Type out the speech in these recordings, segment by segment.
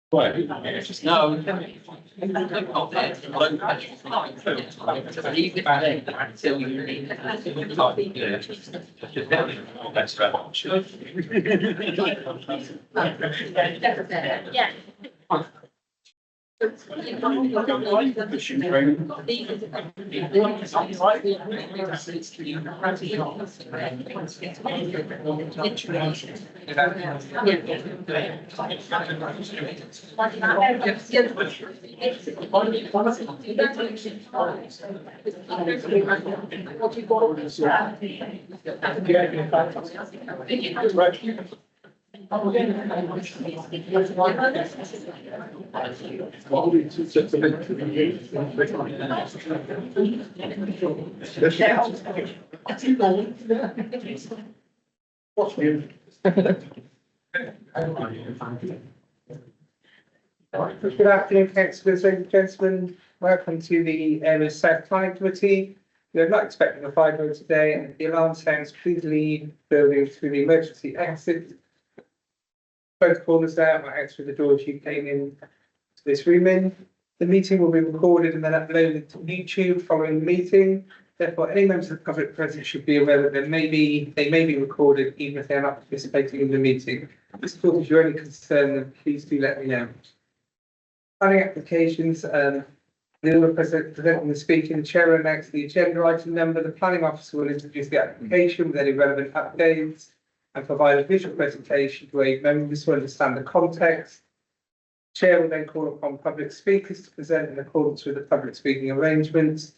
No. Leave it there until you need it. That's right. Yeah. Good afternoon, councillors and gentlemen. Welcome to the Area South Planning Committee. We're not expecting a fire drill today, and if the alarm sounds, please leave the building through the emergency exit. Both corners out, or out through the doors you came in to this room in. The meeting will be recorded and then uploaded to YouTube following the meeting. Therefore, any members of the public present should be aware that they may be recorded even if they are not participating in the meeting. If this your only concern, then please do let me know. Planning applications, the order presenting the speaking, the chair will announce the agenda item number. The planning officer will introduce the application with any relevant updates and provide a visual presentation to aid members to understand the context. Chair will then call upon public speakers to present in accordance with the public speaking arrangements.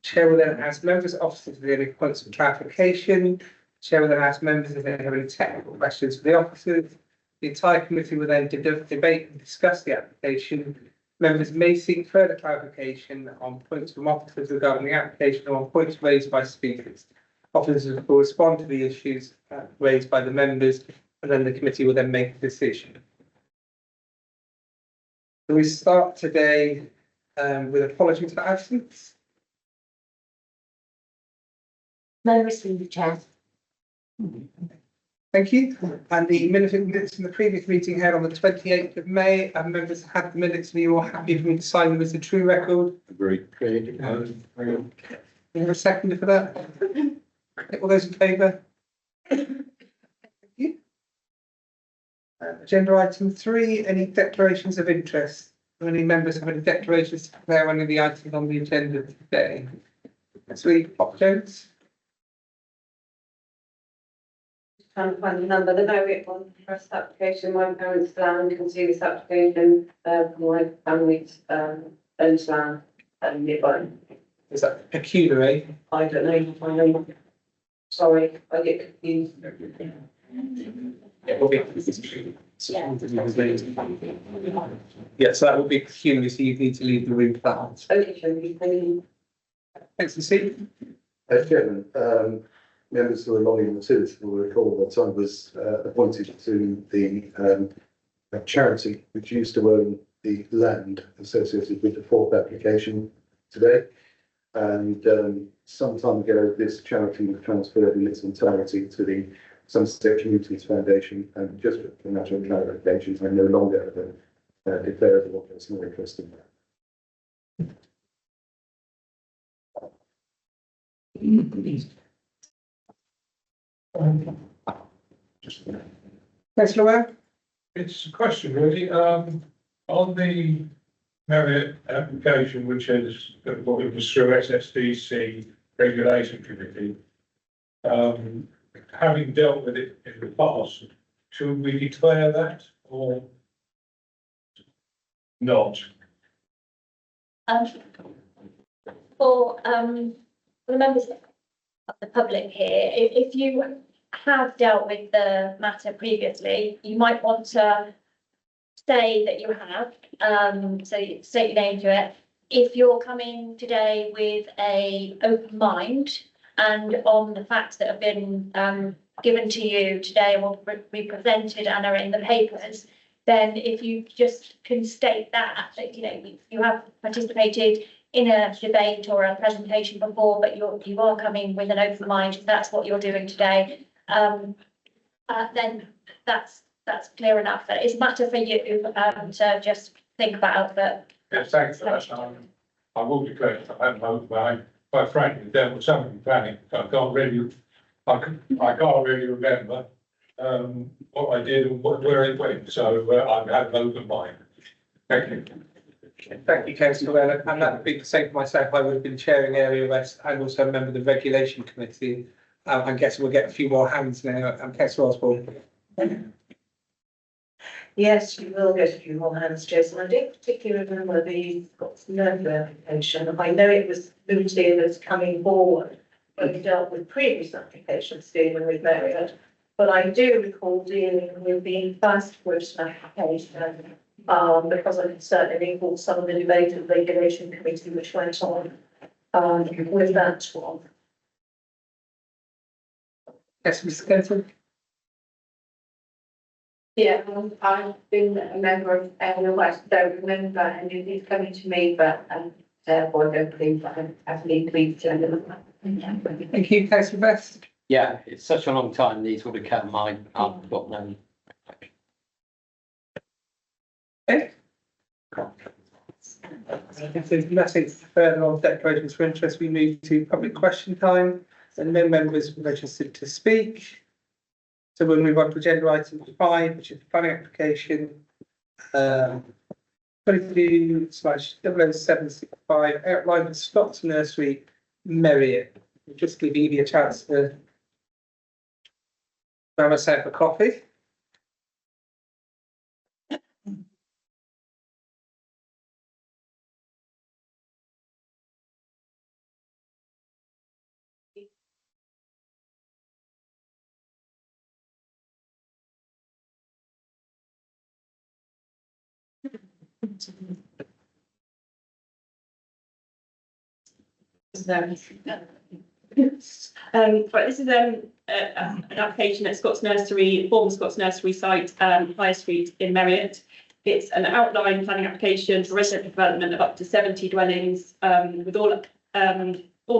Chair will then ask members of officers if they have any points of clarification. Chair will then ask members if they have any technical questions for the officers. The entire committee will then debate and discuss the application. Members may seek further clarification on points from officers regarding the application or on points raised by speakers. Officers will respond to the issues raised by the members, and then the committee will then make a decision. So we start today with apologies for absence. No receive, Chair. Thank you. And the minutes from the previous meeting held on the 28th of May, and members had the minutes, and you all happy for me to sign them as a true record? Agreed. You have a second for that? All those in favour? Thank you. Agenda item 3, any declarations of interest? Do any members have any declarations to declare on any of the items on the agenda today? Let's read Pop Jones. Trying to find the number, the very one first application, my parents' land, can see this application, my family's, owns land, nearby. Is that peculiar? I don't know, I know. Sorry, I get confused. Yeah, will be. Yeah, so that will be peculiar, so you need to leave the room for that. Okay, shall we? Thanks, Lucy. Chairman, members who are long in the service will recall that I was appointed to the charity which used to own the land associated with the fourth application today. And some time ago, this charity was transferred in its entirety to the Somerset Communities Foundation. And just for matter of clarification, I no longer declare as a personal interest in that. Thanks, Laura. It's a question really, on the Marriott application, which is what it was through SSDC regulation committee. Having dealt with it in the past, should we declare that or not? For the members of the public here, if you have dealt with the matter previously, you might want to say that you have, so you state your name to it. If you're coming today with a open mind and on the facts that have been given to you today and will be presented and are in the papers, then if you just can state that you know you have participated in a debate or a presentation before, but you are coming with an open mind, if that's what you're doing today, then that's that's clear enough. That it's a matter for you, to just think about that. Yes, thanks for that. I will declare that I have no, quite frankly, there was something planning. I can't really remember what I did and where it went. So I've had an open mind. Thank you. Thank you, councillor Weller, and that would be the same for myself. I would have been chairing Area West and also a member of the regulation committee. I'm guessing we'll get a few more hands now. Councillor Osborne. Yes, you will get a few more hands, Jason. I don't particularly remember the Scots Nerve application. I know it was moved in as coming forward when we dealt with previous applications dealing with Marriott. But I do recall dealing with the first Bristol application, because I can certainly recall some of the debate of the regulation committee which went on with that one. Yes, Mr. Kenton. Yeah, I've been a member of Area West, don't remember any of these coming to me, but therefore I don't believe I have legally to. Thank you, councillor Best. Yeah, it's such a long time, these would have come mine, I've got no. If there's nothing further on declarations for interest, we move to public question time, and no members registered to speak. So we'll move on to agenda item 5, which is the planning application 22/00765, outline of Scots Nursery, Merriott. We'll just give Evie a chance to grab herself a coffee. Right, this is an application at Scots Nursery, former Scots Nursery site, High Street in Merriott. It's an outline planning application for residential development of up to 70 dwellings, with all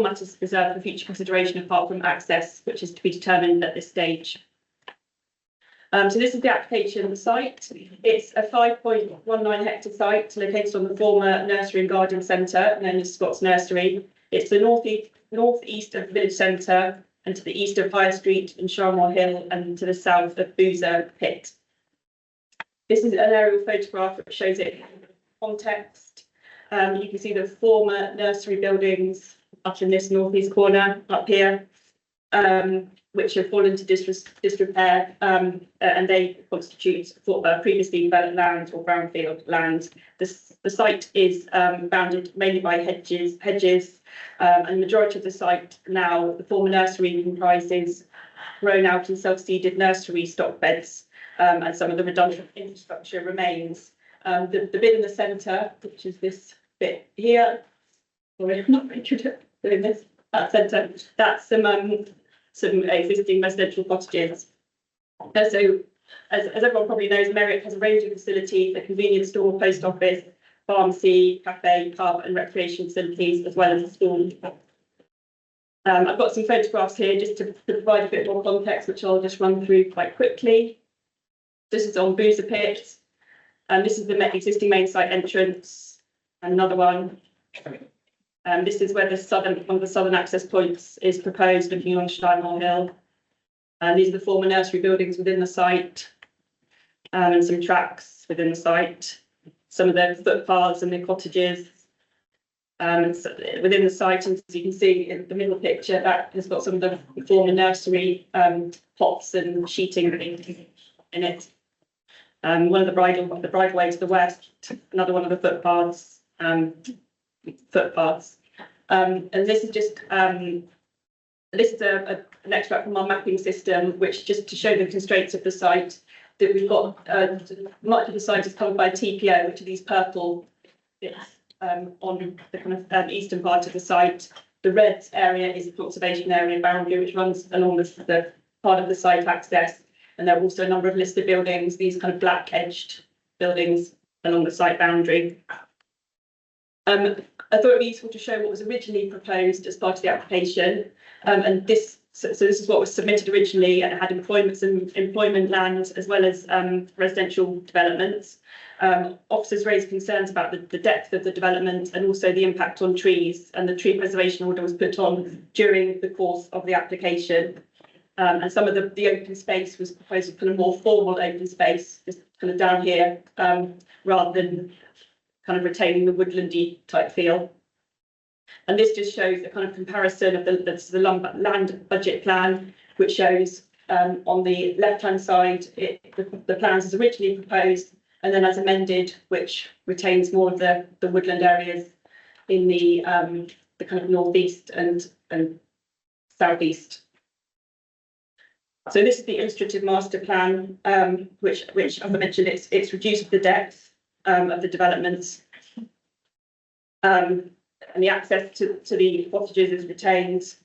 matters preserved for future consideration apart from access, which is to be determined at this stage. So this is the application site. It's a 5.19 hectare site located on the former Nursery and Garden Centre, known as Scots Nursery. It's the northeast of the village centre and to the east of High Street and Sharmore Hill and to the south of Boozer Pit. This is an aerial photograph that shows it in context. You can see the former nursery buildings up in this northeast corner up here, which have fallen into disrepair, and they constitute previously developed land or brownfield land. The site is bounded mainly by hedges, and the majority of the site now, the former nursery comprises grown out and self-seeded nursery stock beds, and some of the redundant infrastructure remains. The bit in the centre, which is this bit here, sorry, I'm not very good at doing this, that centre, that's some existing residential cottages. So, as everyone probably knows, Merriott has a range of facilities, a convenience store, post office, pharmacy, cafe, pub and recreation facilities, as well as a school. I've got some photographs here just to provide a bit more context, which I'll just run through quite quickly. This is on Boozer Pit, and this is the existing main site entrance, and another one. This is where one of the southern access points is proposed, looking on Steinmore Hill. And these are the former nursery buildings within the site, and some tracks within the site. Some of the footpaths and the cottages. So within the site, and as you can see in the middle picture, that has got some of the former nursery plots and sheeting in it. One of the bridleway to the west, another one of the footpaths. And this is just an extract from our mapping system, which just to show the constraints of the site, that we've got much of the site is covered by TPO, which are these purple bits on the kind of eastern part of the site. The red area is the conservation area boundary, which runs along the part of the site access, and there are also a number of listed buildings, these kind of black edged buildings along the site boundary. I thought it'd be useful to show what was originally proposed as part of the application, and this So this is what was submitted originally, and it had employment land as well as residential developments. Officers raised concerns about the depth of the development and also the impact on trees, and the tree preservation order was put on during the course of the application. And some of the open space was proposed to kind of more formal open space, just kind of down here, rather than kind of retaining the woodlandy type feel. And this just shows a kind of comparison of the land budget plan, which shows on the left-hand side, the plans as originally proposed, and then as amended, which retains more of the woodland areas in the kind of northeast and southeast. So this is the illustrative master plan, which as I mentioned, it's reduced the depth of the developments. And the access to the cottages is retained.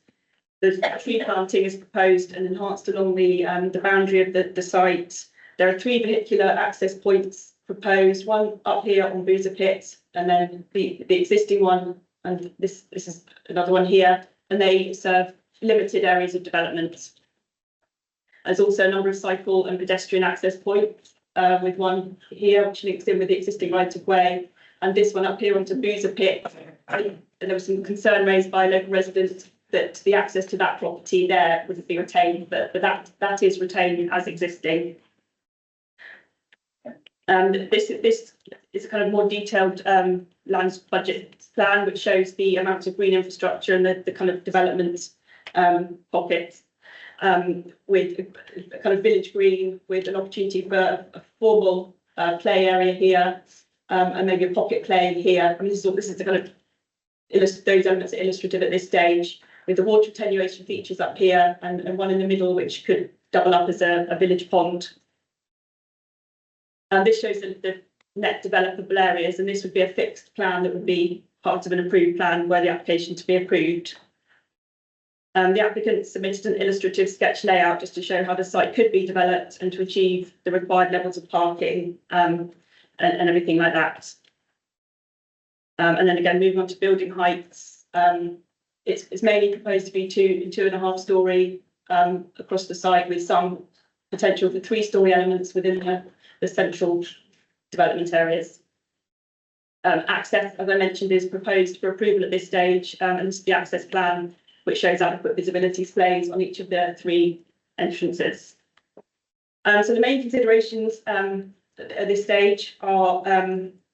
The tree planting is proposed and enhanced along the boundary of the site. There are 3 vehicular access points proposed, one up here on Boozer Pit, and then the existing one, and this is another one here, and they serve limited areas of development. There's also a number of cycle and pedestrian access points, with one here which links in with the existing right of way, and this one up here onto Boozer Pit. And there was some concern raised by local residents that the access to that property there wouldn't be retained, but that is retained as existing. And this is a kind of more detailed land budget plan, which shows the amount of green infrastructure and the kind of development pockets, with a kind of village green with an opportunity for a formal play area here, and maybe a pocket play here. I mean, this is the kind of those elements are illustrative at this stage, with the water attenuation features up here and one in the middle which could double up as a village pond. And this shows the net developable areas, and this would be a fixed plan that would be part of an approved plan where the application to be approved. The applicant submitted an illustrative sketch layout just to show how the site could be developed and to achieve the required levels of parking and everything like that. And then again, moving on to building heights, it's mainly proposed to be 2 and 2.5 storey across the site, with some potential for 3-storey elements within the central development areas. Access, as I mentioned, is proposed for approval at this stage, and this is the access plan, which shows adequate visibility displays on each of the 3 entrances. So the main considerations at this stage are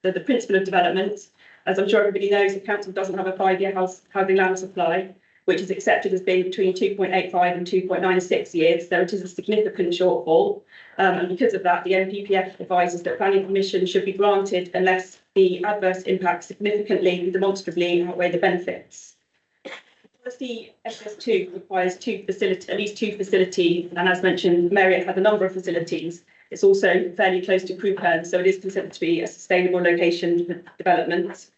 the principle of development. As I'm sure everybody knows, the council doesn't have a 5-year housing land supply, which is accepted as being between 2.85 and 2.96 years. So it is a significant shortfall. And because of that, the NPPF advises that planning permission should be granted unless the adverse impacts significantly and demonstrably outweigh the benefits. Policy SS2 requires at least two facilities, and as mentioned, Merriott has a number of facilities. It's also fairly close to Crewkerne, so it is considered to be a sustainable location for development.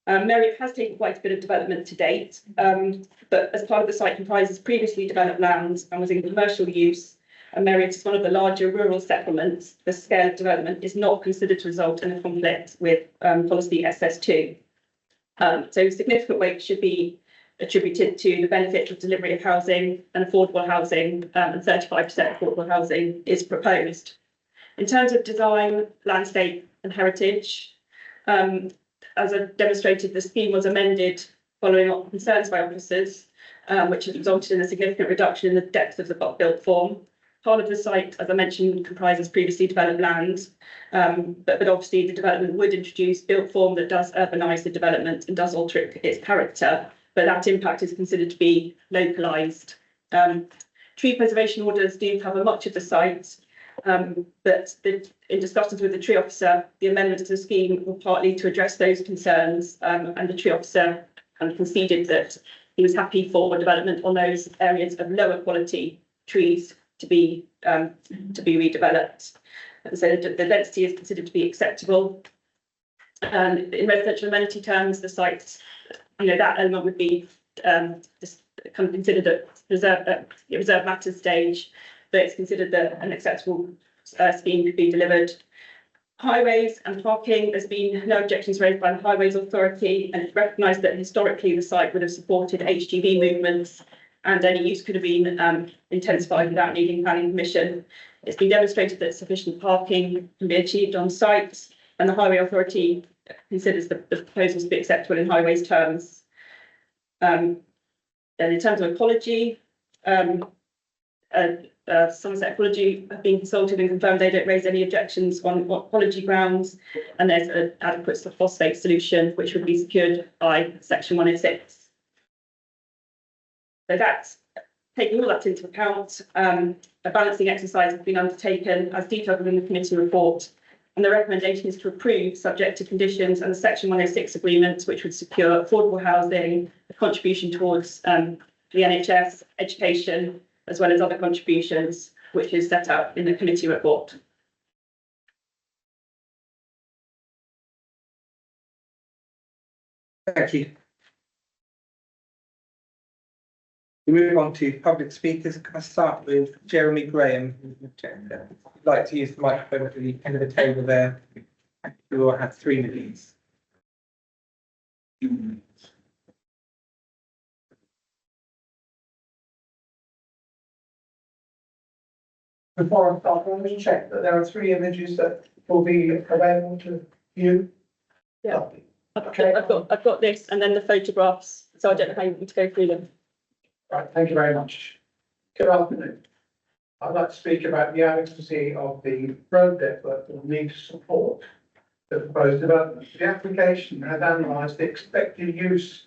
Merriott has taken quite a bit of development to date, but as part of the site comprises previously developed lands and was in commercial use, and Merriott is one of the larger rural settlements, the scale of development is not considered to result in a conflict with policy SS2. So significant weight should be attributed to the benefit of delivery of housing and affordable housing, and 35% affordable housing is proposed. In terms of design, landscape and heritage, as I demonstrated, the scheme was amended following up concerns by officers, which has resulted in a significant reduction in the depth of the built form. Part of the site, as I mentioned, comprises previously developed land, but obviously the development would introduce built form that does urbanise the development and does alter its character, but that impact is considered to be localised. Tree preservation orders do cover much of the site, but in discussions with the tree officer, the amendments to the scheme were partly to address those concerns, and the tree officer conceded that he was happy for development on those areas of lower quality trees to be redeveloped. And so the density is considered to be acceptable. And in residential amenity terms, the site, that element would be just kind of considered at reserve matters stage, but it's considered that an acceptable scheme could be delivered. Highways and parking, there's been no objections raised by the Highways Authority, and it's recognised that historically the site would have supported HGV movements and any use could have been intensified without needing planning permission. It's been demonstrated that sufficient parking can be achieved on site, and the Highway Authority considers the proposals to be acceptable in highways terms. Then in terms of ecology, Somerset Ecology have been consulted and confirmed they don't raise any objections on ecology grounds, and there's an adequate phosphate solution which would be secured by section 106. So that's taking all that into account. A balancing exercise has been undertaken as detailed within the committee report, and the recommendation is to approve subject to conditions and the section 106 agreement, which would secure affordable housing, a contribution towards the NHS, education, as well as other contributions, which is set out in the committee report. Thank you. We move on to public speakers. Can I start with Jeremy Graham? I'd like to use the microphone at the end of the table there. You will have 3 minutes. Before I start, let me check that there are 3 images that will be available to view. Yeah. I've got this and then the photographs, so I don't know how you want me to go through them. Right, thank you very much. Good afternoon. I'd like to speak about the adequacy of the road network that will need to support the proposed development. The application has analysed the expected use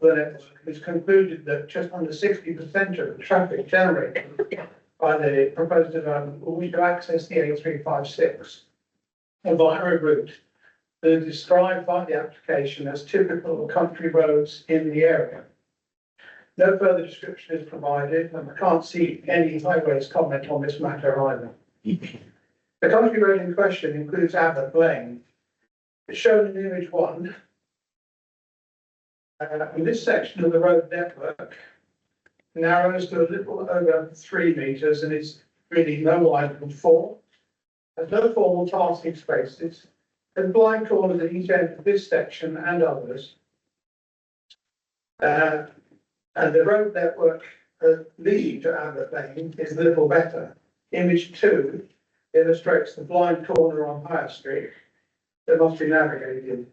of the network and has concluded that just under 60% of the traffic generated by the proposed development will wish to access the A356 via a route that is described by the application as typical of country roads in the area. No further description is provided, and I can't see any highways comment on this matter either. The country road in question includes Abbott Lane. It's shown in image 1. And this section of the road network narrows to a little over 3 metres and is really no wider than 4. There's no formal passing spaces. There's blind corners at each end of this section and others. And the road network leading to Abbott Lane is a little better. Image 2 illustrates the blind corner on High Street that must be navigated.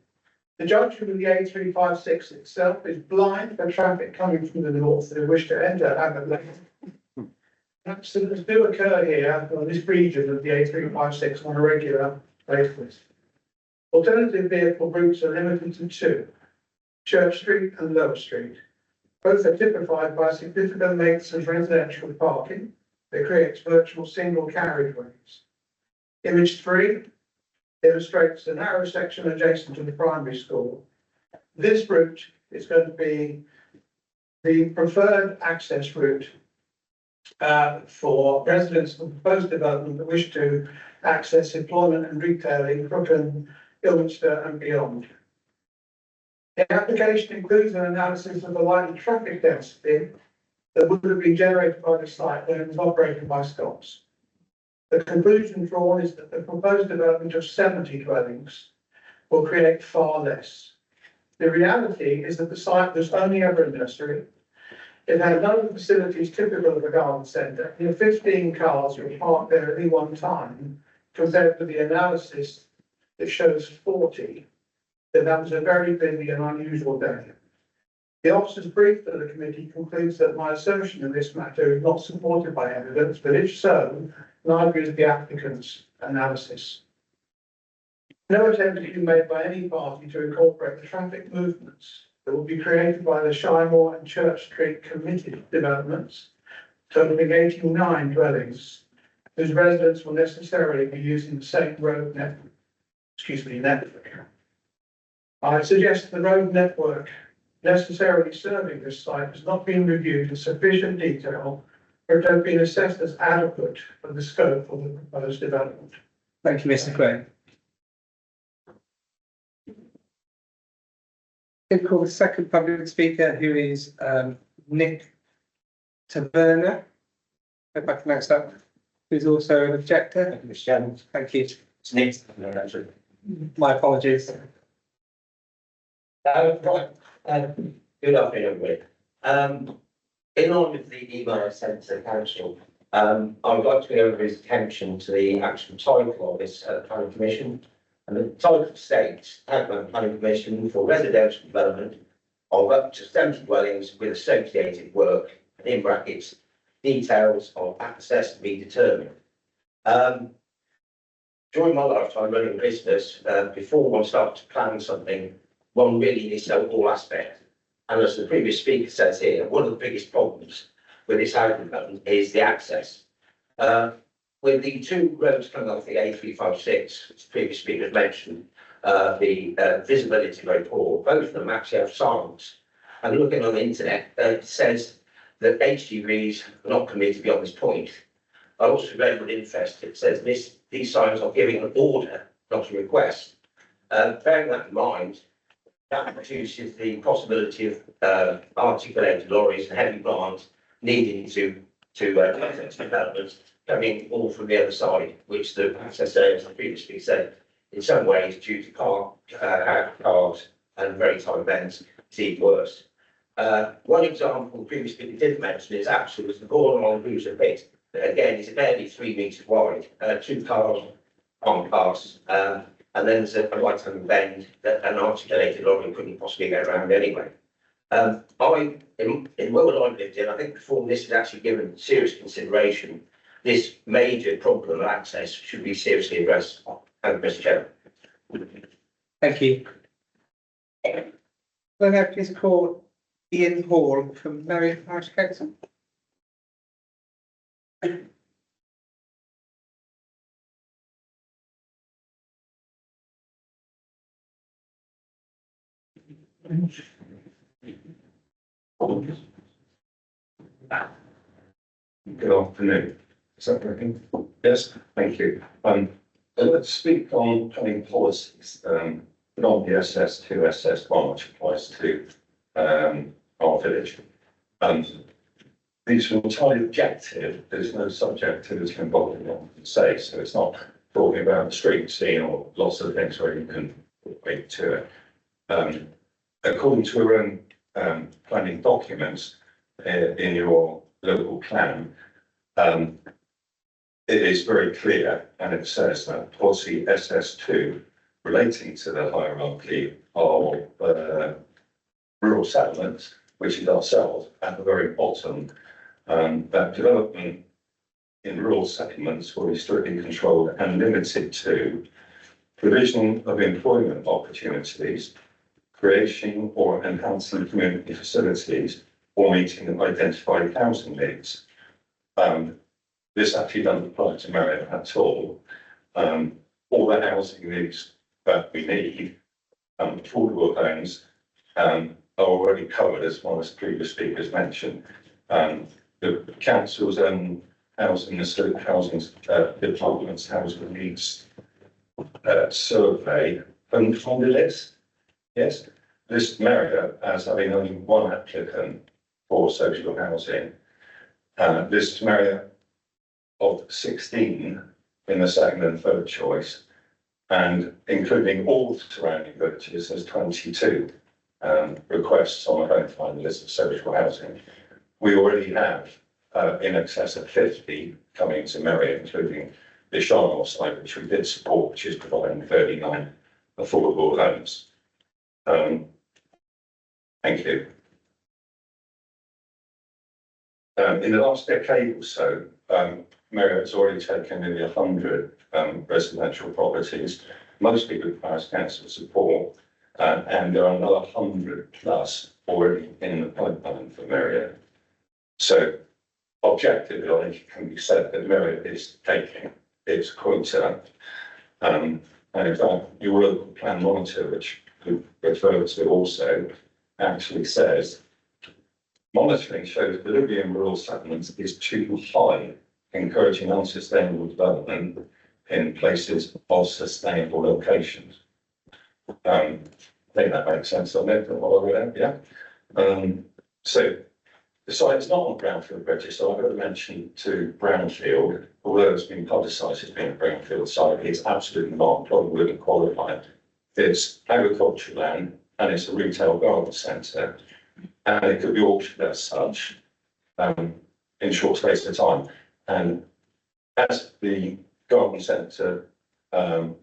The junction with the A356 itself is blind for traffic coming from the north that wish to enter Abbott Lane. Accidents do occur here on this region of the A356 on a regular basis. Alternative vehicle routes are limited to 2, Church Street and Lower Street. Both are typified by significant lengths of residential parking that creates virtual single carriageways. Image 3 illustrates a narrow section adjacent to the primary school. This route is going to be the preferred access route for residents of the proposed development that wish to access employment and retail in Crookham, Ilminster and beyond. The application includes an analysis of the likely traffic density that would have been generated by the site when it was operated by Scots. The conclusion drawn is that the proposed development of 70 dwellings will create far less. The reality is that the site was only ever a nursery. It had none of the facilities typical of a garden centre, and 15 cars were parked there at any one time, compared with the analysis that shows 40. That was a very busy and unusual day. The officer's brief to the committee concludes that my assertion in this matter is not supported by evidence, but if so, neither is the applicant's analysis. No attempt has been made by any party to incorporate the traffic movements that will be created by the Shymore and Church Street committed developments, totaling 89 dwellings, whose residents will necessarily be using the same road network. I suggest the road network necessarily serving this site has not been reviewed in sufficient detail or to have been assessed as adequate for the scope of the proposed development. Thank you, Mr. Graham. I'll call the second public speaker, who is Nick Taverner. Hope I pronounced that. Who's also an objector. Thank you, Mr. Chairman. Thank you. It's Nick, no, actually. My apologies. Right, good afternoon, everybody. in line with the email I sent to the council, I would like to bring everybody's attention to the actual title of this planning commission. And the title states, Outland Planning Commission for Residential Development of up to 70 dwellings with associated work, and in brackets, details of access to be determined. During my lifetime running a business, before one starts to plan something, one really needs to know all aspects. And as the previous speaker says here, one of the biggest problems with this housing development is the access. With the two roads coming off the A356, as the previous speaker mentioned, the visibility very poor, both of them actually have signs. And looking on the internet, it says that HGVs are not permitted beyond this point. I also read with interest, it says these signs are giving an order, not a request. Bearing that in mind, that reduces the possibility of articulated lorries and heavy plants needing to access developments coming all from the other side, which the access areas I previously said, in some ways, due to cars and very tight bends, it's even worse. One example previously we did mention is actually was the border on Boozer Pit. Again, it's barely 3 meters wide, 2 cars on pass, and then there's a right hand bend that an articulated lorry couldn't possibly get around anyway. In the world I've lived in, I think before this is actually given serious consideration, this major problem of access should be seriously addressed. Thank you, Mr. Chairman. Thank you. Will I please call Ian Hall from Marriott Parish Council? Good afternoon. Is that working? Yes, thank you. Let's speak on planning policies, not the SS2, SS1, which applies to our village. These are entirely objective. There's no subjectivity involved in what you can say, so it's not talking about the street scene or lots of things where you can relate to it. According to your own planning documents in your local plan, it is very clear, and it says that policy SS2 relating to the hierarchy of rural settlements, which is ourselves at the very bottom, that development in rural settlements will be strictly controlled and limited to provision of employment opportunities, creation or enhancing community facilities, or meeting identified housing needs. This actually doesn't apply to Marriott at all. All the housing needs that we need, affordable homes, are already covered, as one of the previous speakers mentioned. The council's own housing department's housing needs survey funded this. Yes, this Marriott as having only one applicant for social housing. This Marriott of 16 in the second and third choice, and including all the surrounding villages, there's 22 requests on the home find list of social housing. We already have in excess of 50 coming to Marriott, including the Charnel site, which we did support, which is providing 39 affordable homes. Thank you. In the last decade or so, Marriott's already taken nearly 100 residential properties, mostly with Parish Council support, and there are another 100 plus already in the pipeline for Marriott. So, objectively, I think it can be said that Marriott is taking its quota. And in fact, your local plan monitor, which we refer to also, actually says monitoring shows delivery in rural settlements is too high, encouraging unsustainable development in places of sustainable locations. I think that makes sense on it, yeah. So the site is not on brownfield register, so I've got to mention to brownfield, although it's been publicised as being a brownfield site, it's absolutely not, probably wouldn't qualify. It's agricultural land and it's a retail garden centre, and it could be auctioned as such. in short space of time. And as the garden centre,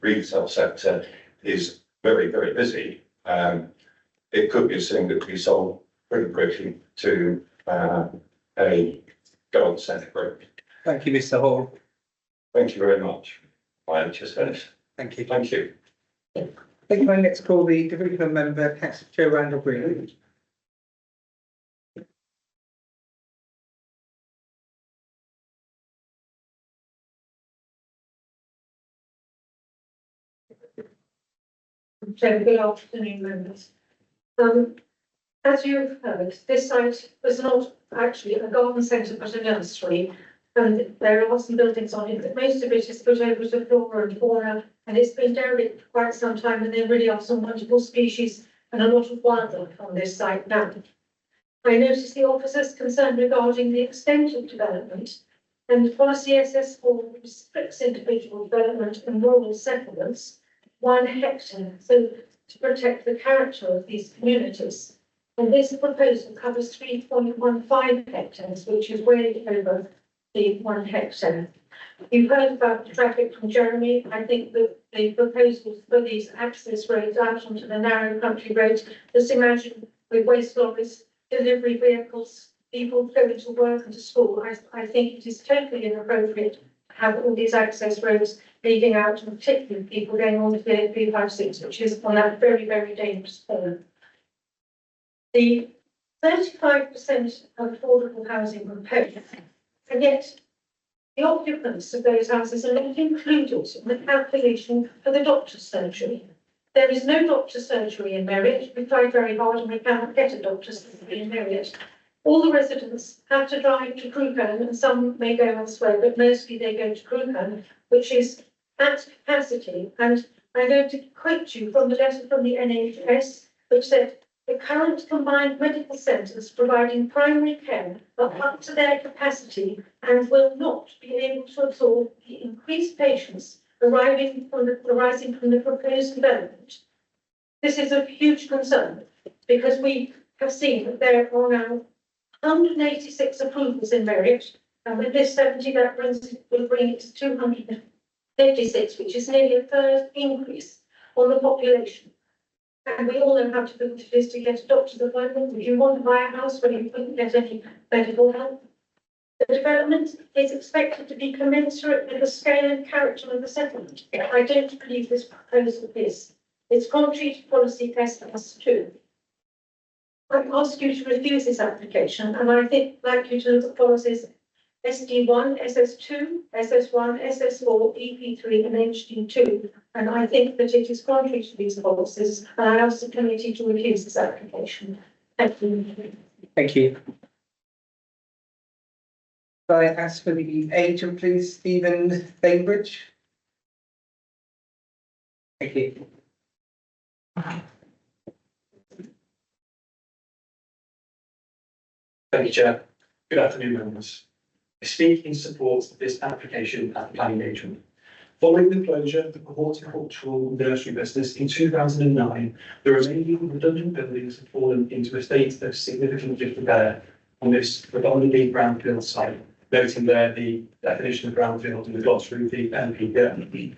retail sector is very, very busy, it could be a thing that could be sold pretty quickly to a garden centre group. Thank you, Mr Hall. Thank you very much. I am just finished. Thank you. Thank you. Thank you. Next call the divisional member, Councillor Joe Randall Green. Good afternoon, members. As you've heard, this site was not actually a garden centre but a nursery. And there are some buildings on it, but most of it is put over to flora and fauna, and it's been derelict for quite some time, and there really are some wonderful species and a lot of wildlife on this site now. I notice the officers concerned regarding the extent of development, and policy SS4 restricts individual development and rural settlements 1 hectare, so to protect the character of these communities. And this proposal covers 3.15 hectares, which is way over the 1 hectare. You've heard about the traffic from Jeremy. I think that the proposals for these access roads out onto the narrow country roads, just imagine with waste lorries, delivery vehicles, people going to work and to school. I think it is totally inappropriate to have all these access roads leading out, and particularly people going on to the 356, which is on that very, very dangerous corner. The 35% of affordable housing proposed, and yet the occupants of those houses are not included in the calculation for the doctor's surgery. There is no doctor's surgery in Merriott. We tried very hard and we cannot get a doctor's surgery in Merriott. All the residents have to drive to Crewcombe, and some may go elsewhere, but mostly they go to Crewcombe, which is at capacity. And I'm going to quote you from the letter from the NHS, which said, the current combined medical centres providing primary care are up to their capacity and will not be able to absorb the increased patients arising from the proposed development. This is of huge concern because we have seen that there are now 186 approvals in Merriott, and with this 70, that will bring it to 256, which is nearly a third increase on the population. And we all know how difficult it is to get a doctor's appointment if you want to buy a house where you couldn't get any medical help. The development is expected to be commensurate with the scale and character of the settlement. I don't believe this proposal is. It's contrary to policy SS2. I ask you to refuse this application, and I think I'd like you to look at policies SD1, SS2, SS1, SS4, EP3 and HD2. And I think that it is contrary to these policies, and I ask the committee to refuse this application. Thank you. Thank you. Could I ask for the agent, please, Stephen Bainbridge? Thank you. Thank you, Chair. Good afternoon, members. I speak in support of this application at the planning agent. Following the closure of the horticultural nursery business in 2009, the remaining redundant buildings have fallen into a state of significant disrepair on this predominantly brownfield site, noting there the definition of brownfield in the glossary of the NPPF.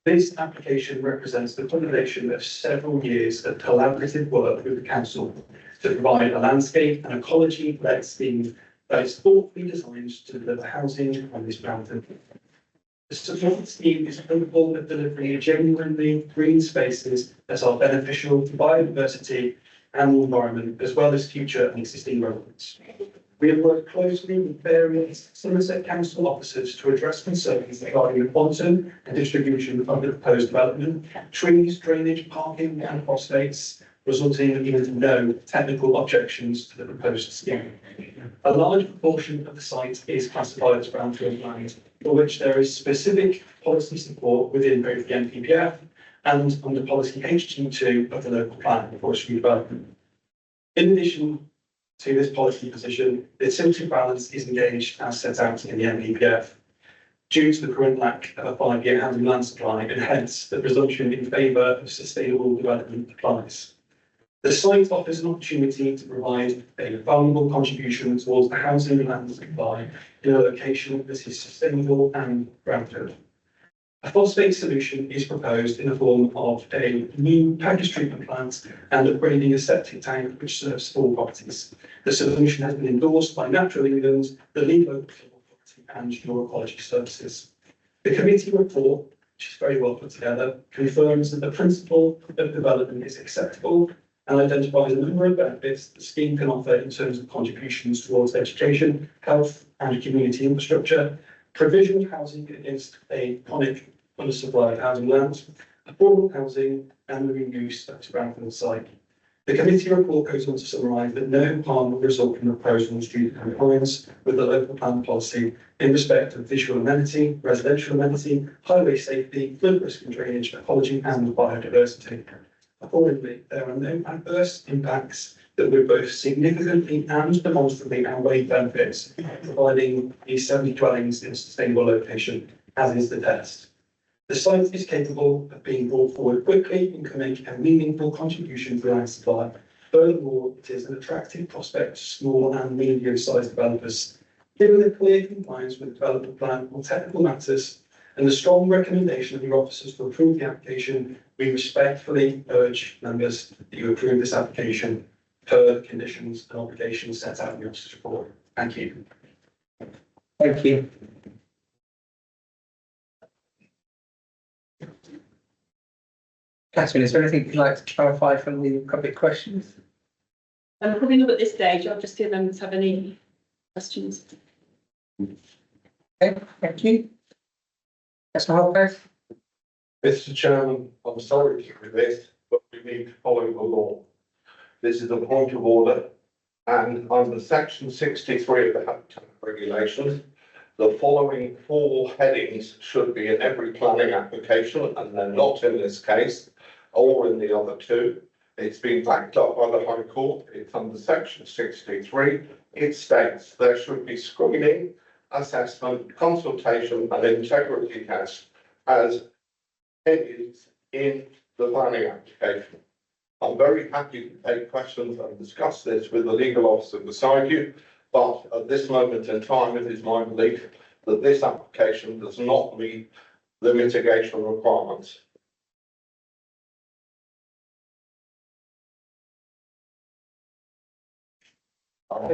This application represents the culmination of several years of collaborative work with the council to provide a landscape and ecology-led scheme that is thoughtfully designed to deliver housing on this brownfield. The support scheme is capable of delivering genuinely green spaces that are beneficial to biodiversity and the environment, as well as future and existing residents. We have worked closely with various Somerset Council officers to address concerns regarding the quantum and distribution of the proposed development, trees, drainage, parking and phosphates, resulting in no technical objections to the proposed scheme. A large proportion of the site is classified as brownfield land, for which there is specific policy support within both the NPPF and under policy HG2 of the local plan for forestry development. In addition to this policy position, the Tilted Balance is engaged as set out in the NPPF due to the current lack of a 5-year housing land supply, and hence the presumption in favour of sustainable development applies. The site offers an opportunity to provide a valuable contribution towards the housing and land supply in a location that is sustainable and brownfield. A phosphate solution is proposed in the form of a new package treatment plant and upgrading a septic tank which serves 4 properties. The solution has been endorsed by Natural England, the League Local Authority and Your Ecology Services. The committee report, which is very well put together, confirms that the principle of development is acceptable and identifies a number of benefits the scheme can offer in terms of contributions towards education, health and community infrastructure, provision of housing against a chronic undersupply of housing lands, affordable housing and the reuse of the brownfield site. The committee report goes on to summarise that no harm will result from the proposal in street compliance with the local plan policy in respect of visual amenity, residential amenity, highway safety, flood risk and drainage, ecology and biodiversity. Accordingly, there are no adverse impacts that would both significantly and demonstrably outweigh benefits, providing these 70 dwellings in a sustainable location, as is the test. The site is capable of being brought forward quickly and can make a meaningful contribution to land supply. Furthermore, it is an attractive prospect to small and medium-sized developers. Given the clear compliance with the development plan on technical matters and the strong recommendation of your officers to approve the application, we respectfully urge members that you approve this application per the conditions and obligations set out in the officer's report. Thank you. Thank you. Catherine, is there anything you'd like to clarify from the public questions? Probably not at this stage. I'll just see if members have any questions. Okay, thank you. Councillor Holbrook? Mr. Chairman, I'm sorry to do this, but we need to follow the law. This is a point of order, and under section 63 of the Habitat Regulations, the following 4 headings should be in every planning application, and they're not in this case, or in the other 2. It's been backed up by the High Court. It's under section 63. It states there should be screening, assessment, consultation, and integrity tests as is in the planning application. I'm very happy to take questions and discuss this with the legal officer beside you, but at this moment in time, it is my belief that this application does not meet the mitigation requirements. I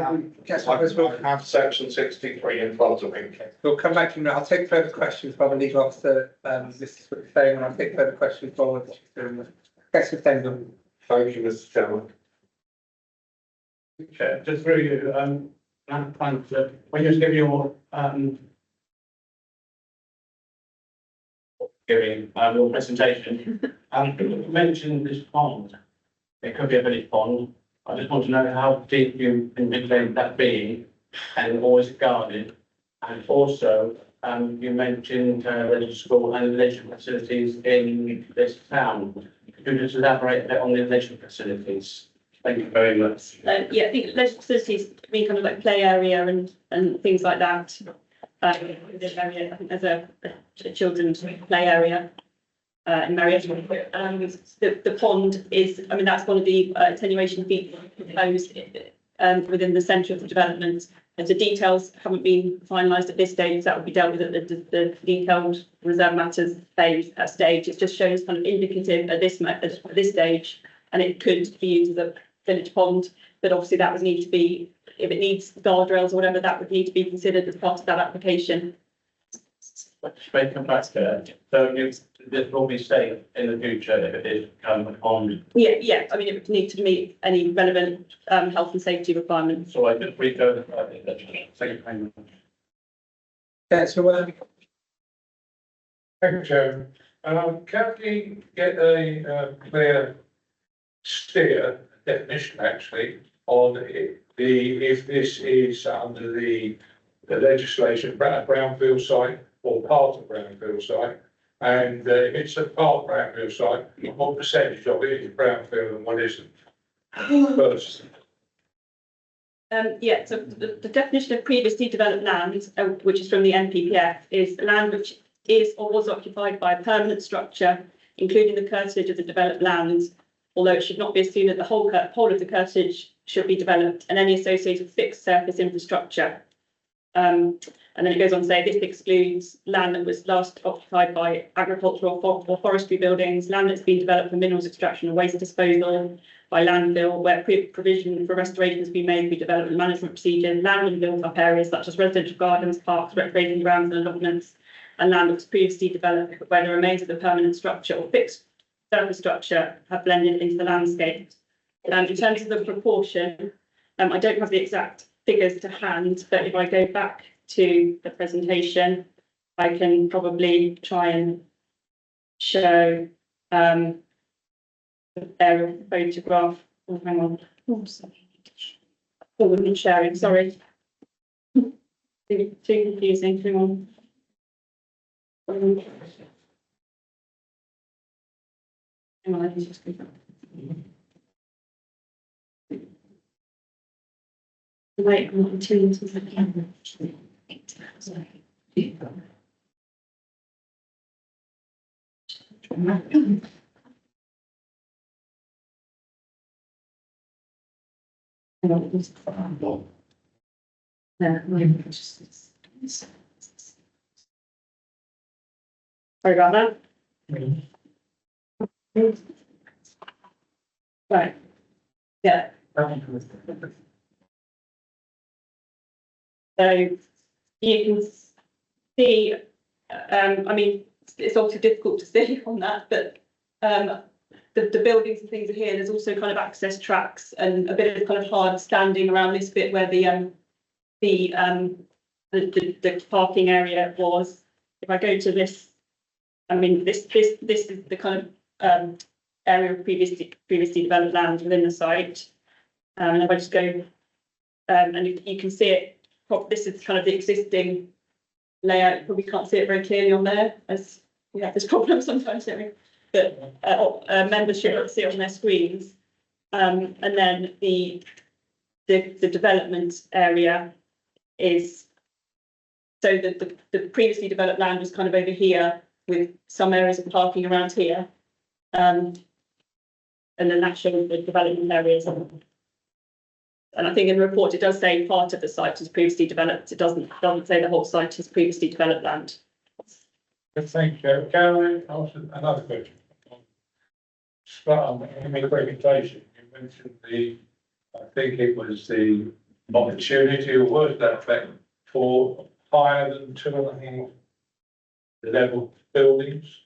have section 63 in front of me. We'll come back to you. I'll take further questions from the legal officer. This is what you're saying, and I'll take further questions from Councillor Fendel. Thank you, Mr. Chairman. Chair, just through you, when you give your your presentation, you mentioned this pond. It could be a village pond. I just want to know how deep you envisage that being, and or is it guarded? And also, you mentioned leisure school and leisure facilities in this town. Could you just elaborate a bit on the leisure facilities? Thank you very much. Yeah, I think leisure facilities mean kind of like play area and things like that. This area, I think there's a children's play area in Marriott. The pond is, I mean, that's one of the attenuation features proposed within the centre of the development. And the details haven't been finalised at this stage. That will be dealt with at the detailed reserve matters phase stage. It just shows kind of indicative at this stage, and it could be used as a village pond. But obviously, that would need to be, if it needs guardrails or whatever, that would need to be considered as part of that application. Straight come back to it. So this will be safe in the future if it is become a pond. Yeah. I mean, it would need to meet any relevant health and safety requirements. So I just read over that. Thank you very much. Councillor Worthing. Thank you, Chairman. Can we get a clear steer definition actually on if this is under the legislation, brownfield site or part of brownfield site, and if it's a part brownfield site, what percentage of it is brownfield and what isn't? First. Yeah, so the definition of previously developed land, which is from the NPPF, is land which is or was occupied by a permanent structure, including the curtilage of the developed land, although it should not be assumed that the whole of the curtilage should be developed and any associated fixed surface infrastructure. And then it goes on to say this excludes land that was last occupied by agricultural or forestry buildings, land that's been developed for minerals extraction or waste disposal, by landfill, where provision for restoration has been made through development management procedures, land and built-up areas such as residential gardens, parks, recreation grounds and allotments, and land that was previously developed where the remains of the permanent structure or fixed surface structure have blended into the landscape. In terms of the proportion, I don't have the exact figures to hand, but if I go back to the presentation, I can probably try and show their photograph. Oh, hang on. Oh, sorry. Oh, I'm sharing, sorry. Too confusing, hang on. Hang on, I can just go back. Wait, I'm not tuned to the camera. Sorry. Sorry about that. Right. Yeah. So you can see, I mean, it's obviously difficult to see on that, but the buildings and things are here. There's also kind of access tracks and a bit of kind of hard standing around this bit where the parking area was. If I go to this, I mean, this is the kind of area of previously developed land within the site. And if I just go, and you can see it. This is kind of the existing layout. You probably can't see it very clearly on there, as we have this problem sometimes, don't we? But members should see it on their screens. And then the development area is, so the previously developed land was kind of over here with some areas of parking around here. And then that shows the development areas. And I think in the report, it does say part of the site is previously developed. It doesn't say the whole site is previously developed land. Thank you. Can I ask another question? In the presentation, you mentioned I think it was the opportunity or was that effect for higher than 2.5 level buildings?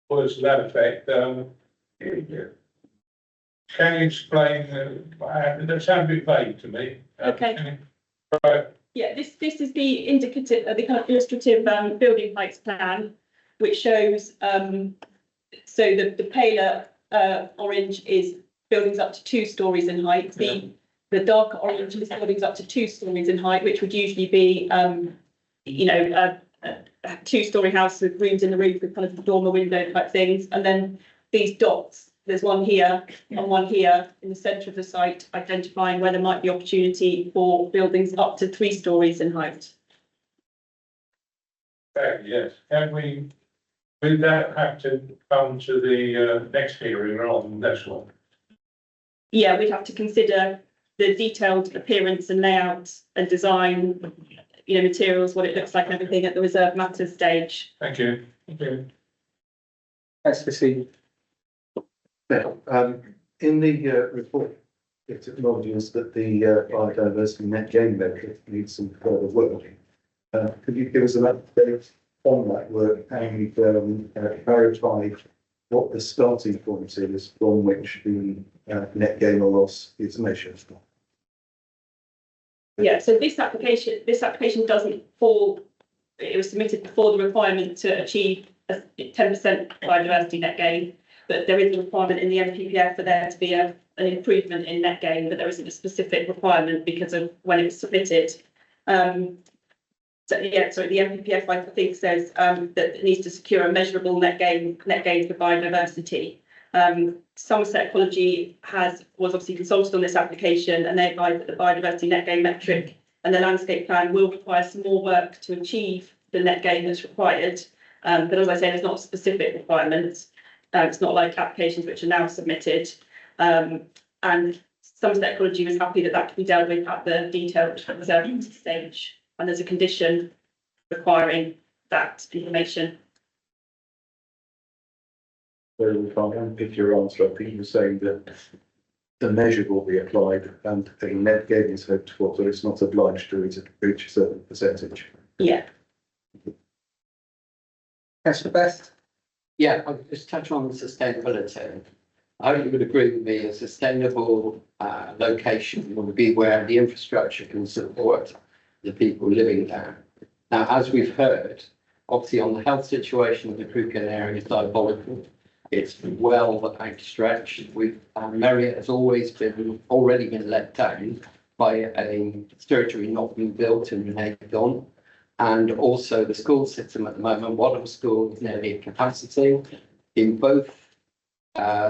Was that effect? Can you explain, that sounds a bit vague to me. Okay. Yeah, this is the indicative, the kind of illustrative building heights plan, which shows, so the paler orange is buildings up to 2 stories in height. The darker orange is buildings up to 2 stories in height, which would usually be, you know, a 2-story house with rooms in the roof with kind of dormer window type things. And then these dots, there's one here and one here in the centre of the site, identifying where there might be opportunity for buildings up to 3 stories in height. Yes. Would that have to come to the next hearing rather than this one? Yeah, we'd have to consider the detailed appearance and layout and design, you know, materials, what it looks like and everything at the reserve matters stage. Thank you. Thank you. Thanks, Lucy. In the report, it acknowledges that the biodiversity net gain metric needs some further work. Could you give us an update on that work and clarify what the starting point is from which the net gain or loss is measured? Yeah, so this application doesn't fall, it was submitted before the requirement to achieve a 10% biodiversity net gain, but there is a requirement in the NPPF for there to be an improvement in net gain, but there isn't a specific requirement because of when it was submitted. So the NPPF I think says that it needs to secure a measurable net gain for biodiversity. Somerset Ecology was obviously consulted on this application, and they advised that the biodiversity net gain metric and the landscape plan will require some more work to achieve the net gain that's required. But as I say, there's not a specific requirement. It's not like applications which are now submitted. And Somerset Ecology was happy that that could be dealt with at the detailed reserve stage, and there's a condition requiring that information. If your answer, I think you're saying that the measure will be applied and the net gain is hoped for, so it's not obliged to reach a certain percentage. Yeah. Councillor Best? Yeah, I'll just touch on sustainability. I hope you would agree with me, a sustainable location will be where the infrastructure can support the people living there. Now, as we've heard, obviously on the health situation of the Crewkerne area is diabolical. It's well outstretched. Merriott has already been let down by a surgery not being built and reneged on. And also the school system at the moment, Wadham School is nearly at capacity. In both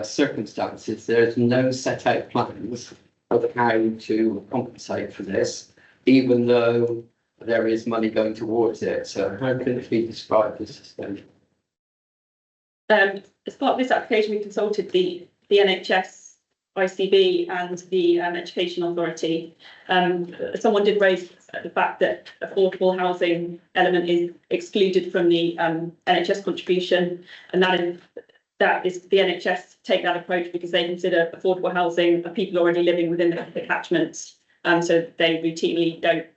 circumstances, there's no set out plans of how to compensate for this, even though there is money going towards it. So how can it be described as sustainable? As part of this application, we consulted the NHS, ICB and the Education Authority. Someone did raise the fact that affordable housing element is excluded from the NHS contribution, and that is the NHS take that approach because they consider affordable housing of people already living within the catchments, so they routinely don't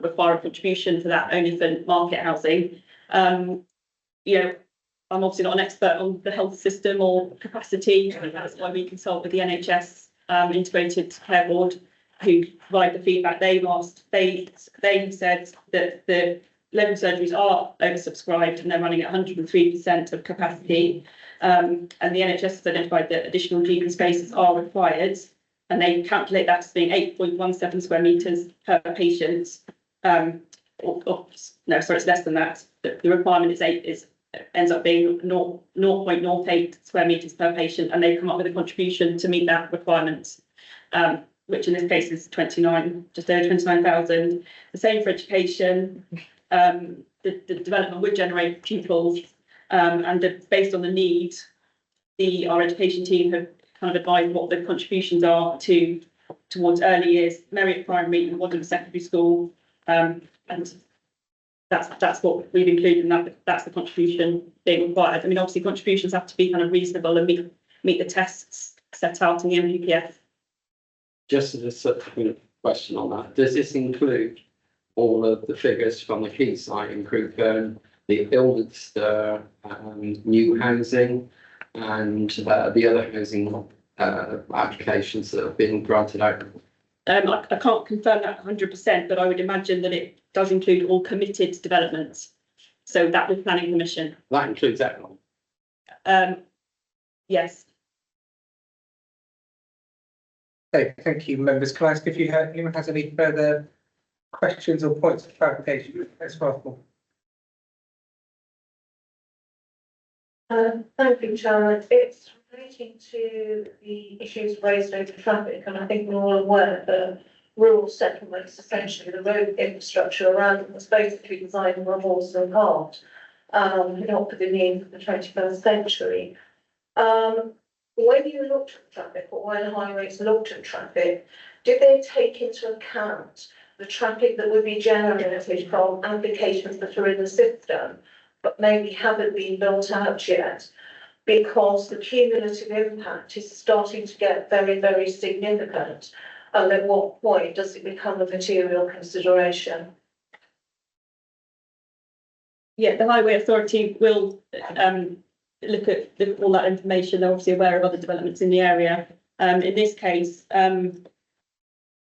require a contribution for that, only for market housing. You know, I'm obviously not an expert on the health system or capacity, and that's why we consult with the NHS Integrated Care Board, who provide the feedback they've asked. They said that the local surgeries are oversubscribed and they're running at 103% of capacity. And the NHS has identified that additional GP spaces are required, and they calculate that as being 8.17 square metres per patient. No, sorry, it's less than that. The requirement ends up being 0.08 square metres per patient, and they come up with a contribution to meet that requirement, which in this case is just over 29,000. The same for education. The development would generate pupils, and based on the need, our education team have kind of advised what the contributions are towards early years, Merriott Primary and Wadham Secondary School, and that's what we've included, and that's the contribution being required. I mean, obviously contributions have to be kind of reasonable and meet the tests set out in the NPPF. Just as a subsequent question on that, does this include all of the figures from the key site in Crewkerne, the Ilminster new housing, and the other housing applications that have been granted out? I can't confirm that 100%, but I would imagine that it does include all committed developments. So that with planning permission. That includes Eglon? Yes. Okay, thank you, members. Can I ask if anyone has any further questions or points of clarification? That's possible. Thank you, Chairman. It's relating to the issues raised over traffic, and I think we're all aware that rural settlements, essentially the road infrastructure around them, was basically designed for a horse and cart, not for the needs of the 21st century. When you looked at traffic, or when highways looked at traffic, did they take into account the traffic that would be generated from applications that are in the system, but maybe haven't been built out yet? Because the cumulative impact is starting to get very, very significant. And at what point does it become a material consideration? Yeah, the Highway Authority will look at all that information. They're obviously aware of other developments in the area. In this case, obviously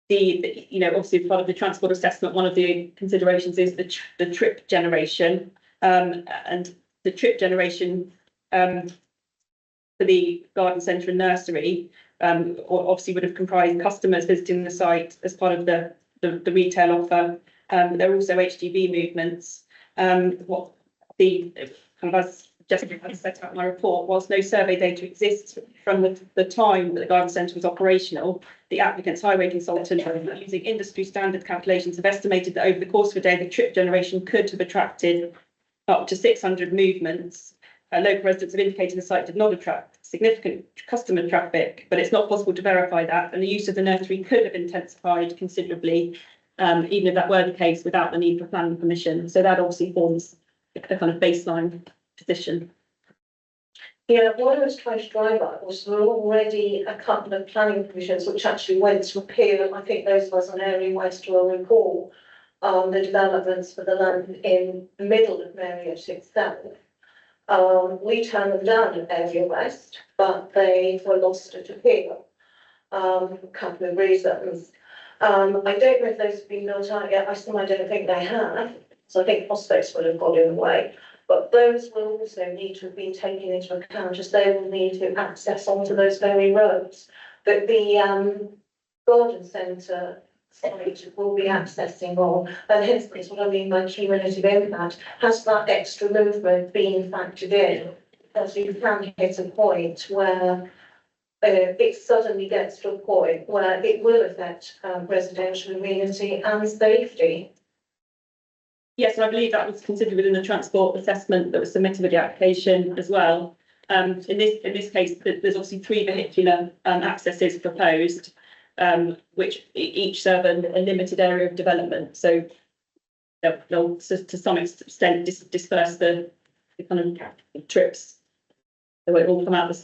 part of the transport assessment, one of the considerations is the trip generation, and the trip generation for the garden centre and nursery obviously would have comprised customers visiting the site as part of the retail offer. There are also HGV movements. What the kind of, as Jessica has set out in my report, whilst no survey data exists from the time that the garden centre was operational, the applicant's highway consultant, using industry standard calculations, have estimated that over the course of a day, the trip generation could have attracted up to 600 movements, local residents have indicated the site did not attract significant customer traffic, but it's not possible to verify that, and the use of the nursery could have intensified considerably, even if that were the case, without the need for planning permission. So that obviously forms a kind of baseline position. Yeah, what I was trying to drive at was there were already a couple of planning permissions which actually went to appeal. I think those of us on Area West will recall the developments for the land in the middle of Marriott itself. We turned them down at Area West, but they were lost at appeal. A couple of reasons. I don't know if those have been built out yet. I don't think they have. So I think prospects will have got in the way. But those will also need to have been taken into account as they will need to access onto those very roads. But the garden centre site will be accessing on, and hence that's what I mean by cumulative impact. Has that extra movement been factored in? As you can hit a point where it suddenly gets to a point where it will affect residential amenity and safety. Yes, and I believe that was considered within the transport assessment that was submitted with the application as well. In this case, there's obviously 3 vehicular accesses proposed, which each serve a limited area of development. So they'll to some extent disperse the kind of trips. They won't all come out the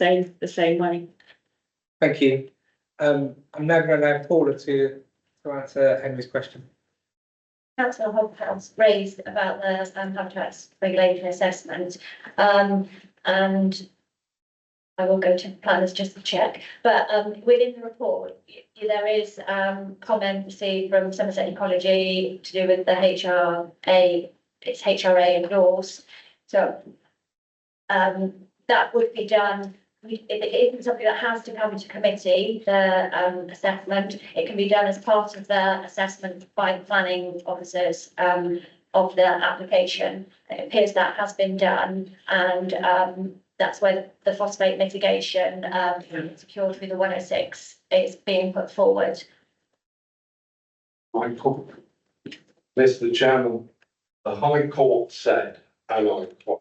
same way. Thank you. I'm now going to allow Paula to answer Henry's question. Councillor Hobhouse raised about the habitats regulation assessment, and I will go to planners just to check. But within the report, there is comment received from Somerset Ecology to do with the HRA. It's HRA endorsed, so that would be done. It isn't something that has to come to committee, the assessment. It can be done as part of the assessment by the planning officers of the application. It appears that has been done, and that's where the phosphate mitigation secured through the 106 is being put forward. Mr. Chairman, the High Court said, and I quote,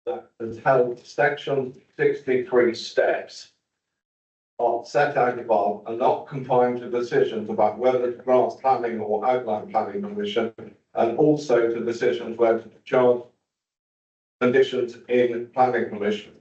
that until section 63 steps are set out above are not confined to decisions about whether to grant planning or outline planning permission, and also to decisions whether to charge conditions in planning permission.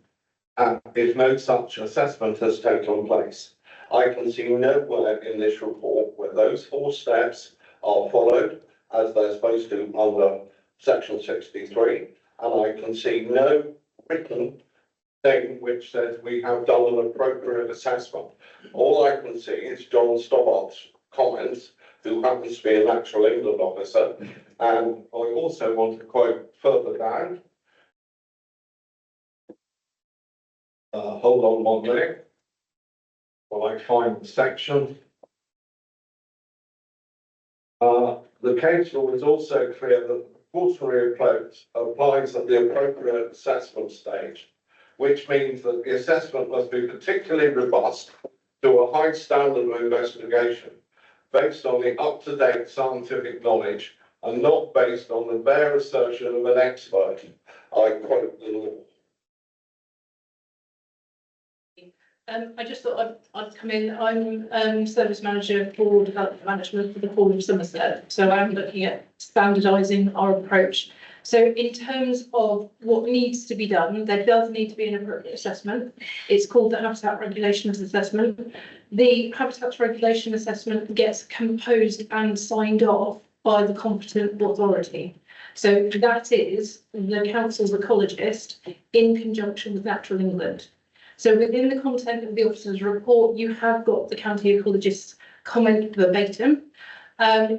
And if no such assessment has taken place, I can see nowhere in this report where those 4 steps are followed as they're supposed to under section 63. And I can see no written thing which says we have done an appropriate assessment. All I can see is John Stobbart's comments, who happens to be a Natural England officer. And I also want to quote further down. Hold on 1 minute while I find the section. The case law is also clear that precautionary approach applies at the appropriate assessment stage, which means that the assessment must be particularly robust to a high standard of investigation based on the up-to-date scientific knowledge and not based on the bare assertion of an expert. I quote the law. I just thought I'd come in. I'm service manager for development management for the Port of Somerset. So I'm looking at standardising our approach. So in terms of what needs to be done, there does need to be an appropriate assessment. It's called the Habitat Regulations Assessment. The Habitat Regulation Assessment gets composed and signed off by the competent authority. So that is the council's ecologist in conjunction with Natural England. So within the content of the officer's report, you have got the county ecologist's comment verbatim.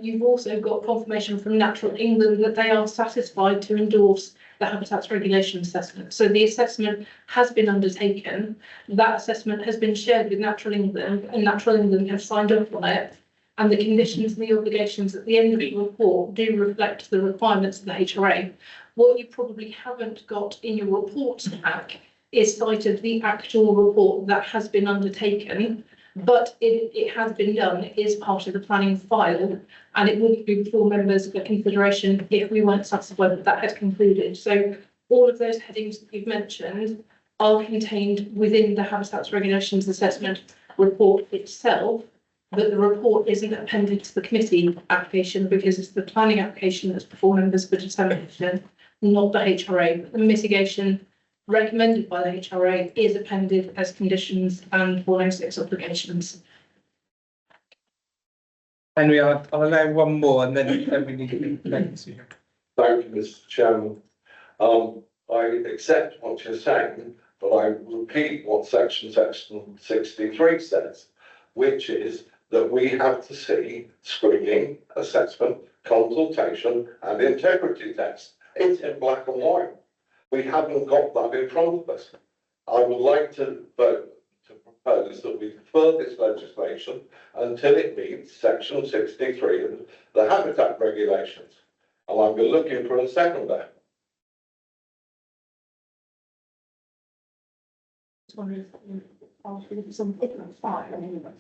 You've also got confirmation from Natural England that they are satisfied to endorse the Habitats Regulation Assessment. So the assessment has been undertaken. That assessment has been shared with Natural England, and Natural England have signed off on it. And the conditions and the obligations at the end of the report do reflect the requirements of the HRA. What you probably haven't got in your report pack is cited the actual report that has been undertaken, but it has been done, it is part of the planning file, and it would be before members for consideration if we weren't satisfied that that had concluded. So all of those headings that you've mentioned are contained within the Habitats Regulations Assessment report itself, but the report isn't appended to the committee application because it's the planning application that's before members for determination, not the HRA. But the mitigation recommended by the HRA is appended as conditions and 106 obligations. Henry, I'll allow one more and then we need to thank you. Thank you, Mr. Chairman. I accept what you're saying, but I repeat what section 63 says, which is that we have to see screening, assessment, consultation and integrity test. It's in black and white. We haven't got that in front of us. I would like to vote to propose that we defer this legislation until it meets section 63 of the Habitat Regulations. And I'll be looking for a seconder.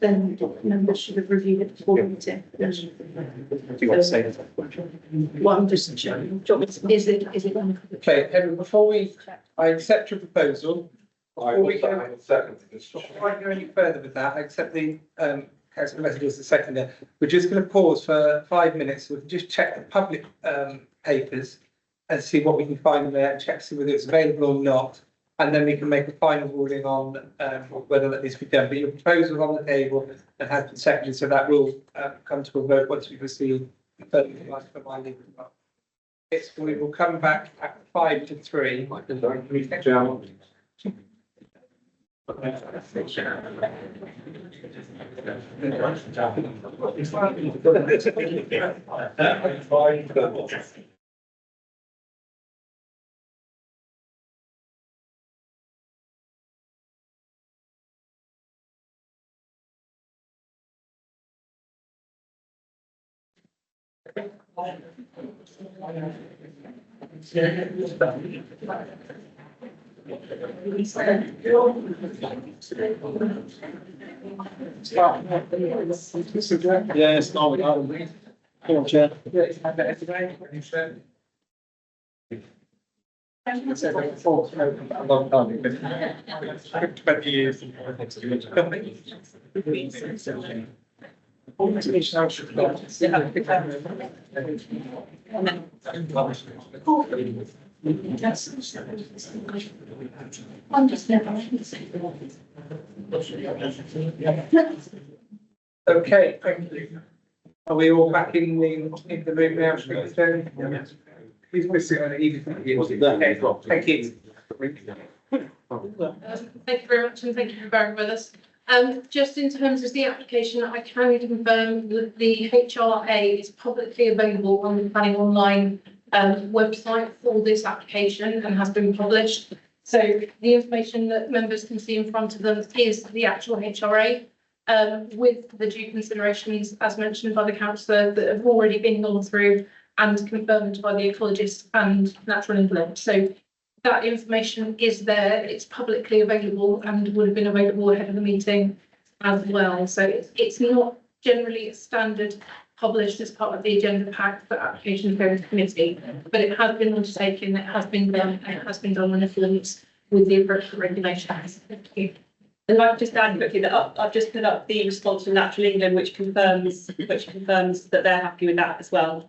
Then members should have reviewed it before the meeting. Do you want to say that? Well, I'm just checking. Is it? Okay, Henry, I accept your proposal. I Before we also go- have a second. Before I go any further with that, I accept the councillor message as the seconder. We're just going to pause for 5 minutes. We can just check the public papers and see what we can find in there, and check see whether it's available or not. And then we can make a final ruling on whether that needs to be done. But your proposal is on the table and has been seconded, so that will come to a vote once we've received the further advice from my legal department. We will come back at 5 to 3. Yes, no, we don't. Come on, Chair. A long time. 20 years. I'm just never. Okay, thank you. Are we all back in the room now? Who's missing on the evening? Okay, thank you. Thank you very much and thank you for bearing with us. Just in terms of the application, I can confirm that the HRA is publicly available on the Planning Online website for this application and has been published. So the information that members can see in front of them is the actual HRA with the due considerations, as mentioned by the councillor, that have already been gone through and confirmed by the ecologist and Natural England. So that information is there, it's publicly available and would have been available ahead of the meeting as well. So it's not generally a standard published as part of the agenda pack for applications going to committee, but it has been undertaken, it has been done, and it has been done in accordance with the appropriate regulations. Thank you. And I've just added quickly that I've just put up the response from Natural England, which confirms that they're happy with that as well.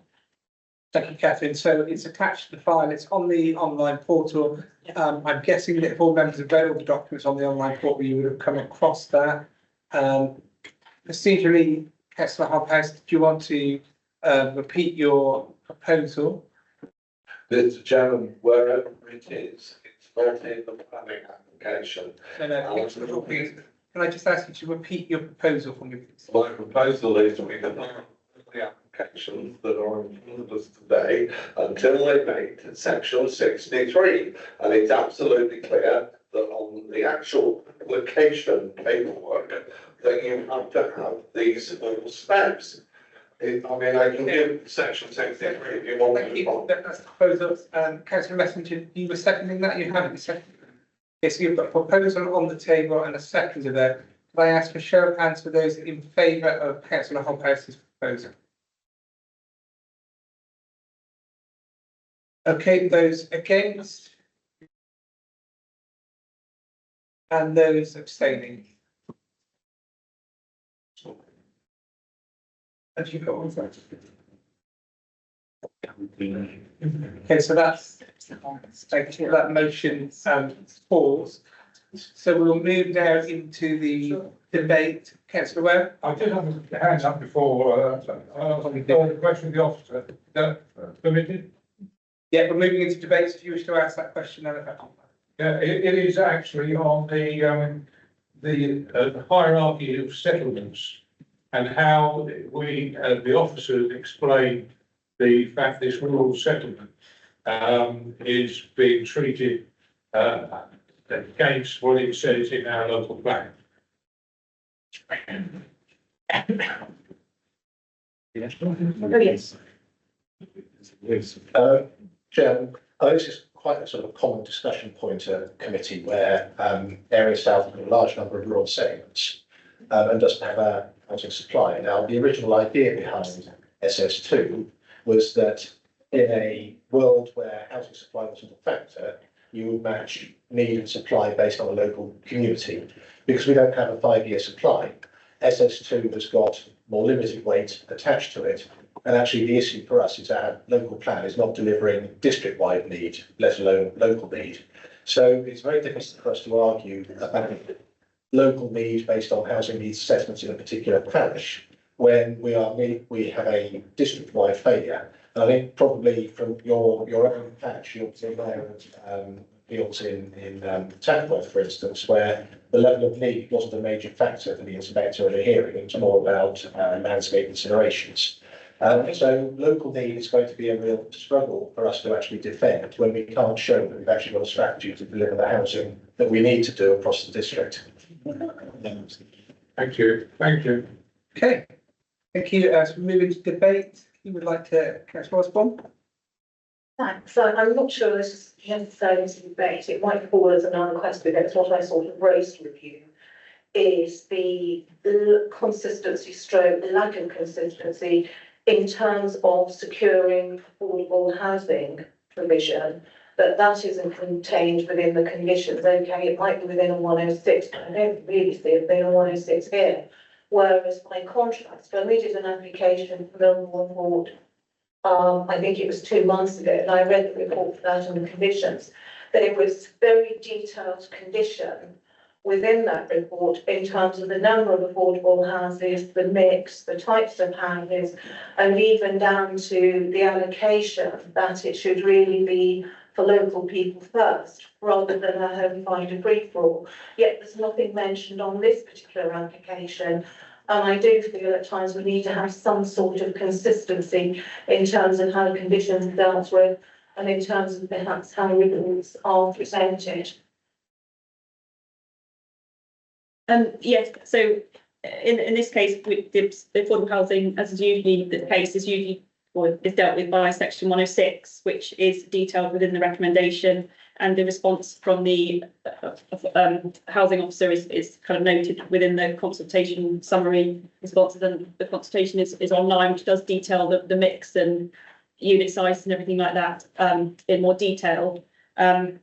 Thank you, Catherine. So it's attached to the file. It's on the online portal. I'm guessing that if all members have read all the documents on the online portal, you would have come across that. Procedurally, Councillor Hobhouse, do you want to repeat your proposal? Mr. Chairman, wherever it is, it's not in the planning application. No, can I just ask you to repeat your proposal for me, please? My proposal is we can the applications that are in front of us today until they meet section 63. And it's absolutely clear that on the actual application paperwork that you have to have these little steps. I mean, I can give section 63 if you want. Thank you. That's the proposal. Councillor Messenger, you were seconding that? You haven't seconded. Yes, you've got a proposal on the table and a seconder there. Can I ask for show of hands for those in favour of Councillor Hobhouse's proposal? Okay, those against, And those abstaining? Have you got one vote? Okay, so that's, that motion falls. So we'll move now into the debate. Councillor Ware? I did have a hand up before, the question of the officer, permitted? Yeah, we're moving into debates. If you wish to ask that question, then. Yeah, it is actually on the hierarchy of settlements and how we, the officers explain the fact this rural settlement is being treated against what it says in our local plan. Oh, yes. Chairman, this is quite a sort of common discussion point at committee where Area South has got a large number of rural settlements and doesn't have a housing supply. Now, the original idea behind SS2 was that in a world where housing supply wasn't a factor, you would match need and supply based on a local community. Because we don't have a 5-year supply, SS2 has got more limited weight attached to it. And actually the issue for us is our local plan is not delivering district-wide need, let alone local need. So it's very difficult for us to argue about local need based on housing needs assessments in a particular parish when we have a district-wide failure. And I think probably from your own patch, you'll see there fields in Tatworth, for instance, where the level of need wasn't a major factor for the inspector at a hearing. It was more about landscape considerations. So local need is going to be a real struggle for us to actually defend when we can't show that we've actually got a strategy to deliver the housing that we need to do across the district. Thank you. Thank you. Okay, thank you. As we move into debate, you would like to, Councillor Osborne? Thanks. So I'm not sure this is necessarily a debate. It might fall as another question, but it's what I sort of raised with you, is the consistency stroke, the lack of consistency in terms of securing affordable housing provision, that isn't contained within the conditions. Okay, it might be within a 106, but I don't really see it being a 106 here. Whereas by contrast, when we did an application for Millwall Report, I think it was 2 months ago, and I read the report for that and the conditions, that it was very detailed condition within that report in terms of the number of affordable houses, the mix, the types of houses, and even down to the allocation that it should really be for local people first, rather than a home finder free-for-all. Yet there's nothing mentioned on this particular application. And I do feel at times we need to have some sort of consistency in terms of how conditions are dealt with and in terms of perhaps how reports are presented. Yes, so in this case, the affordable housing, as is usually the case, is usually or is dealt with by section 106, which is detailed within the recommendation, and the response from the housing officer is kind of noted within the consultation summary responses, and the consultation is online, which does detail the mix and unit size and everything like that in more detail. But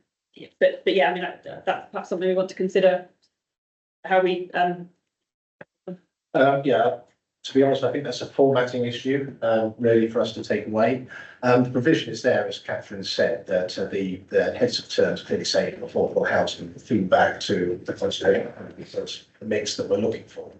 yeah, I mean that's perhaps something we want to consider how we Yeah, to be honest, I think that's a formatting issue, really, for us to take away. The provision is there, as Catherine said, that the heads of terms clearly say affordable housing feed back to the consultation, because the mix that we're looking for.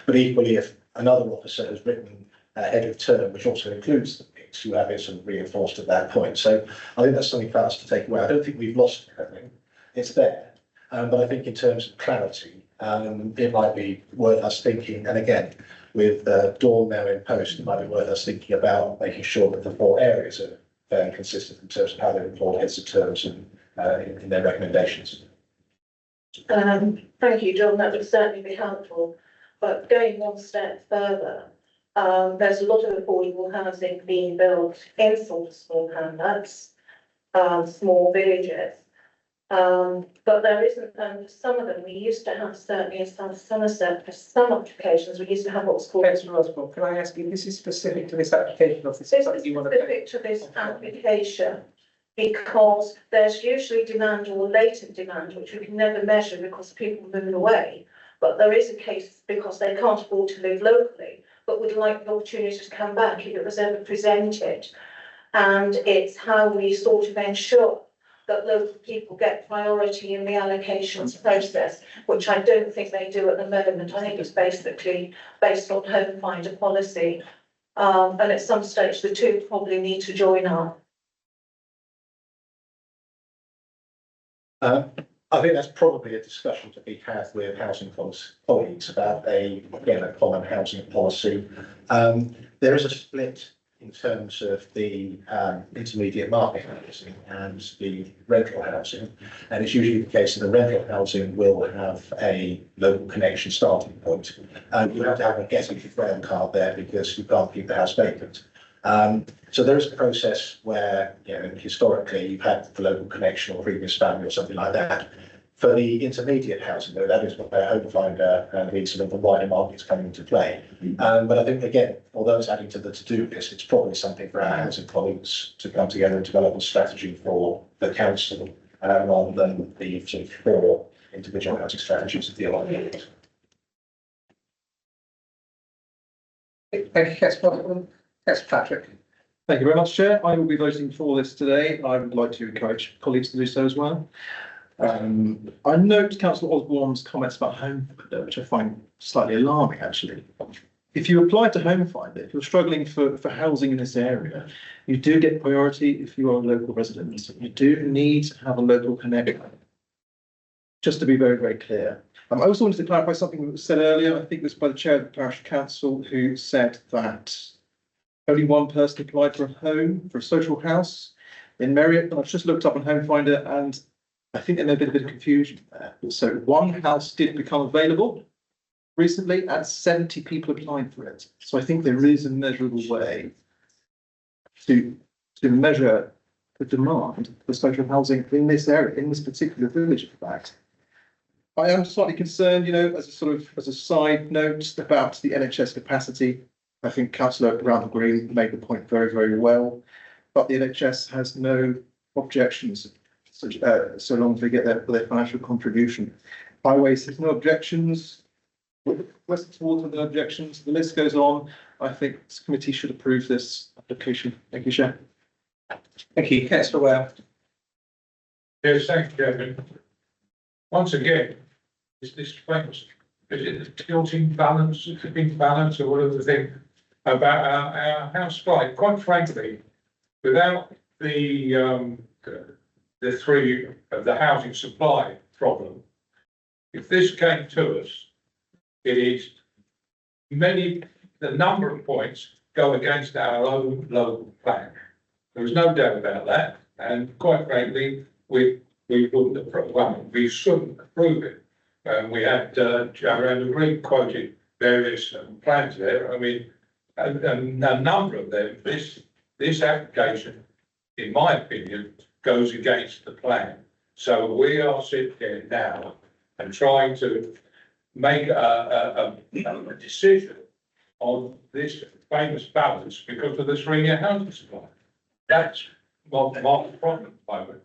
But equally, if another officer has written a head of term, which also includes the mix, you have it sort of reinforced at that point. So I think that's something for us to take away. I don't think we've lost anything. It's there. But I think in terms of clarity, it might be worth us thinking, and again, with Dawn now in post, it might be worth us thinking about making sure that the 4 areas are fairly consistent in terms of how they report heads of terms and in their recommendations. Thank you, John. That would certainly be helpful. But going one step further, there's a lot of affordable housing being built in sort of small hamlets, small villages. But there isn't, for some of them, we used to have, certainly in South Somerset, for some applications, we used to have what's called. Councillor Osborne, can I ask you, this is specific to this application, or this is This is something you want to? specific to this application. because there's usually demand or latent demand, which we can never measure because people move away. But there is a case because they can't afford to live locally, but would like the opportunity to come back if it was ever presented. And it's how we sort of ensure that local people get priority in the allocations process, which I don't think they do at the moment. I think it's basically based on home finder policy. And at some stage, the two probably need to join up. I think that's probably a discussion to be had with housing colleagues about a common housing policy. There is a split in terms of the intermediate market housing and the rental housing. And it's usually the case that the rental housing will have a local connection starting point. And you have to have a getting to ground card there because you can't keep the house vacant. So there is a process where, historically you've had the local connection or previous family or something like that. For the intermediate housing, though, that is where Home Finder and the sort of the wider markets come into play. But I think, again, although it's adding to the to-do list, it's probably something for our housing colleagues to come together and develop a strategy for the council rather than the sort of 4 individual housing strategies of the alignment. Thank you, Councillor. Yes, Patrick. Thank you very much, Chair. I will be voting for this today. I would like to encourage colleagues to do so as well. I note Councillor Osborne's comments about Home Finder, which I find slightly alarming, actually. If you apply to Home Finder, if you're struggling for housing in this area, you do get priority if you are a local resident. You do need to have a local connection. Just to be very, very clear. I also wanted to clarify something that was said earlier. I think it was by the Chair of the Parish Council who said that only one person applied for a home, for a social house in Merriott. And I've just looked up on Home Finder and I think there may have been a bit of confusion there. So one house did become available recently and 70 people applied for it. So I think there is a measurable way to measure the demand for social housing in this area, in this particular village, in fact. I am slightly concerned, as a side note about the NHS capacity. I think Councillor Randall Green made the point very, very well, but the NHS has no objections so long as they get their financial contribution. Highways has no objections. Western Water no objections. The list goes on. I think this committee should approve this application. Thank you, Chair. Thank you, Councillor Ware. Yes, thank you, Chairman. Once again, is this famous? Is it the tilting balance, the tipping balance, or whatever the thing about our house flight? Quite frankly, without the three of the housing supply problem, if this came to us, it is the number of points go against our own local plan. There's no doubt about that, and quite frankly, we wouldn't approve. Well, we shouldn't approve it. We had Randall Green quoted various plans there. I mean, a number of them. This application, in my opinion, goes against the plan. So we are sitting here now and trying to make a decision on this famous balance because of the 3-year housing supply. That's what my problem at the moment.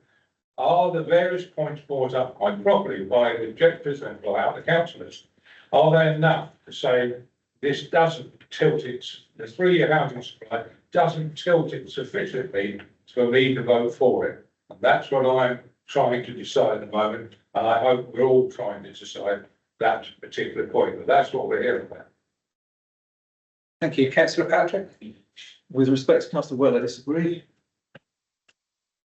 Are the various points brought up quite properly by the objectors and by other councillors? Are they enough to say this doesn't tilt it, the 3-year housing supply doesn't tilt it sufficiently for me to vote for it? And that's what I'm trying to decide at the moment. And I hope we're all trying to decide that particular point, but that's what we're here about. Thank you, Councillor Patrick. With respect to Councillor Well, I disagree.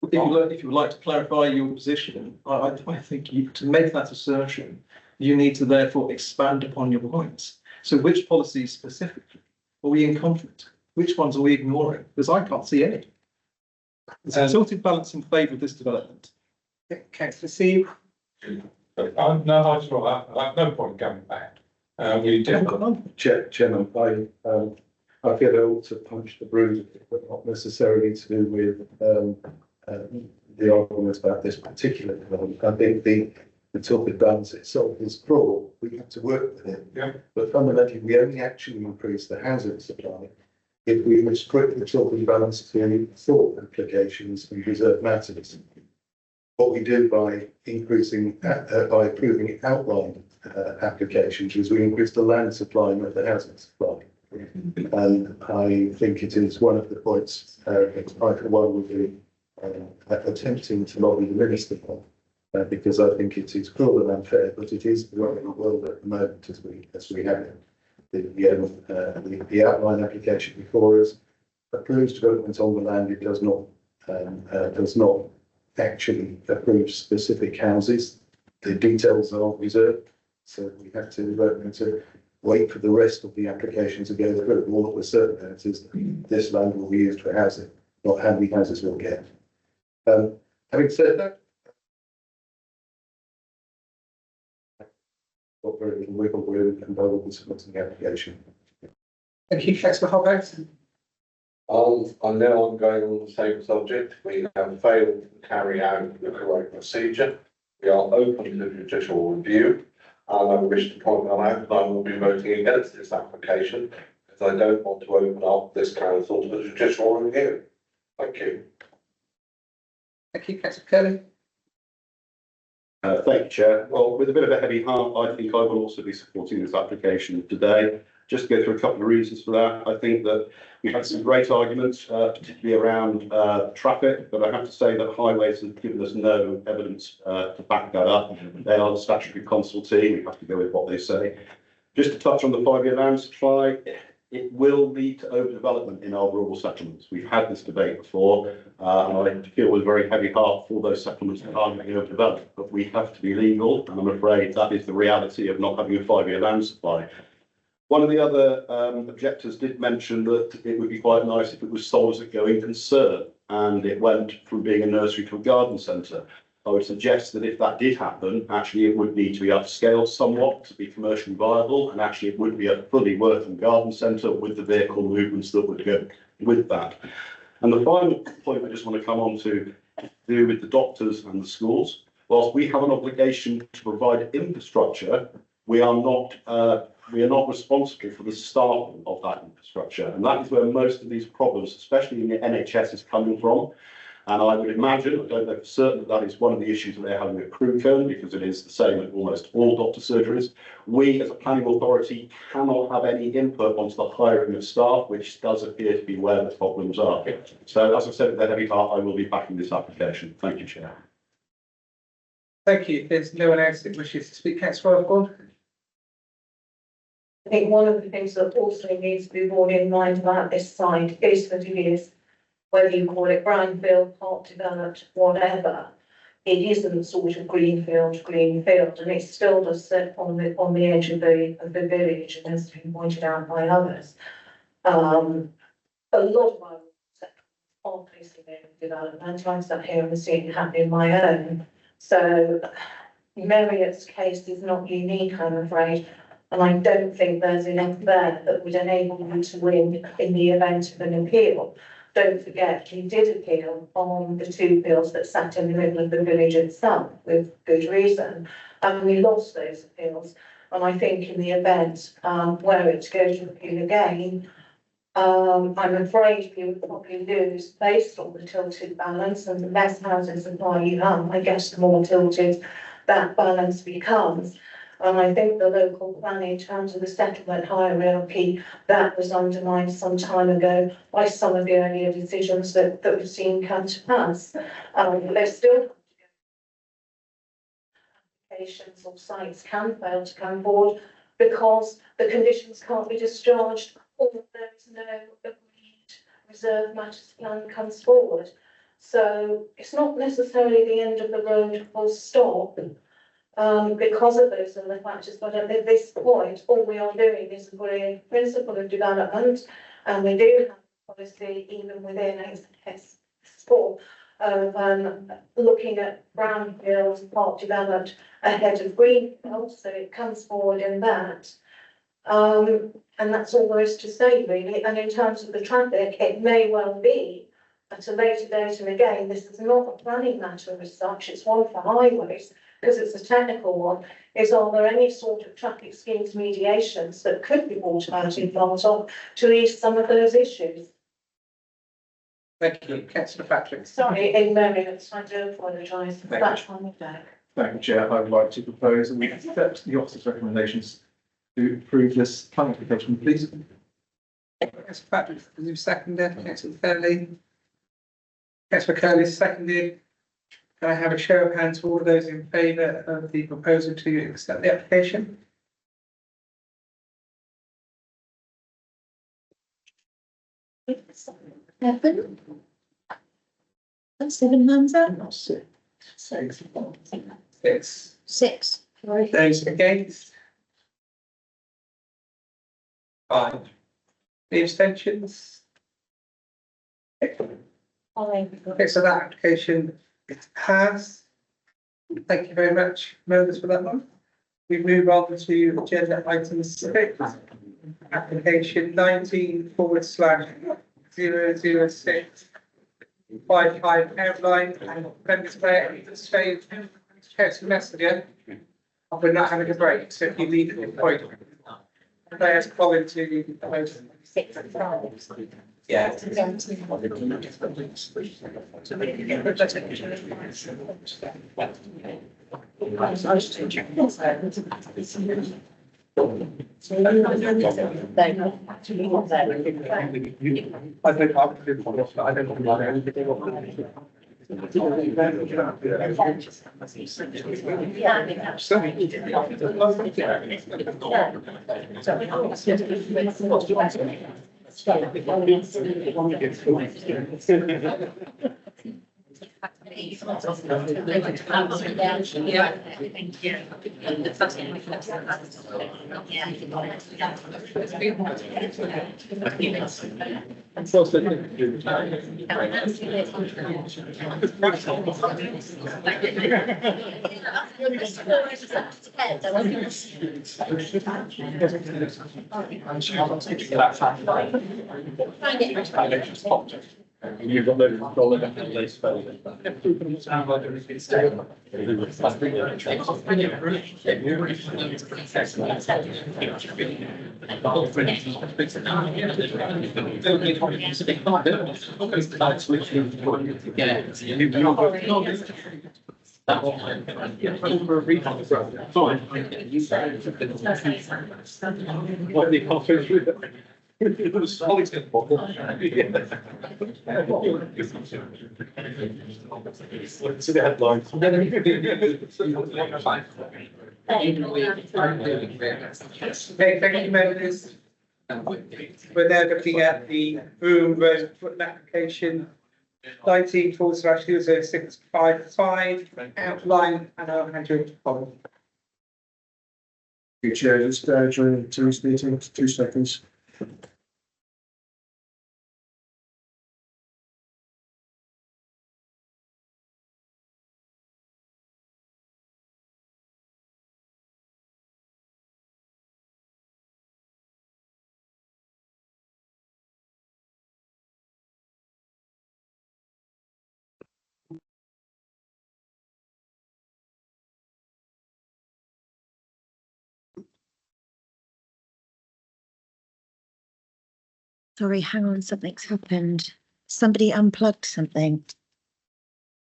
If you would like to clarify your position, I think to make that assertion, you need to therefore expand upon your points. So which policies specifically are we in conflict? Which ones are we ignoring? Because I can't see any. There's a tilted balance in favour of this development. Councillor Steve. No, I have no point going back. Chairman, I feel I ought to punch the bruise, but not necessarily to do with the arguments about this particular development. I think the tilted balance itself is flawed. We have to work with it. Yeah. But fundamentally, we only actually increase the housing supply if we restrict the children balance to thought applications and reserved matters. What we do by increasing, by approving outline applications is we increase the land supply, not the housing supply. And I think it is one of the points that I for one would be attempting to lobby the minister on, because I think it is cruel and unfair, but it is the way of the world at the moment as we have it. The outline application before us approves development on the land. It does not actually approve specific houses. The details are reserved, so we have to wait for the rest of the application to go through. All that we're certain about is that this land will be used for housing, not how many houses we'll get. Having said that, got very little wiggle room, and I will be submitting the application. Thank you, councillor Hogarth. And now I'm going on the same subject. We have failed to carry out the correct procedure. We are open to judicial review. And I wish to point that out, I will be voting against this application because I don't want to open up this council to judicial review. Thank you. Thank you, councillor Curley. Thank you, Chair. Well, with a bit of a heavy heart, I think I will also be supporting this application today. Just to go through a couple of reasons for that. I think that we've had some great arguments, particularly around traffic, but I have to say that highways have given us no evidence to back that up. They are the statutory consultee. We have to go with what they say. Just to touch on the 5-year land supply, it will lead to overdevelopment in our rural settlements. We've had this debate before, and I feel with a very heavy heart for those settlements that are being overdeveloped, but we have to be legal, and I'm afraid that is the reality of not having a 5-year land supply. One of the other objectors did mention that it would be quite nice if it was sold as a going concern and it went from being a nursery to a garden centre. I would suggest that if that did happen, actually it would need to be upscaled somewhat to be commercially viable, and actually it would be a fully working garden centre with the vehicle movements that would go with that. And the final point I just want to come on to do with the doctors and the schools. Whilst we have an obligation to provide infrastructure, we are not responsible for the staffing of that infrastructure. And that is where most of these problems, especially in the NHS, is coming from. And I would imagine, I don't know for certain, that that is one of the issues that they're having at Crewcombe, because it is the same at almost all doctor surgeries. We, as a planning authority, cannot have any input onto the hiring of staff, which does appear to be where the problems are. So, as I said, with a heavy heart, I will be backing this application. Thank you, Chair. Thank you. If there's no one else that wishes to speak, councillor Osborne. I think one of the things that also needs to be borne in mind about this site is that it is, whether you call it brownfield, part developed, whatever, it isn't sort of greenfield, and it still does sit on the edge of the village, and has been pointed out by others. A lot of our settlements are facing development. I've sat here and seen it happen in my own. So Marriott's case is not unique, I'm afraid. And I don't think there's enough there that would enable you to win in the event of an appeal. Don't forget, we did appeal on the 2 bills that sat in the middle of the village itself, with good reason, and we lost those appeals. And I think in the event where it goes to appeal again, I'm afraid you would probably lose based on the tilted balance, and the less housing supply you have, I guess the more tilted that balance becomes. And I think the local plan, in terms of the settlement hierarchy, that was undermined some time ago by some of the earlier decisions that we've seen come to pass. There's still applications or sites can fail to come forward because the conditions can't be discharged, or there is no agreed reserve matters plan comes forward. So it's not necessarily the end of the road full stop. Because of those other factors, but at this point, all we are doing is agreeing principle of development, and we do have a policy even within S4 of looking at brownfields, part developed ahead of greenfields, so it comes forward in that. And that's all there is to say, really. And in terms of the traffic, it may well be at a later date, and again, this is not a planning matter as such, it's one for highways. because it's a technical one, is are there any sort of traffic schemes mediations that could be brought about in Barton to ease some of those issues? Thank you, councillor Patrick. Sorry, in Marriott, I do apologise, that's on the back. Thank you, Chair. I would like to propose that we accept the officer's recommendations to approve this planning application, please. Councillor Patrick, as you seconded, councillor Fairley. Councillor Curley seconded. Can I have a show of hands for all those in favour of the proposal to accept the application? Seven. That's 7 hands up. Six. Six. Sorry. Those against? 5. The abstentions? Okay, so that application is passed. Thank you very much, members, for that one. We move on to agenda item 6, application 19/006 55 outline and members may say text messenger. We're not having a break, so if you leave at the point, players calling to the motion. 6 and 5. Yeah. You've got the dollar and lace fellow. See the headlines. Okay, thank you, members. We're now looking at the Broome Road foot application 19/00655 outline, and I'll hand you over to Colin. Chair, just joining today's meeting, 2 seconds. Sorry, hang on, something's happened. Somebody unplugged something.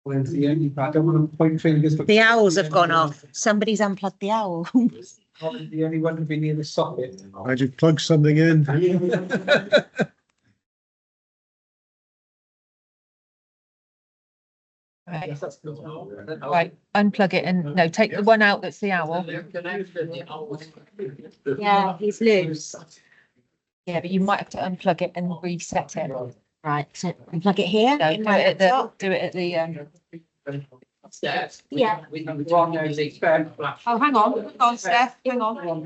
When's the only, I don't want to point fingers. But The owls have gone off. Somebody's unplugged the owl. the only one to be near the socket. I just plugged something in. Right, unplug it and no, take the one out that's the owl. Yeah, he's loose. Yeah, but you might have to unplug it and reset it. Right, so unplug it here. No, in do my it at the, laptop. do it at the, Yeah. oh, hang on, Steph, hang on.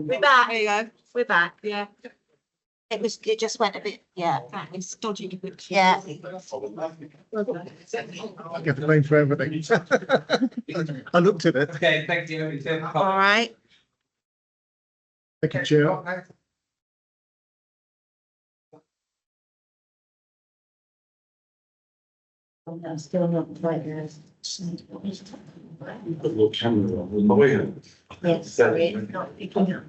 We're back. There you go. We're back. Yeah. It just went a bit, yeah, it's dodgy. Yeah. I get the blame for everything. I looked at it. Okay, thank you. All right. Thank you, Chair. I'm still not quite there. Little camera on. Oh, yeah. Yes, sorry, it's not picking up.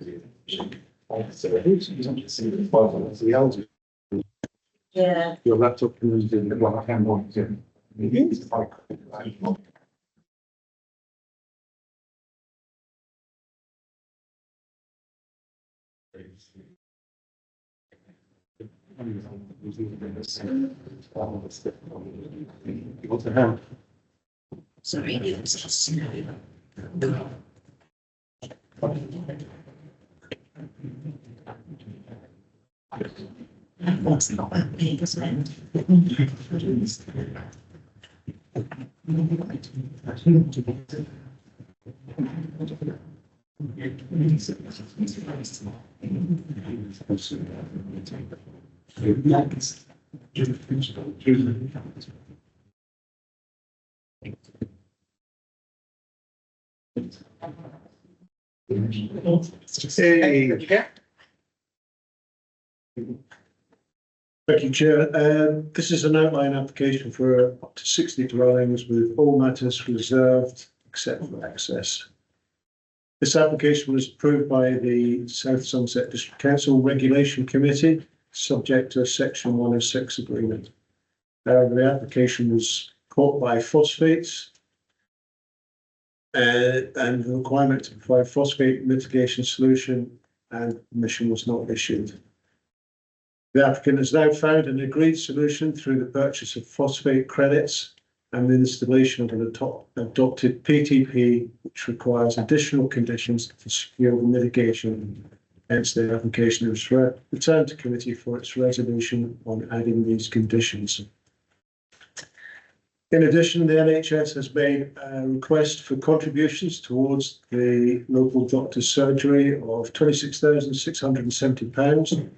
Yeah. Your laptop can use the one camera. You want to have? Sorry, it was just. That's not that big, is it? Hey. Thank you, Chair. This is an outline application for up to 60 dwellings with all matters reserved except for access. This application was approved by the South Somerset District Council Regulation Committee, subject to a Section 106 agreement. However, the application was caught by phosphates and the requirement to provide phosphate mitigation solution, and permission was not issued. The applicant has now found an agreed solution through the purchase of phosphate credits and the installation of an adopted PTP, which requires additional conditions to secure the mitigation. Hence, the application is returned to committee for its resolution on adding these conditions. In addition, the NHS has made a request for contributions towards the local doctor's surgery of £26,670,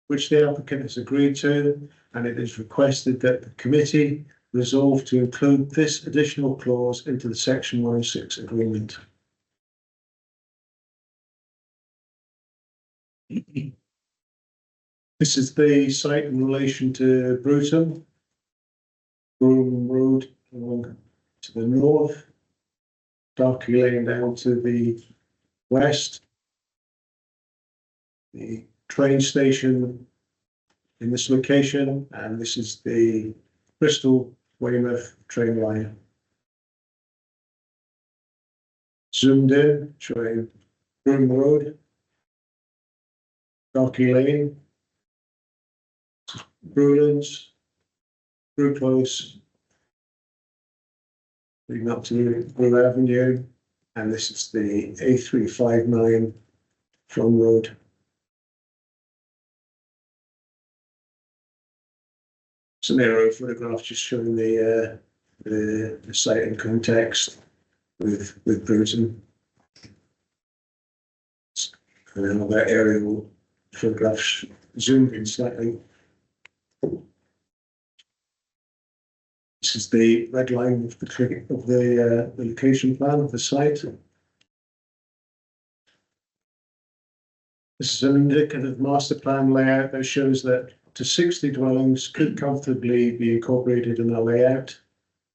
which the applicant has agreed to, and it is requested that the committee resolve to include this additional clause into the Section 106 agreement. This is the site in relation to Bruton, Broome Road along to the north, Darky Lane down to the west, the train station in this location, and this is the Bristol Weymouth train line. Zoomed in, showing Broome Road, Darky Lane, Brewlands, Brew Close, leading up to Brew Avenue, and this is the A359 from road. It's an aerial photograph just showing the site in context with Bruton. And then that aerial photograph zoomed in slightly. This is the red line of the location plan of the site. This is an indicative master plan layout that shows that up to 60 dwellings could comfortably be incorporated in a layout.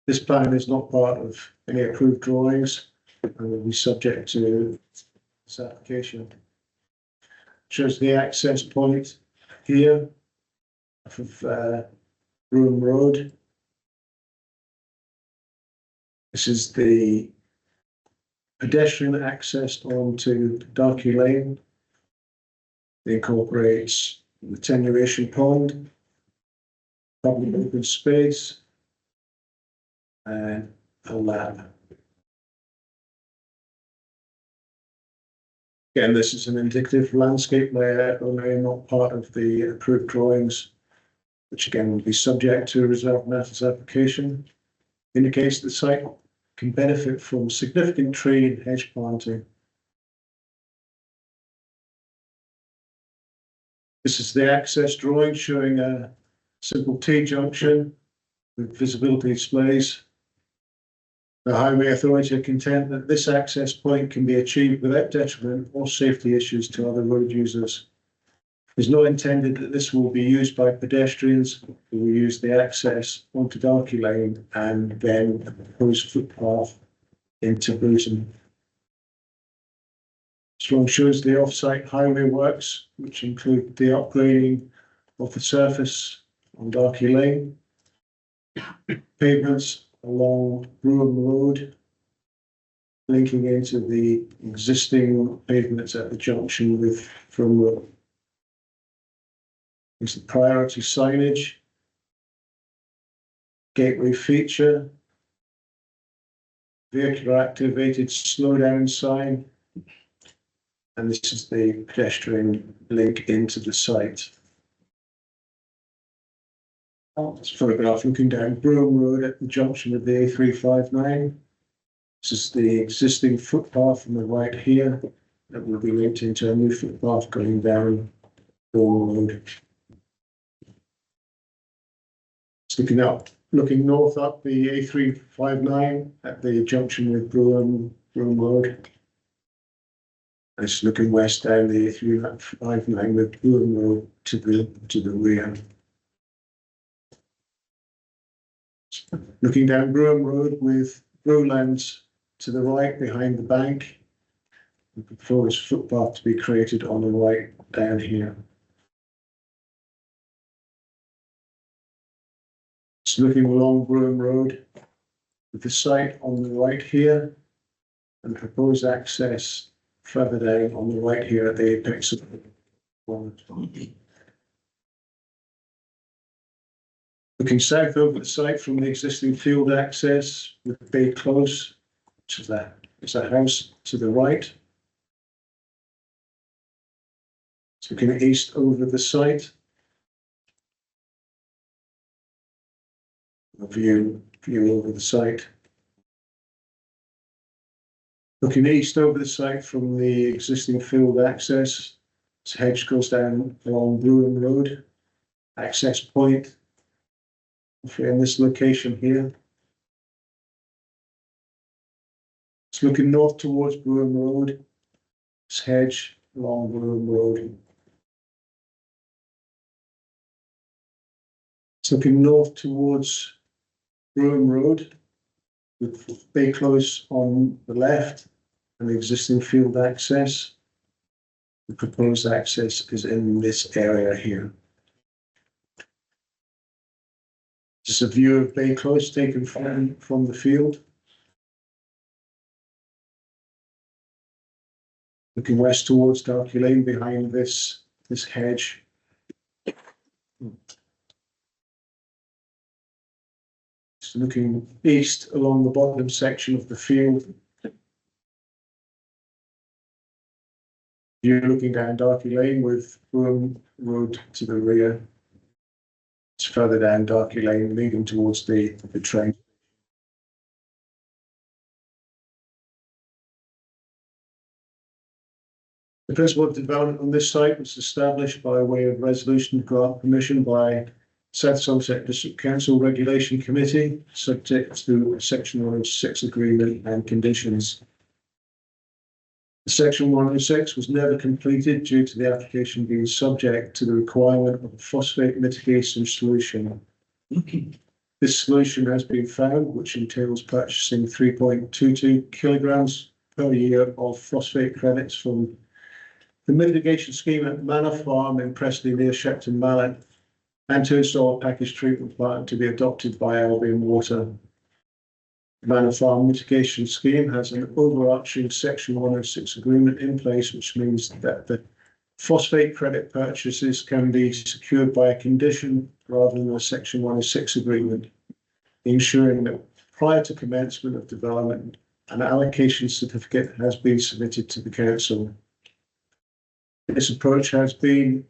This plan is not part of any approved drawings and will be subject to this application. Shows the access point here off of Broome Road. This is the pedestrian access onto Darky Lane. It incorporates the attenuation pond, public open space, and a lab. Again, this is an indicative landscape layout, only not part of the approved drawings, which again will be subject to a reserved matters application. Indicates the site can benefit from significant tree and hedge planting. This is the access drawing showing a simple T-junction with visibility displays. The Highway Authority are content that this access point can be achieved without detriment or safety issues to other road users. It's not intended that this will be used by pedestrians who will use the access onto Darky Lane and then a proposed footpath into Bruton. This one shows the off-site highway works, which include the upgrading of the surface on Darky Lane, pavements along Brougham Road, linking into the existing pavements at the junction with Frum Road. There's the priority signage, gateway feature, vehicular activated slow down sign, and this is the pedestrian link into the site. This photograph looking down Brougham Road at the junction with the A359. This is the existing footpath on the right here that will be linked into a new footpath going down Brougham Road. Looking north up the A359 at the junction with Brougham Road. It's looking west down the A359 with Brougham Road to the rear. Looking down Brougham Road with Brewlands to the right behind the bank. The proposed footpath to be created on the right down here. It's looking along Brougham Road with the site on the right here and proposed access further down on the right here at the apex of the road. Looking south over the site from the existing field access with Bay Close, which is a house to the right. It's looking east over the site. A view over the site. Looking east over the site from the existing field access, this hedge goes down along Brougham Road, access point in this location here. It's looking north towards Brougham Road, this hedge along Brougham Road. It's looking north towards Brougham Road with Bay Close on the left and the existing field access. The proposed access is in this area here. This is a view of Bay Close taken from the field. Looking west towards Darky Lane behind this hedge. Looking east along the bottom section of the field. You're looking down Darky Lane with Brougham Road to the rear. It's further down Darky Lane, leading towards the train. The principle of development on this site was established by way of resolution to grant permission by South Somerset District Council Regulation Committee, subject to Section 106 agreement and conditions. Section 106 was never completed due to the application being subject to the requirement of a phosphate mitigation solution. This solution has been found, which entails purchasing 3.22 kilograms per year of phosphate credits from the mitigation scheme at Manor Farm in Prestley near Shepton Mallet, and to install a package treatment plant to be adopted by Albion Water. The Manor Farm mitigation scheme has an overarching Section 106 agreement in place, which means that the phosphate credit purchases can be secured by a condition rather than a Section 106 agreement, ensuring that prior to commencement of development, an allocation certificate has been submitted to the council. This approach has been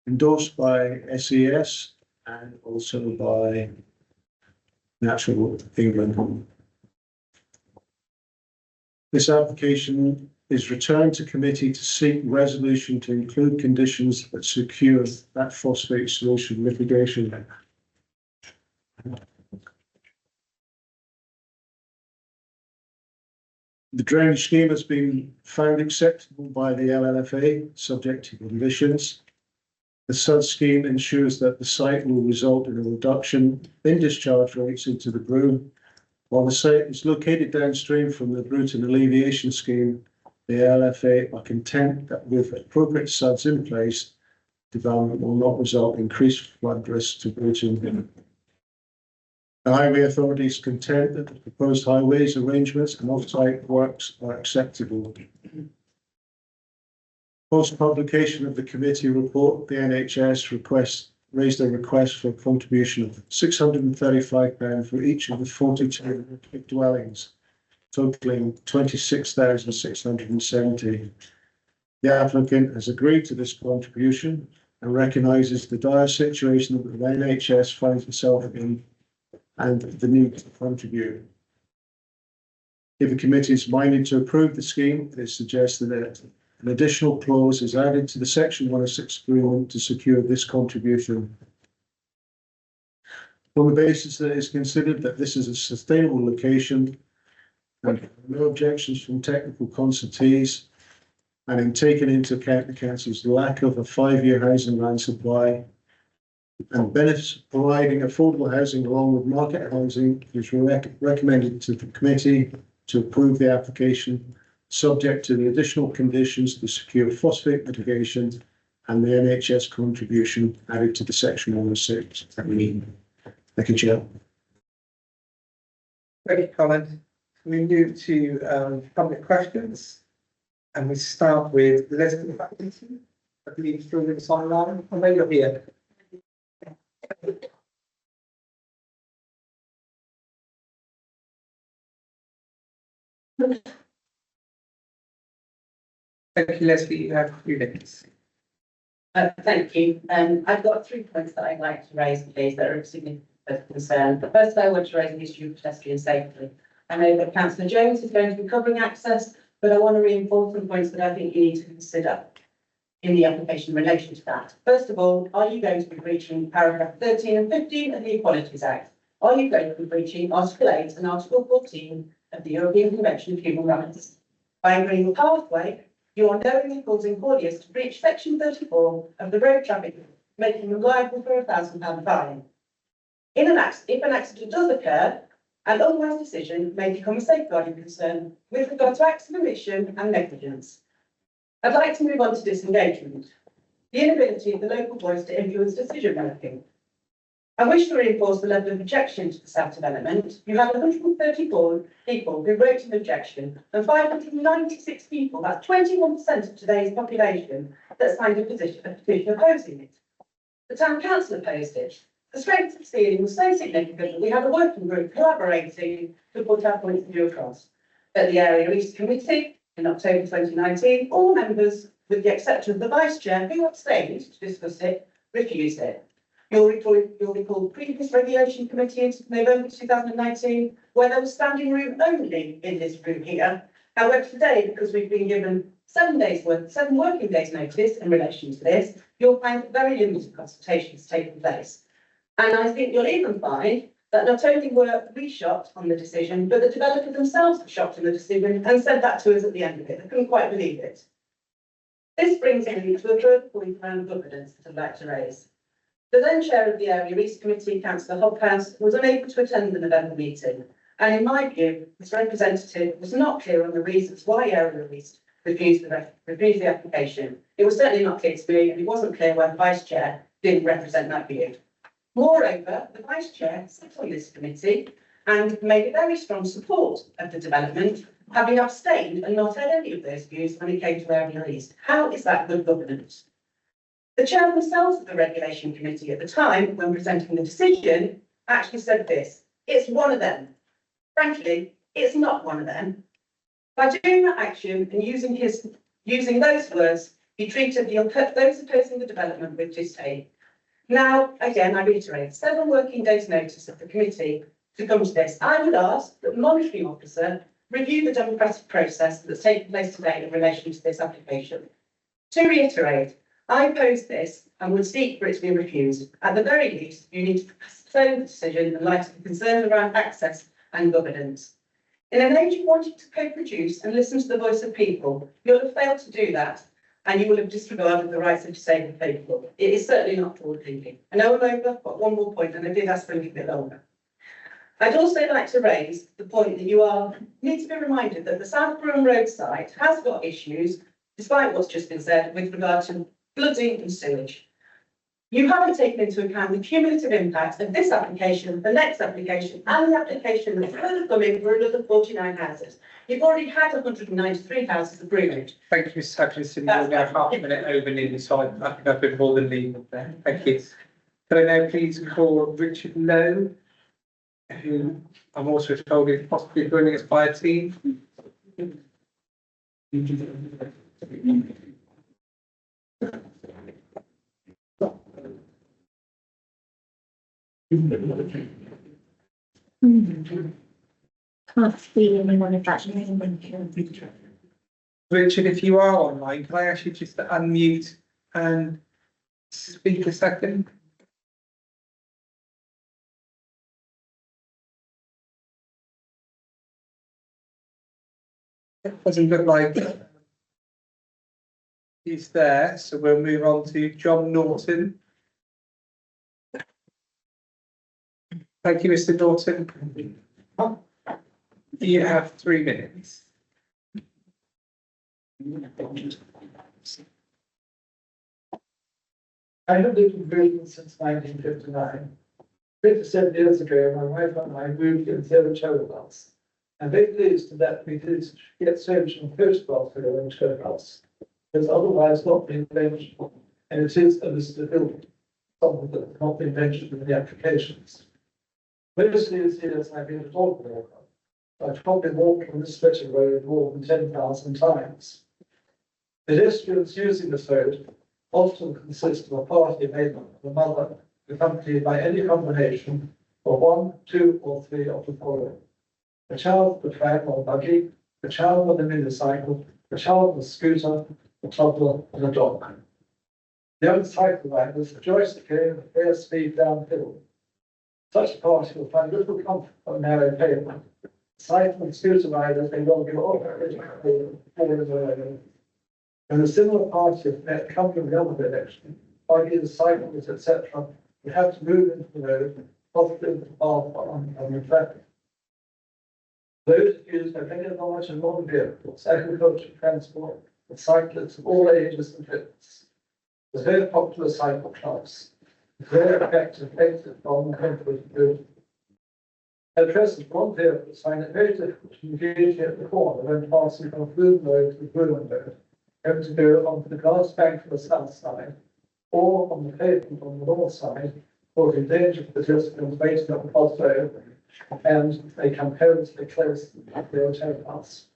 endorsed by SES and also by Natural England. This application is returned to committee to seek resolution to include conditions that secure that phosphate solution mitigation. The drainage scheme has been found acceptable by the LLFA, subject to conditions. The SUD scheme ensures that the site will result in a reduction in discharge rates into the Broom. While the site is located downstream from the Bruton Alleviation Scheme, the LFA are content that with appropriate SUDs in place, development will not result in increased flood risk to Bruton. The Highway Authority is content that the proposed highways arrangements and off-site works are acceptable. Post publication of the committee report, the NHS raised a request for a contribution of £635 for each of the 42 dwellings, totaling 26,670. The applicant has agreed to this contribution and recognises the dire situation that the NHS finds itself in and the need to contribute. If the committee is minded to approve the scheme, it is suggested that an additional clause is added to the Section 106 agreement to secure this contribution. On the basis that it is considered that this is a sustainable location and no objections from technical consultees, and in taking into account the council's lack of a 5-year housing land supply and benefits of providing affordable housing along with market housing, it is recommended to the committee to approve the application, subject to the additional conditions to secure phosphate mitigation and the NHS contribution added to the Section 106. Thank you, Chair. Thank you, Colin. We move to public questions, and we start with Leslie Atkinson. I believe still with us online. I know you're here. Thank you, Leslie. You have 3 minutes. Thank you. I've got 3 points that I'd like to raise, please, that are of significant concern. The first, I want to raise the issue of pedestrian safety. I know that Councillor Jones is going to be covering access, but I want to reinforce some points that I think you need to consider in the application in relation to that. First of all, are you going to be breaching paragraph 13 and 15 of the Equalities Act? Are you going to be breaching Article 8 and Article 14 of the European Convention of Human Rights? By agreeing with Pathway, you are knowingly causing hauliers to breach Section 34 of the Road Traffic Law, making them liable for a £1,000 fine. If an accident does occur, an unwise decision may become a safeguarding concern with regard to acts of omission and negligence. I'd like to move on to disengagement, the inability of the local voice to influence decision making. I wish to reinforce the level of objection to the South development. You had 134 people who wrote an objection and 596 people, that's 21% of today's population, that signed a petition opposing it. The town council opposed it. The strength of feeling was so significant that we had a working group collaborating to put our points of view across. At the Area East Committee in October 2019, all members, with the exception of the Vice Chair, who abstained to discuss it, refused it. You'll recall the previous Regulation Committee in November 2019, where there was standing room only in this room here. However, today, because we've been given 7 working days notice in relation to this, you'll find very limited consultations taking place. And I think you'll even find that not only were we shocked on the decision, but the developer themselves were shocked on the decision and said that to us at the end of it. They couldn't quite believe it. This brings me to a third point around governance that I'd like to raise. The then chair of the Area East Committee, Councillor Hobhouse, was unable to attend the November meeting. And in my view, this representative was not clear on the reasons why Area East refused the application. It was certainly not clear to me, and it wasn't clear why the Vice Chair didn't represent that view. Moreover, the Vice Chair sat on this committee and made a very strong support of the development, having abstained and not had any of those views when it came to Area East. How is that good governance? The chair themselves of the Regulation Committee at the time, when presenting the decision, actually said this: it's one of them. Frankly, it's not one of them. By doing that action and using those words, he treated those opposing the development with disdain. Now, again, I reiterate, 7 working days notice of the committee to come to this. I would ask that the monitoring officer review the democratic process that's taking place today in relation to this application. To reiterate, I oppose this and would seek for it to be refused. At the very least, you need to postpone the decision in light of the concerns around access and governance. In an age of wanting to co-produce and listen to the voice of people, you'll have failed to do that. and you will have disregarded the rights of disabled people. It is certainly not forward thinking. I know I'm over, but one more point, and I did ask for a little bit longer. I'd also like to raise the point that you need to be reminded that the South Broome Road site has got issues, despite what's just been said, with regard to flooding and sewage. You haven't taken into account the cumulative impact of this application, the next application, and the application that's further coming for another 49 houses. You've already had 193 houses approved. Thank you, Ms Hutchinson. You're now half a minute over nearly, so I think I've been more than legal there. Thank you. Could I now please call Richard Lowe, who I'm also told is possibly joining us by a team. Can't see anyone if that's. Richard, if you are online, can I ask you just to unmute and speak a second? It doesn't look like he's there, so we'll move on to John Norton. Thank you, Mr. Norton. You have 3 minutes. I have lived in Britain since 1959. 57 years ago, my wife and I moved in Zero House. I'm very pleased that we did get service from photographs for the Cherry House. It's otherwise not been mentioned, and it is a listed building, something that has not been mentioned in the applications. Mostly it's years I've been a dog walker. I've probably walked on this stretch of road more than 10,000 times. Pedestrians using this road often consist of a party made up of a mother accompanied by any combination of 1, 2, or 3 of the following: a child with a tram or buggy, a child on a minicycle, a child with a scooter, a toddler, and a dog. The old cycle riders joystick at a fair speed downhill. Such a party will find little comfort on narrow pavement. Cycle and scooter riders may well go off when a similar party of met come from the other direction, buggies, cyclists, etc., you have to move into the road, possibly into the path on the traffic. Those used by many large and modern vehicles, agricultural transport, and cyclists of all ages and fitness. It's a very popular cycle class. It's very effective exit from the country good. At present, one vehicle find it very difficult to engage at the corner when passing from Broome Road to Broome Road, having to go onto the glass bank on the south side, or on the pavement on the north side, causing danger for pedestrians waiting on the cross road, and they come perilously close to the hotel house.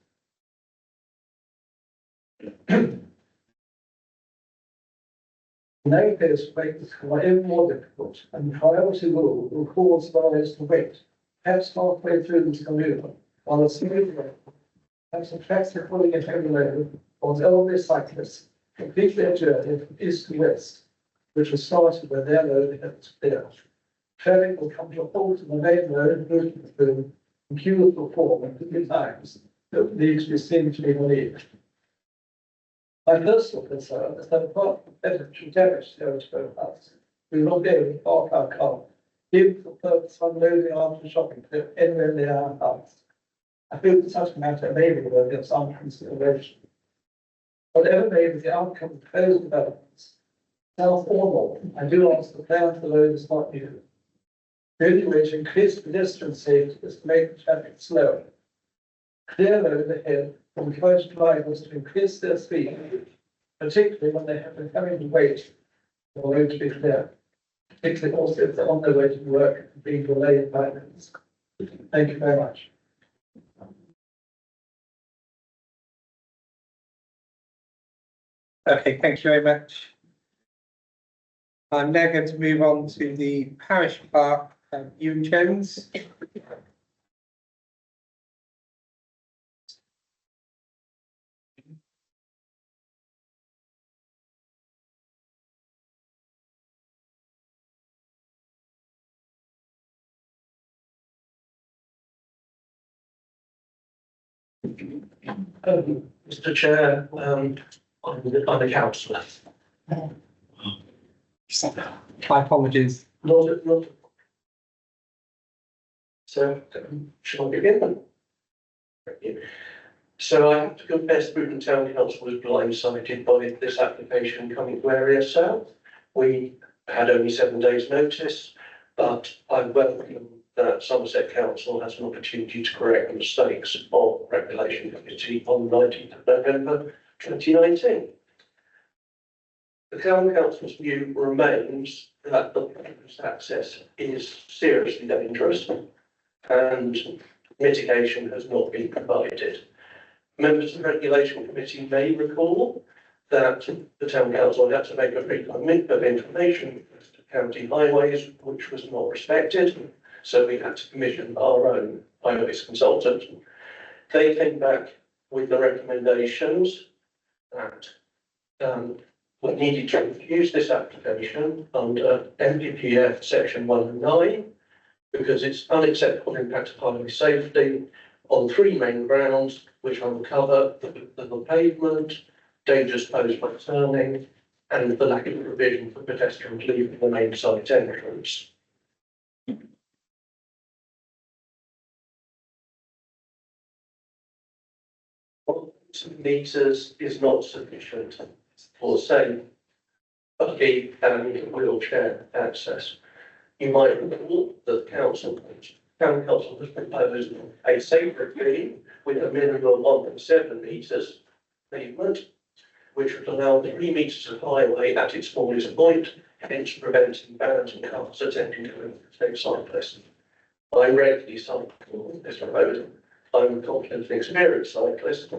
No appears to make this even more difficult, and the priority rule will cause riders to wait, perhaps halfway through this maneuver, while a smooth road has a tractor pulling a heavy load on elderly cyclists complete their journey from east to west, which was started when their load had to clear. Traffic will come to a halt in the main road, moving through, and queues will form at different times that need to be seen to be relieved. My personal concern is that apart from pedestrian damage to the house, we will not be able to park our car, even for the purpose of unloading after shopping trip anywhere near our house. I feel that such a matter may be worthy of some consideration. Whatever may be the outcome of proposed developments, south or north, I do ask the plan for the road is not new. The only way to increase pedestrian safety is to make the traffic slower. Clear road ahead will encourage drivers to increase their speed, particularly when they have been having to wait for the road to be clear. Particularly also if they're on their way to work and being delayed by minutes. Thank you very much. Okay, thank you very much. I'm now going to move on to the parish clerk, Ewan Jones. Mr. Chair, I'm the councillor. My apologies. Not. So, shall I begin? Thank you. So I have to confess, Bruton Town Council was blindsided by this application coming to Area South. We had only 7 days' notice, but I welcome that Somerset Council has an opportunity to correct the mistakes of Regulation Committee on the 19th of November 2019. The Town Council's view remains that the proposed access is seriously dangerous and mitigation has not been provided. Members of the Regulation Committee may recall that the Town Council had to make a frequent of information to county highways, which was not respected, so we had to commission our own highways consultant. They came back with the recommendations that we needed to refuse this application under NPPF section 109 because it's unacceptable impact of highway safety on 3 main grounds, which I will cover: the pavement, dangers posed by turning, and the lack of provision for pedestrians leaving the main site entrance. Meters is not sufficient for safe, buggy and wheelchair access. You might recall that Town Council has proposed a safer fee with a minimum of 1.7 metres pavement, which would allow 3 metres of highway at its smallest point, hence preventing vans and cars attempting to overtake cyclists. I regularly cycle this road. I'm a confident and experienced cyclist,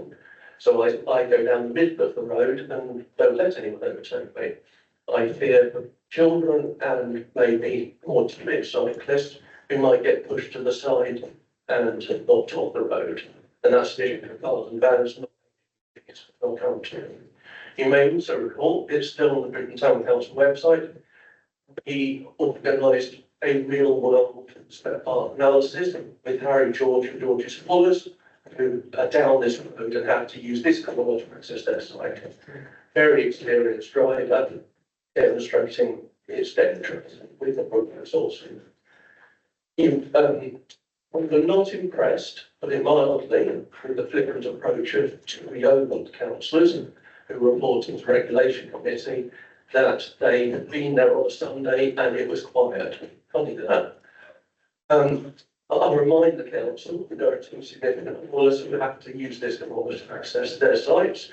so I go down the middle of the road and don't let anyone overtake me. I fear for children and maybe more timid cyclists who might get pushed to the side and knocked off the road. And that's the issue for cars and vans, not country. You may also recall, it's still on the Bruton Town Council website, he organised a real world spare part analysis with Harry George and George's Fullers, who are down this road and have to use this corridor to access their site. Very experienced driver demonstrating its dangers with the progress also. We're not impressed, put it mildly, with the flippant approach of two yeoman councillors who reported to the Regulation Committee that they had been there on a Sunday and it was quiet. Funny that. I'll remind the council that there are 2 significant haulers who have to use this in order to access their sites.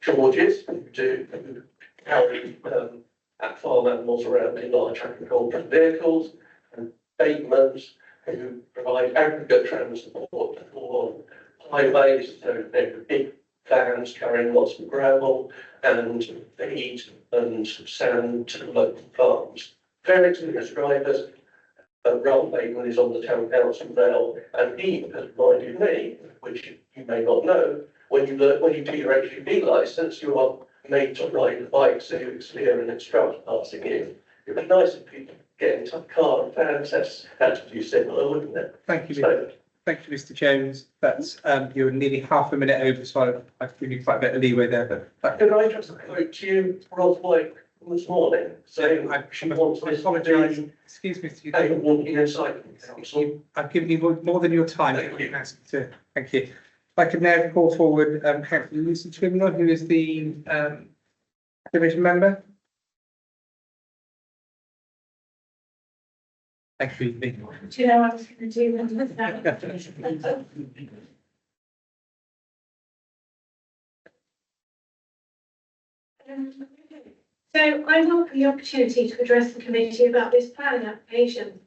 George's, who carry farm animals around in large agricultural vehicles, and Bateman's, who provide aggregate transport for highways, so they're big vans carrying lots of gravel and feed and sand to local farms. Very experienced drivers. Ralph Bateman is on the Town Council now, and he has reminded me, which you may not know, when you do your HGV licence, you are made to ride a bike so you clear an instructor passing in. It'd be nice if people get into a car and vans, that's what you said, wouldn't it? Thank you, thank you, Mr. Jones. That's you're nearly half a minute over, so I've given you quite a bit of leeway there. But Can I just quote you, Rob White, this morning, saying she wants this to be excuse me, a walking and cycling council. I've given you more than your time. Thank you. Thank you. I can now call forward Councillor Lucy Trimler, who is the division member. Thank you. Do you know what I was going to do? So I welcome the opportunity to address the committee about this planning application.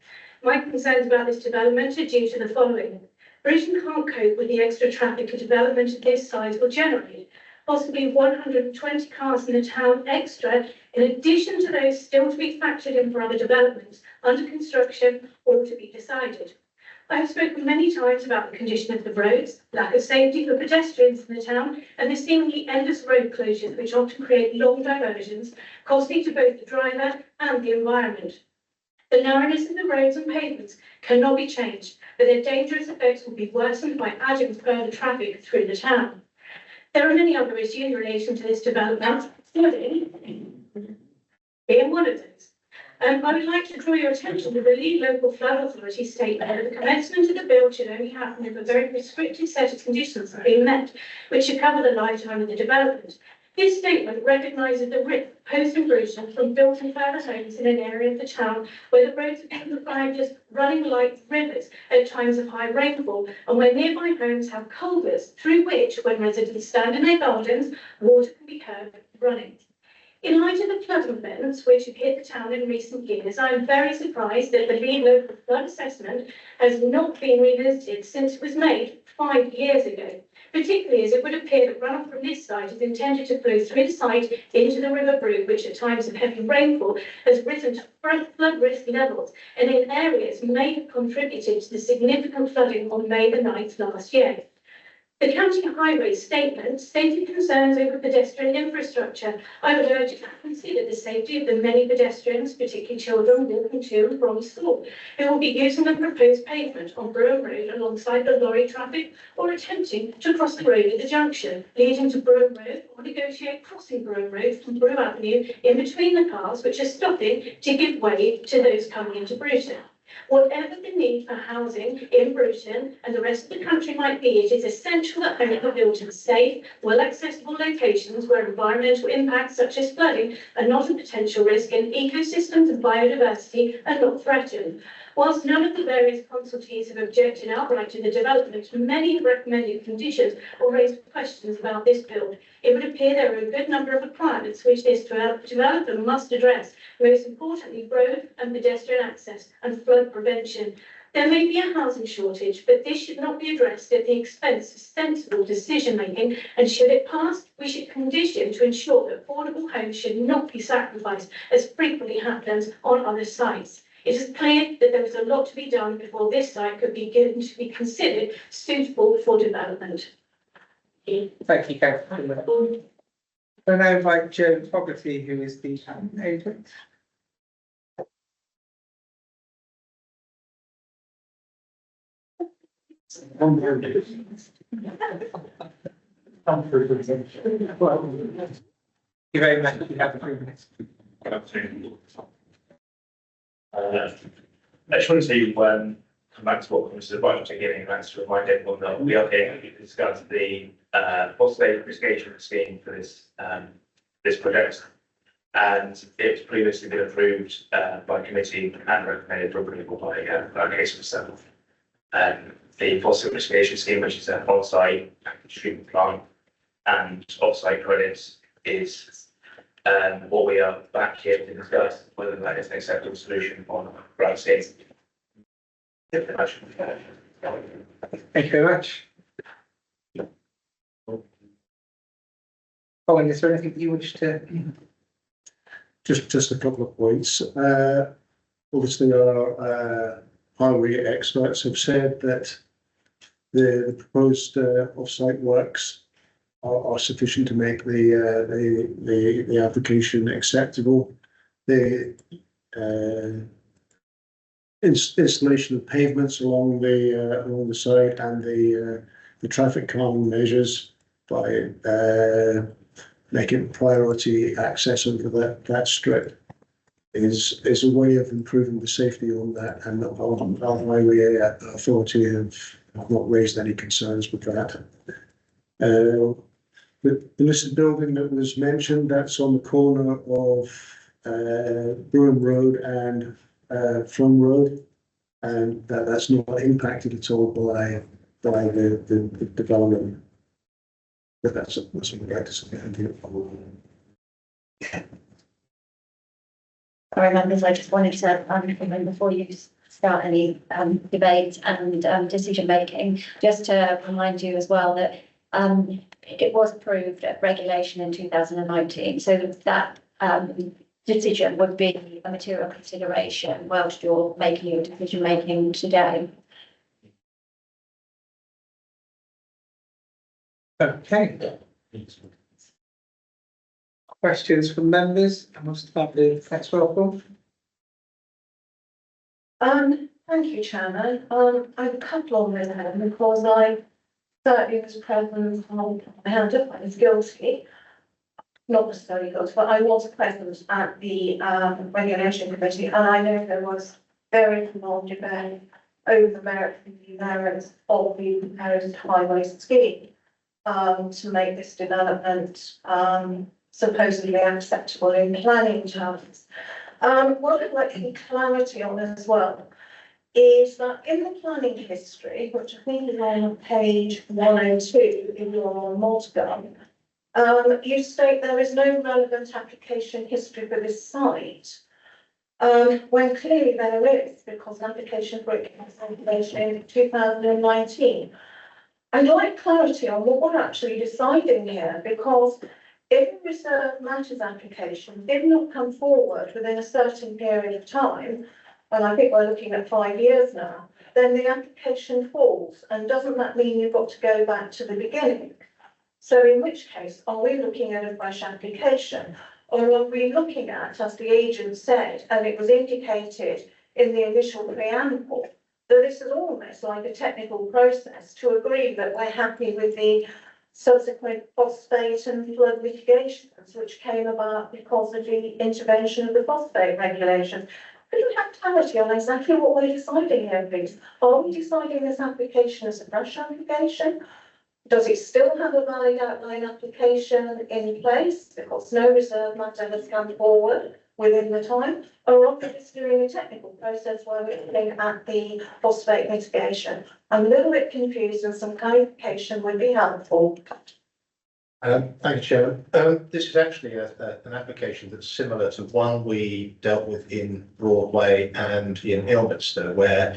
My concerns about this development are due to the following. Britain can't cope with the extra traffic a development of this size will generate, possibly 120 cars in the town extra, in addition to those still to be factored in for other developments under construction or to be decided. I have spoken many times about the condition of the roads, lack of safety for pedestrians in the town, and the seemingly endless road closures which often create long diversions, costly to both the driver and the environment. The narrowness of the roads and pavements cannot be changed, but their dangerous effects will be worsened by adding further traffic through the town. There are many other issues in relation to this development, flooding being one of those. I would like to draw your attention to the lead local flood authority statement that the commencement of the build should only happen if a very prescriptive set of conditions have been met, which should cover the lifetime of the development. This statement recognises the risk posed in Bruton from building further homes in an area of the town where the roads have been described as running like rivers at times of high rainfall, and where nearby homes have culverts through which, when residents stand in their gardens, water can be heard running. In light of the flood events which have hit the town in recent years, I am very surprised that the lead local flood assessment has not been revisited since it was made 5 years ago, particularly as it would appear that runoff from this site is intended to flow through the site into the River Brook, which at times of heavy rainfall has risen to flood risk levels, and in areas may have contributed to the significant flooding on May the 9th last year. The county highway statement stated concerns over pedestrian infrastructure. I would urge you to consider the safety of the many pedestrians, particularly children, walking to and from school, who will be using the proposed pavement on Broome Road alongside the lorry traffic, or attempting to cross the road at the junction leading to Broome Road, or negotiate crossing Broome Road from Broome Avenue in between the cars which are stopping to give way to those coming into Bruton. Whatever the need for housing in Bruton and the rest of the country might be, it is essential that homes are built in safe, well-accessible locations where environmental impacts such as flooding are not a potential risk and ecosystems and biodiversity are not threatened. Whilst none of the various consultees have objected outright to the development, many have recommended conditions or raised questions about this build. It would appear there are a good number of requirements which this developer must address, most importantly road and pedestrian access and flood prevention. There may be a housing shortage, but this should not be addressed at the expense of sensible decision making, and should it pass, we should condition to ensure that affordable homes should not be sacrificed, as frequently happens on other sites. It is clear that there is a lot to be done before this site could begin to be considered suitable for development. Thank you, Councillor. I now invite Joan Fogarty, who is the agent. Thank you very much. You have 3 minutes. Good afternoon. I just want to come back to what Mr. White was beginning, and that's to remind everyone that we are here to discuss the phosphate mitigation scheme for this project. And it's previously been approved by committee and recommended for approval by case of itself. The phosphate mitigation scheme, which is an on-site treatment plant and off-site credits, is what we are back here to discuss, whether that is an acceptable solution on ground state. Thank you very much. Owen, is there anything you wish to? Just a couple of points. Obviously, our highway experts have said that the proposed off-site works are sufficient to make the application acceptable. The installation of pavements along the side and the traffic calming measures by making priority access over that strip is a way of improving the safety on that, and our highway authority have not raised any concerns with that. The listed building that was mentioned, that's on the corner of Broome Road and Flum Road, and that's not impacted at all by the development. But that's what I'd like to say. All right, members, I just wanted to, before you start any debate and decision making, just to remind you as well that it was approved at regulation in 2019, so that decision would be a material consideration whilst you're making your decision making today. Okay. Questions from members? I must start with Councillor Rockall. Thank you, Chairman. I have a couple on this, because I certainly was present, I hand up, I was guilty. Not necessarily guilty, but I was present at the regulation committee, and I know there was very long debate over the merits of the proposed highway scheme to make this development supposedly acceptable in planning terms. What I'd like some clarity on as well is that in the planning history, which I think is on page 102 in your Multigun, you state there is no relevant application history for this site. When clearly there is, because an application for it came in 2019. I'd like clarity on what we're actually deciding here, because if a reserve matters application did not come forward within a certain period of time, and I think we're looking at 5 years now, then the application falls. And doesn't that mean you've got to go back to the beginning? So in which case, are we looking at a fresh application? Or are we looking at, as the agent said, and it was indicated in the initial preamble, that this is almost like a technical process to agree that we're happy with the subsequent phosphate and flood mitigations, which came about because of the intervention of the phosphate regulations. Could we have clarity on exactly what we're deciding here, please? Are we deciding this application as a fresh application? Does it still have a valid outline application in place because no reserve matter has come forward within the time? Or are we just doing a technical process where we're looking at the phosphate mitigation? I'm a little bit confused and some clarification would be helpful. Thank you, Chairman. This is actually an application that's similar to one we dealt with in Broadway and in Ilminster, where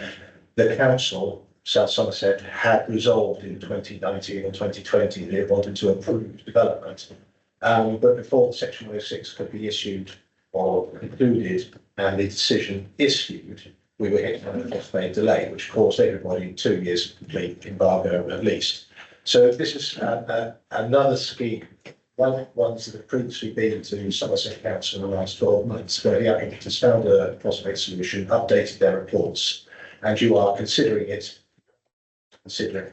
the council, South Somerset, had resolved in 2019 or 2020 that it wanted to approve development. But before the Section 106 could be issued or concluded and the decision issued, we were hit by a phosphate delay, which caused everybody 2 years complete embargo at least. So this is another scheme, ones that have previously been to Somerset Council in the last 12 months, where the applicant has found a phosphate solution, updated their reports, and you are considering it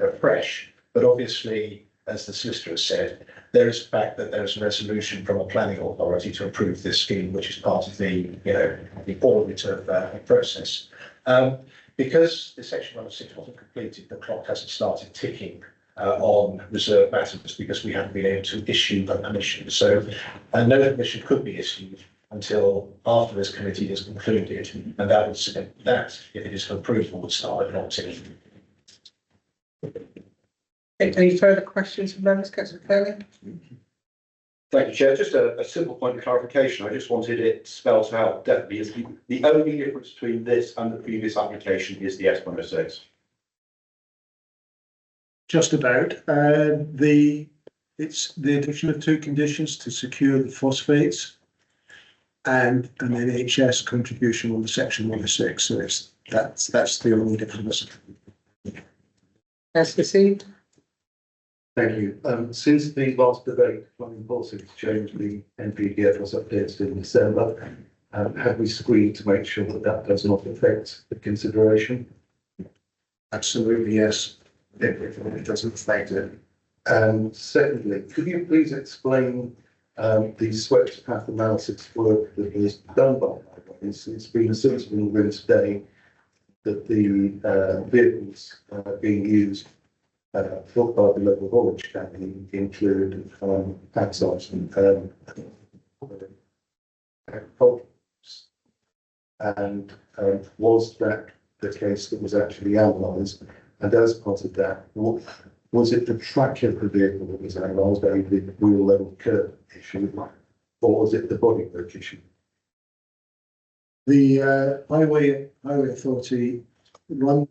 afresh. But obviously, as the solicitor has said, there is the fact that there is a resolution from a planning authority to approve this scheme, which is part of the audit of the process. Because the Section 106 wasn't completed, the clock hasn't started ticking on reserve matters because we haven't been able to issue a permission. So no permission could be issued until after this committee is concluded, and that would say that, if it is for approval, would start at not ticking. Any further questions from members, Councillor Curley? Thank you, Chair. Just a simple point of clarification. I just wanted it spelled out definitely. Is the only difference between this and the previous application is the S106? Just about. It's the addition of 2 conditions to secure the phosphates and an NHS contribution on the Section 106. So that's the only difference. As received. Thank you. Since the last debate, planning policy has changed, the NPDF was updated in December. Have we screened to make sure that that does not affect the consideration? Absolutely, yes. It doesn't affect it. And secondly, could you please explain the swept path analysis work that is done by Highways? It's been asserted in the room today that the vehicles being used for by the local haulage can include axles and problems. And was that the case that was actually analysed? And as part of that, was it the track of the vehicle that was analysed, the wheel level curve issue, or was it the bodywork issue? The highway authority run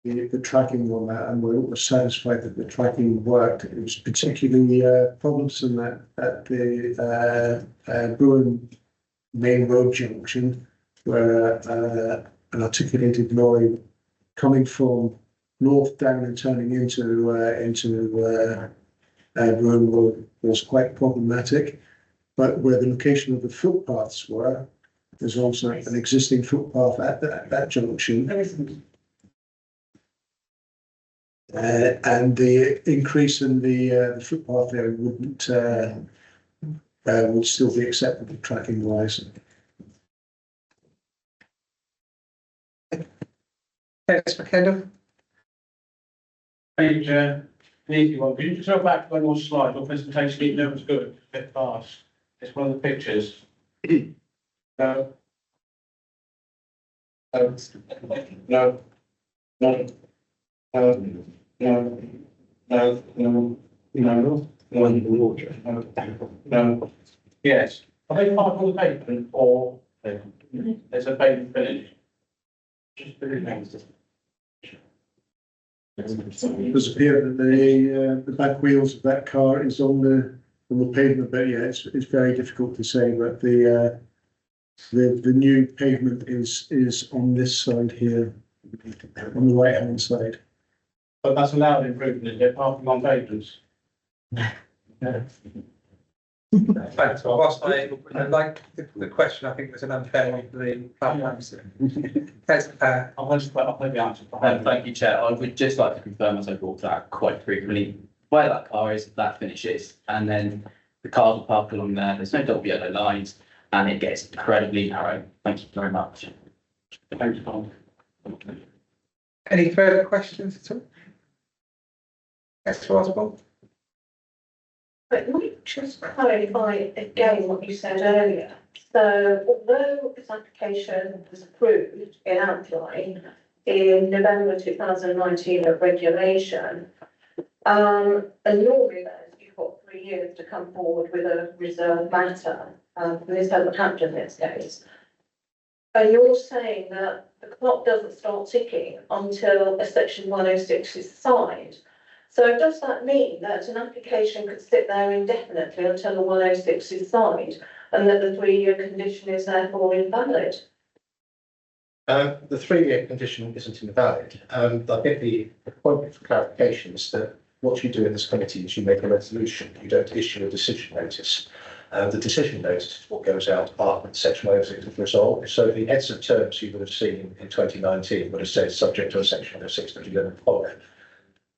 the tracking on that, and we were satisfied that the tracking worked. It was particularly troublesome at the Bruin main road junction, where an articulated lorry coming from north down and turning into Bruin Road was quite problematic. But where the location of the footpaths were, there's also an existing footpath at that junction. And the increase in the footpath area would still be acceptable tracking wise. Thanks, McKenna. Thank you, Chair. An easy one. Can you just go back to one more slide? Your presentation, even though it was good, a bit fast. It's one of the pictures. No. No. No. No. No. No. No. No. No. No. Yes. Are they part of the pavement or there's a pavement finish? Just the remains. It does appear that the back wheels of that car is on the pavement, but yeah, it's very difficult to say. But the new pavement is on this side here, on the right hand side. But that's allowed improvement, is it, parking on pavements? Thanks, whilst I like the question, I think was an unfair one for the platforms. Thanks, I'll just the answer. Thank you, Chair. I would just like to confirm, as I brought that quite frequently, where that car is, that finishes, and then the cars will park along there. There's no double yellow lines, and it gets incredibly narrow. Thank you very much. Thanks, Tom. Any further questions at all? Yes, Osborne. But let me just clarify again what you said earlier. So although this application was approved in outline in November 2019 of regulation, and normally then you've got 3 years to come forward with a reserved matter, and this hasn't happened in this case. And you're saying that the clock doesn't start ticking until a section 106 is signed. So does that mean that an application could sit there indefinitely until the 106 is signed and that the 3-year condition is therefore invalid? The 3-year condition isn't invalid. I think the point for clarification is that what you do in this committee is you make a resolution. You don't issue a decision notice. The decision notice is what goes out after the section 106 is resolved. So the heads of terms you would have seen in 2019 would have said subject to a section 106 that you don't follow.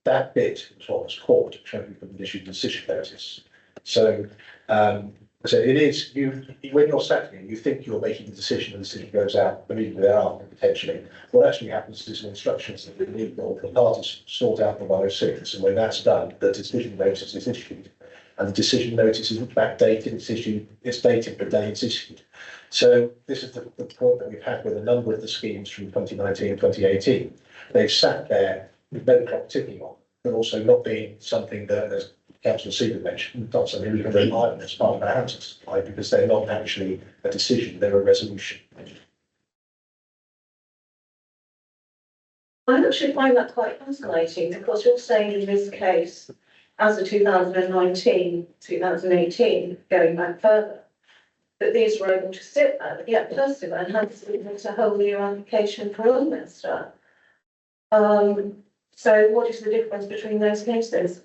That bit is what was caught, showing you issued decision notice. So, so it is when you're sat here, you think you're making the decision, and the decision goes out immediately thereafter, potentially. What actually happens is an instructions that the parties sort out the 106, and when that's done, the decision notice is issued, and the decision notice isn't backdated; it's dated the day it's issued. So this is the point that we've had with a number of the schemes from 2019 and 2018. They've sat there with no clock ticking on, but also not being something that, as Councillor Seaver mentioned, not something we can rely on as part of our housing supply, because they're not actually a decision, they're a resolution. I actually find that quite fascinating because you're saying in this case, as of 2019, 2018, going back further, that these were able to sit there, but yet Percival had to hold new application for Ilminster. So what is the difference between those cases?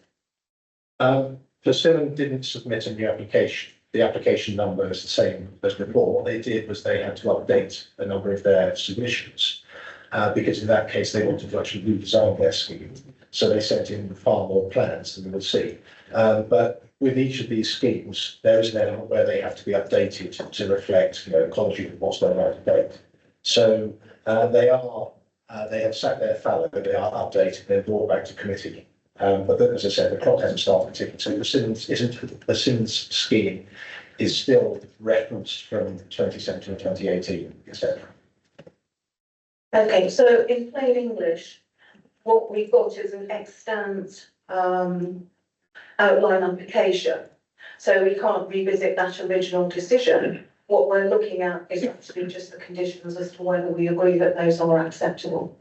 Persimmon didn't submit a new application. The application number is the same as before. What they did was they had to update a number of their submissions because in that case they wanted to actually redesign their scheme. So they sent in far more plans than we would see. But with each of these schemes, there is an element where they have to be updated to reflect, ecology and what's going on to date. So they have sat there fallow, they are updated, they're brought back to committee. But then, as I said, the clock hasn't started ticking. So the Simmons scheme is still referenced from 2017 to 2018, etc. Okay, so in plain English, what we've got is an extant outline application. So we can't revisit that original decision. What we're looking at is actually just the conditions as to whether we agree that those are acceptable.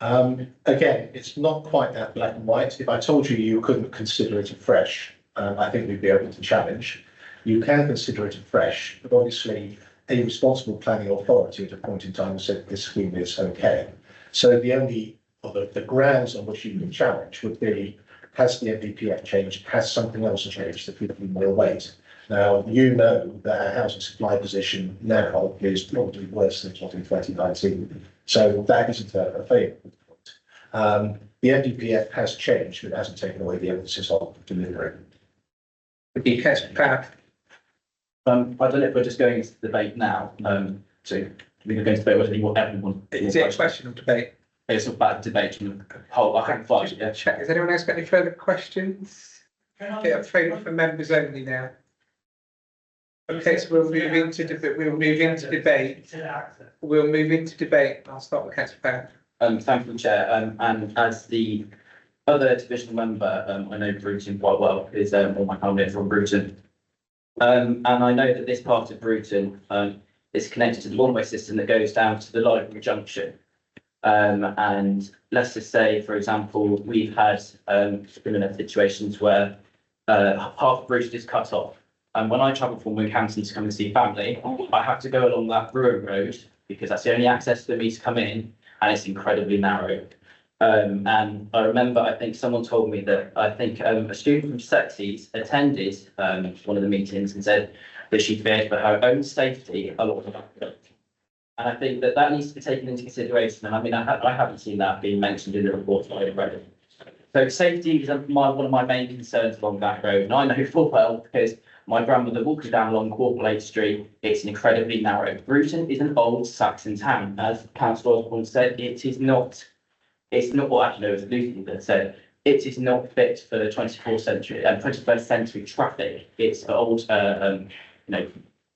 Again, it's not quite that black and white. If I told you you couldn't consider it afresh, I think we'd be able to challenge. You can consider it afresh, but obviously a responsible planning authority at a point in time said this scheme is okay. So the only, or the grounds on which you can challenge would be, has the NPPF changed? Has something else changed that gives you more weight? Now, you know that our housing supply position now is probably worse than it was in 2019. So that isn't a favourable point. The NDPF has changed, but it hasn't taken away the emphasis on delivery. Okay, councillor Power. I don't know if we're just going into debate now, so we're going to debate whether you want everyone. Is it a question of debate? It's about debate and whole, I think, five, yeah. Check. Has anyone else got any further questions? Okay, I'm afraid for members only now. Okay, so we'll move into debate. We'll move into debate. I'll start with councillor Power. Thank you, Chair, and as the other divisional member, I know Bruton quite well, because all my family are from Bruton. And I know that this part of Bruton, is connected to the one-way system that goes down to the library junction. And let's just say, for example, we've had, similar situations where, half of Bruton is cut off. And when I travel from Wincanton to come and see family, I have to go along that Bruin Road because that's the only access for me to come in, and it's incredibly narrow. And I remember, I think someone told me that a student from Sexes attended one of the meetings and said that she feared for her own safety a lot of that. And I think that that needs to be taken into consideration. And I mean, I haven't seen that being mentioned in the report that I've read. So safety is one of my main concerns along that road. And I know full well because my grandmother walking down along Quarterlade Street, it's incredibly narrow. Bruton is an old Saxon town. As Councillor Osborne said, it's not, well, actually, it was Lucy that said, it is not fit for the 21st century traffic. It's for old,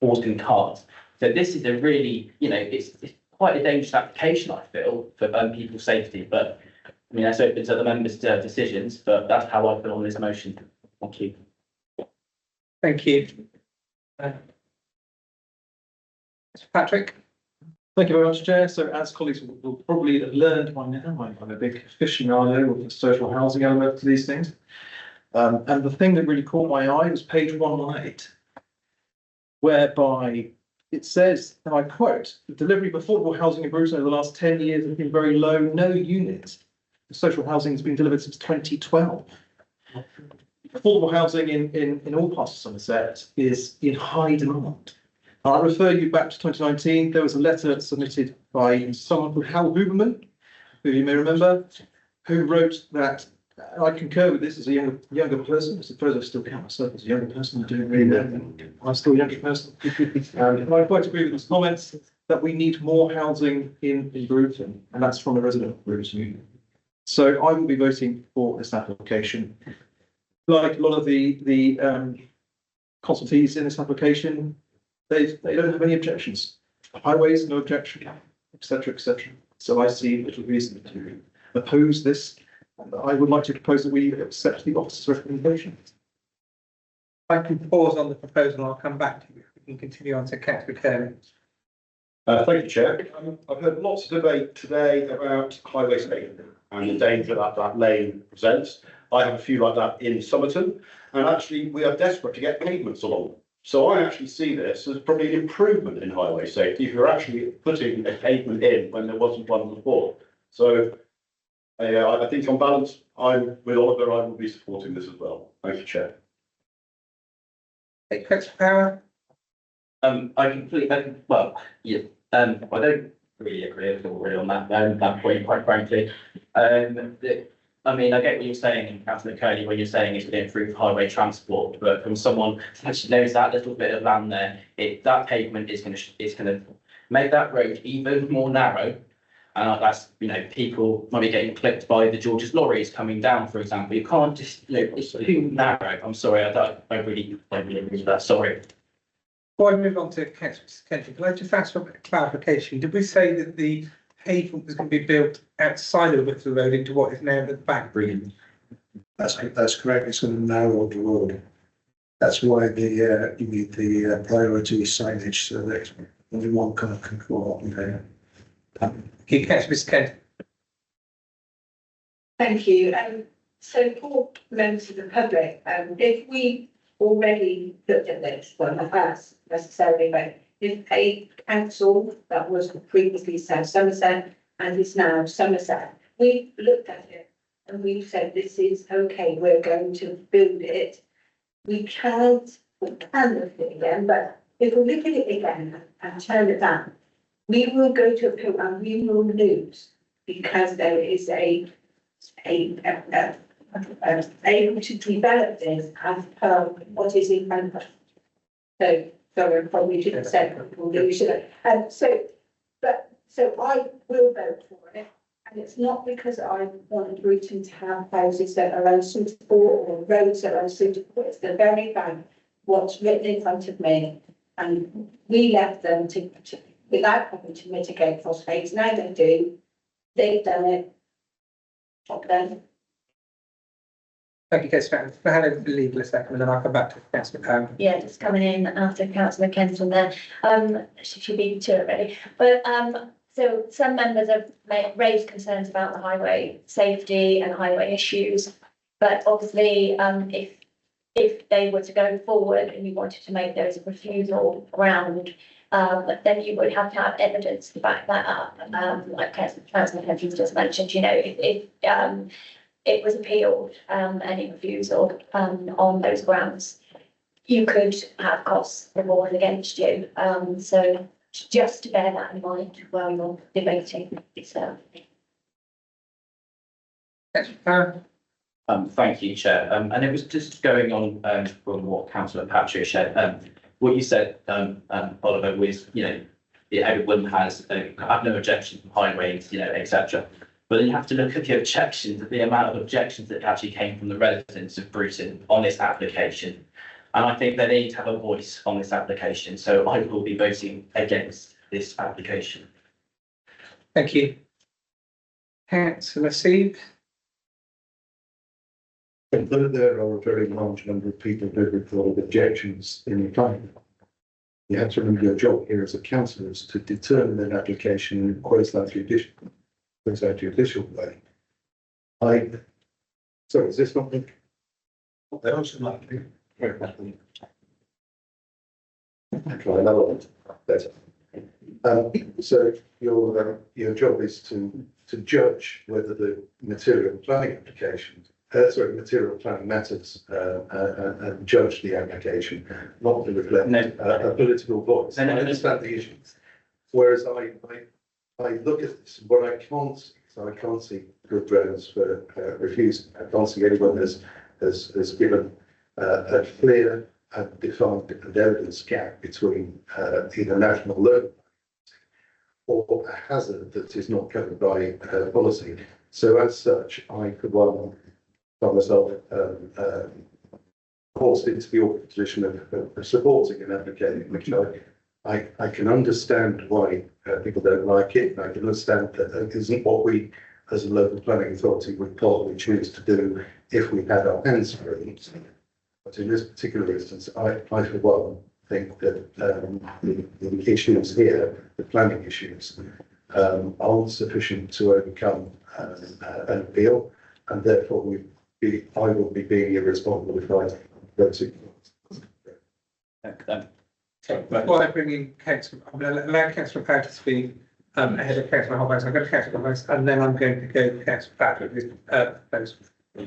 horse cars. So this is a really, it's quite a dangerous application, I feel, for people's safety. But I mean, that's open to the members' decisions, but that's how I feel on this motion. Thank you. Thank you. Patrick. Thank you very much, Chair. So as colleagues will probably have learned by now, I'm a big aficionado of the social housing element to these things. And the thing that really caught my eye was page 118, whereby it says, and I quote, the delivery of affordable housing in Bruton over the last 10 years has been very low. No unit of social housing has been delivered since 2012. Affordable housing in all parts of Somerset is in high demand. I'll refer you back to 2019. There was a letter submitted by someone called Hal Huberman, who you may remember, who wrote that, I concur with this as a younger person. I suppose I still count myself as a younger person. I'm doing really well. I'm still a younger person. And I quite agree with his comments that we need more housing in Bruton, and that's from a resident of Bruton. So I will be voting for this application. Like a lot of the consultees in this application, they don't have any objections. Highways, no objection, etc., etc. So I see little reason to oppose this. I would like to propose that we accept the officer's recommendation. I can pause on the proposal. I'll come back to you. We can continue on to councillor Kerr. Thank you, Chair. I've heard lots of debate today about highway safety and the danger that lane presents. I have a few like that in Somerton, and actually we are desperate to get pavements along. So I actually see this as probably an improvement in highway safety if you're actually putting a pavement in when there wasn't one before. So I think on balance, I'm with Oliver, I will be supporting this as well. Thank you, Chair. Councillor Power. I completely, well, yeah, I don't really agree at all really on that point, quite frankly. I mean, I get what you're saying, Councillor Curley, when you're saying it's going to improve highway transport, but from someone who actually knows that little bit of land there, that pavement is going to make that road even more narrow. And that's, people might be getting clipped by the George's lorries coming down, for example. You can't just, it's too narrow. I'm sorry, I really agree with that. Sorry. Before I move on to councillor Kendrick, can I just ask for clarification? Did we say that the pavement was going to be built outside of the width of the road into what is now at the back? Brilliant. That's correct. It's going to narrow the road. That's why you need the priority signage so that only one car can go up and down. Can you catch Mr. Kent? Thank you. So for members of the public, if we already looked at this, well, not us necessarily, but if a council that was previously South Somerset and is now Somerset, we looked at it and we said, this is okay, we're going to build it. We can look at it again, but if we look at it again and turn it down, we will go to appeal and we will lose because there is a able to develop this as per what is in front of us. So, sorry, I probably should have said, so I will vote for it. And it's not because I want Bruton to have houses that are unsuitable or roads that are unsuitable. It's the very fact what's written in front of me. And we left them to without having to mitigate phosphates. Now they do. They've done it. Top them. Thank you, Councillor. For Helen, legal a second, and then I'll come back to Councillor Pound. Yeah, just coming in after Councillor Kenton there. She should be to it really. But so some members have raised concerns about the highway safety and highway issues. But obviously, if they were to go forward and you wanted to make those a refusal ground, then you would have to have evidence to back that up. Like Councillor Kenton's just mentioned, you know, if it was appealed, any refusal on those grounds, you could have costs rewarded against you. So just to bear that in mind while you're debating. So. Thank you, Chair. And it was just going on from what Councillor Patrick said. What you said, Oliver, was, you know, everyone has, I have no objection from highways, you know, etc. But then you have to look at the objections, the amount of objections that actually came from the residents of Bruton on this application. And I think they need to have a voice on this application. So I will be voting against this application. Thank you. Councillor Steve. Although there are a very large number of people who have recorded objections in the plan, you have to remember your job here as a councillor is to determine an application in quasi-judicial way. Sorry, is this not the? That was likely. Try another one. Better. So your job is to judge whether the material planning matters and judge the application, not to reflect a political voice. I understand the issues. Whereas I look at this, what I can't see, so I can't see good grounds for refusing. I can't see anyone has given a clear and defined and evidence gap between either national law or a hazard that is not covered by policy. So as such, I could find myself forced into the awkward position of supporting an application, which I can understand why people don't like it. And I can understand that it isn't what we as a local planning authority would probably choose to do if we had our hands free. But in this particular instance, I for one think that the issues here, the planning issues, aren't sufficient to overcome an appeal, and therefore I will be being irresponsible if I go to. Before I bring in Councillor, I'm going to allow Councillor Pound to speak ahead of Councillor Hobhouse. I'm going to Councillor Hobhouse, and then I'm going to go to Councillor Patrick.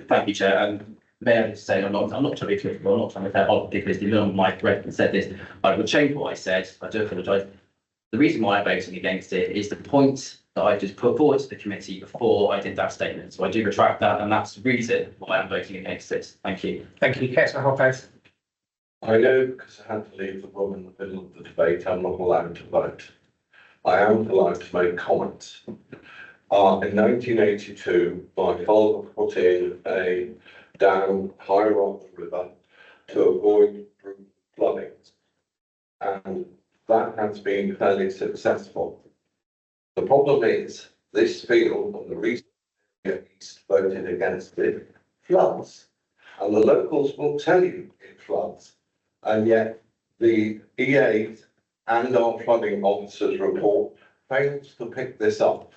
Thank you, Chair. And may I just say, I'm not trying to be critical, I'm not trying to say odd because none of my residents said this. I will change what I said. I do apologise. The reason why I'm voting against it is the point that I just put forward to the committee before I did that statement. So I do retract that, and that's the reason why I'm voting against it. Thank you. Thank you, Councillor Hobhouse. I know because I had to leave the room in the middle of the debate, I'm not allowed to vote. I am allowed to make comments. In 1982, my father put in a dam higher on the river to avoid flooding. And that has been fairly successful. The problem is this field, and the reason East voted against it, floods. And the locals will tell you it floods. And yet the EA and our flooding officers report fails to pick this up.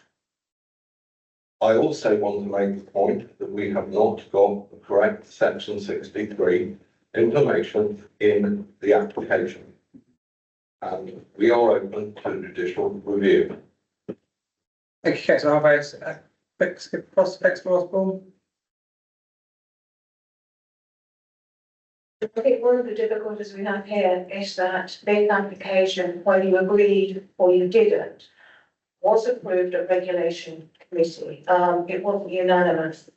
I also want to make the point that we have not got the correct section 63 information in the application. And we are open to judicial review. Thank you, Councillor Hobhouse. Quick skip prospects for Osborne. I think one of the difficulties we have here is that this application, whether you agreed or you didn't, was approved at regulation committee. It wasn't unanimous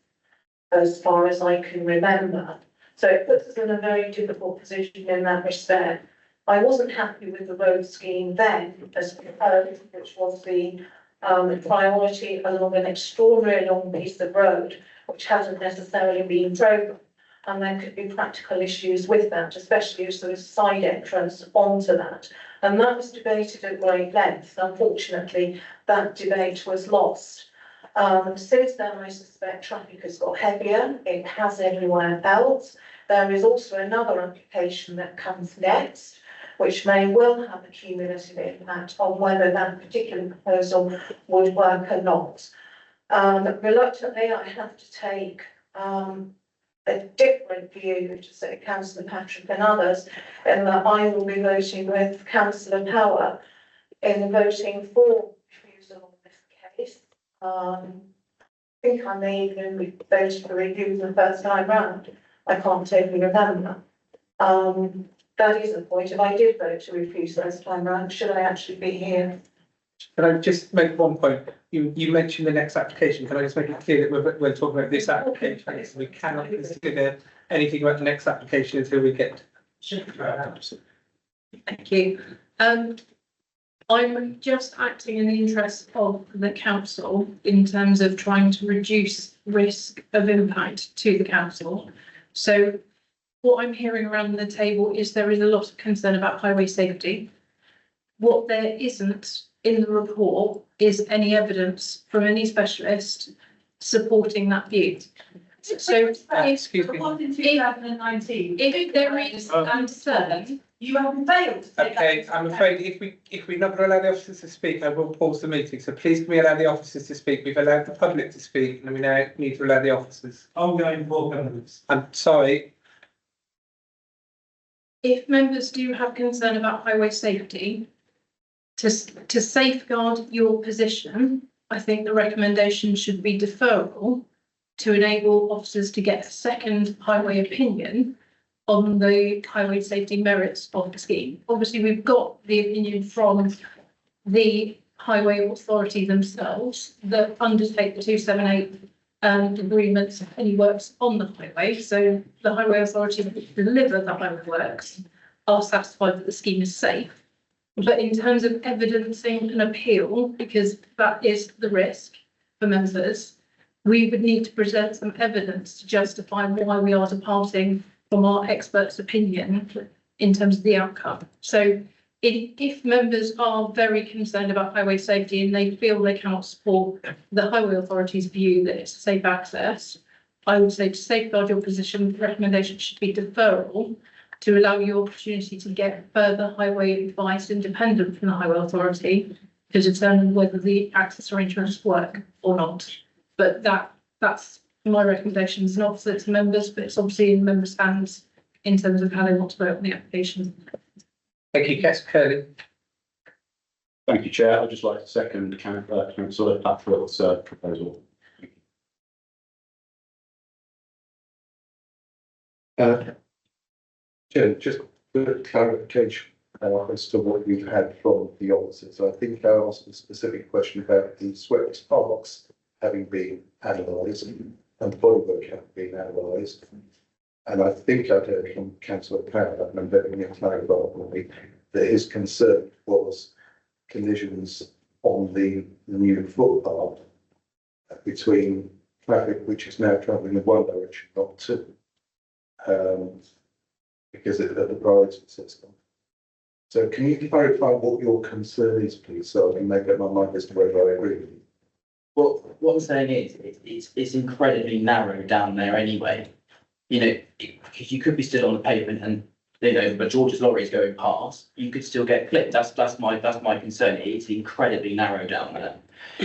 as far as I can remember. So it puts us in a very difficult position in that respect. I wasn't happy with the road scheme then as proposed, which was the priority along an extraordinarily long piece of road, which hasn't necessarily been driven. And there could be practical issues with that, especially as there was a side entrance onto that. And that was debated at great length. Unfortunately, that debate was lost. Since then, I suspect traffic has got heavier. It has everywhere else. There is also another application that comes next, which may well have a cumulative impact on whether that particular proposal would work or not. Reluctantly, I have to take a different view to say Councillor Patrick and others, in that I will be voting with Councillor Power in voting for refusal in this case. I think I may even be voted for refusal the first time round. I can't totally remember. That is a point. If I did vote to refuse first time round, should I actually be here? Can I just make one point? You mentioned the next application. Can I just make it clear that we're talking about this application? We cannot consider anything about the next application until we get. Thank you. I'm just acting in the interest of the council in terms of trying to reduce risk of impact to the council. So what I'm hearing around the table is there is a lot of concern about highway safety. What there isn't in the report is any evidence from any specialist supporting that view. So excuse me. in 2019, if there is concern, you haven't failed to take Okay, I'm afraid if we're not going to allow the officers to speak, I will pause the meeting. So please can we allow the officers to speak? We've allowed the public to speak and we now need to allow the officers. Ongoing board governance. I'm sorry. if members do have concern about highway safety, to safeguard your position, I think the recommendation should be deferral to enable officers to get a second highway opinion on the highway safety merits of the scheme. Obviously, we've got the opinion from the highway authority themselves that undertake the 278 agreements of any works on the highway. So the highway authority that deliver the highway works are satisfied that the scheme is safe. But in terms of evidencing an appeal, because that is the risk for members, we would need to present some evidence to justify why we are departing from our expert's opinion in terms of the outcome. So if members are very concerned about highway safety and they feel they cannot support the highway authority's view that it's safe access, I would say to safeguard your position, the recommendation should be deferral to allow you opportunity to get further highway advice independent from the highway authority to determine whether the access arrangements work or not. But that's my recommendation as an officer to members, but it's obviously in members' hands in terms of how they want to vote on the application. Thank you, Councillor Curley. Thank you, Chair. I'd just like to second Councillor Patrick's proposal. Chair, just for clarification as to what we've had from the officers. I think I asked a specific question about the swept parks having been analysed and the bodywork having been analysed. And I think I've heard from Councillor Power, and let me clarify for me, that his concern was collisions on the new footpath between traffic which is now travelling in one direction, not two. Because of the priority system. So can you clarify what your concern is, please, so I can make up my mind as to whether I agree with you? Well, what I'm saying is, it's incredibly narrow down there anyway. You know, because you could be stood on the pavement and, you know, but George's lorry is going past, you could still get clipped. That's my concern. It's incredibly narrow down there.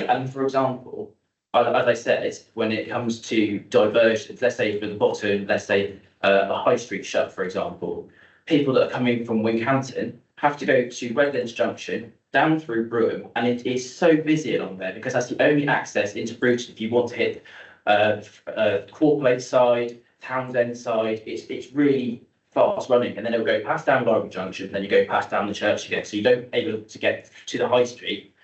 And for example, as I said, when it comes to diversions, let's say for the bottom, let's say a high street shut, for example, people that are coming from Wincanton have to go to Redlands Junction, down through Brougham, and it is so busy along there because that's the only access into Bruton if you want to hit Quarterlake side, Townsend side. It's really fast running, and then it'll go past down Lorry Junction, then you go past down the church again, so you don't able to get to the high street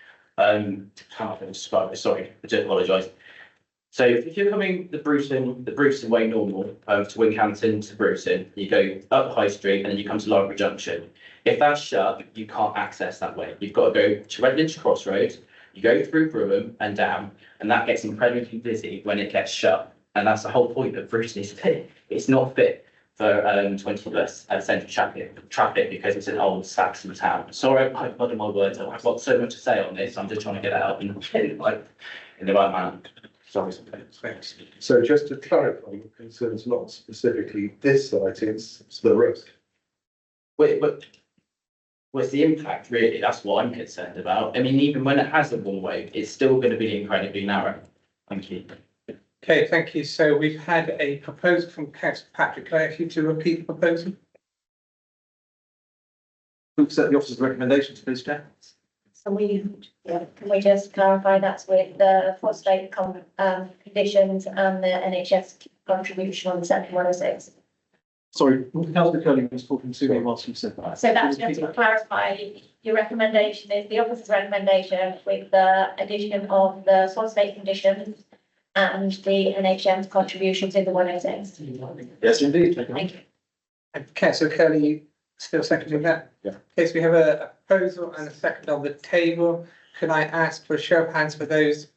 how can I describe it? Sorry, I do apologise. So if you're coming the Bruton way normal, to Wincanton to Bruton, you go up High Street and then you come to Library Junction. If that's shut, you can't access that way. You've got to go to Redlinch Crossroads, you go through Brougham and down, and that gets incredibly busy when it gets shut. And that's the whole point of Bruton is fit. It's not fit for 20 plus central traffic because it's an old Saxon town. Sorry, I've put in my words. I've got so much to say on this. I'm just trying to get it out in the right manner. Sorry. So just to clarify, your concern's not specifically this site, it's the rest. What's the impact really? That's what I'm concerned about. I mean, even when it has a one way, it's still going to be incredibly narrow. Thank you. Okay, thank you. So we've had a proposal from Councillor Patrick. Can I ask you to repeat the proposal? We've set the officer's recommendations, please, Chair. Can we just clarify that's with the phosphate conditions and the NHS contribution on the second 106? Sorry, Councillor Curley was talking to me whilst you said that. So that's just to clarify, your recommendation is the officer's recommendation with the addition of the phosphate conditions and the NHS contributions in the 106. Yes, indeed. Thank you. And Councillor Curley still seconding that? Yeah. Okay, so we have a proposal and a second on the table. Can I ask for a show of hands for those?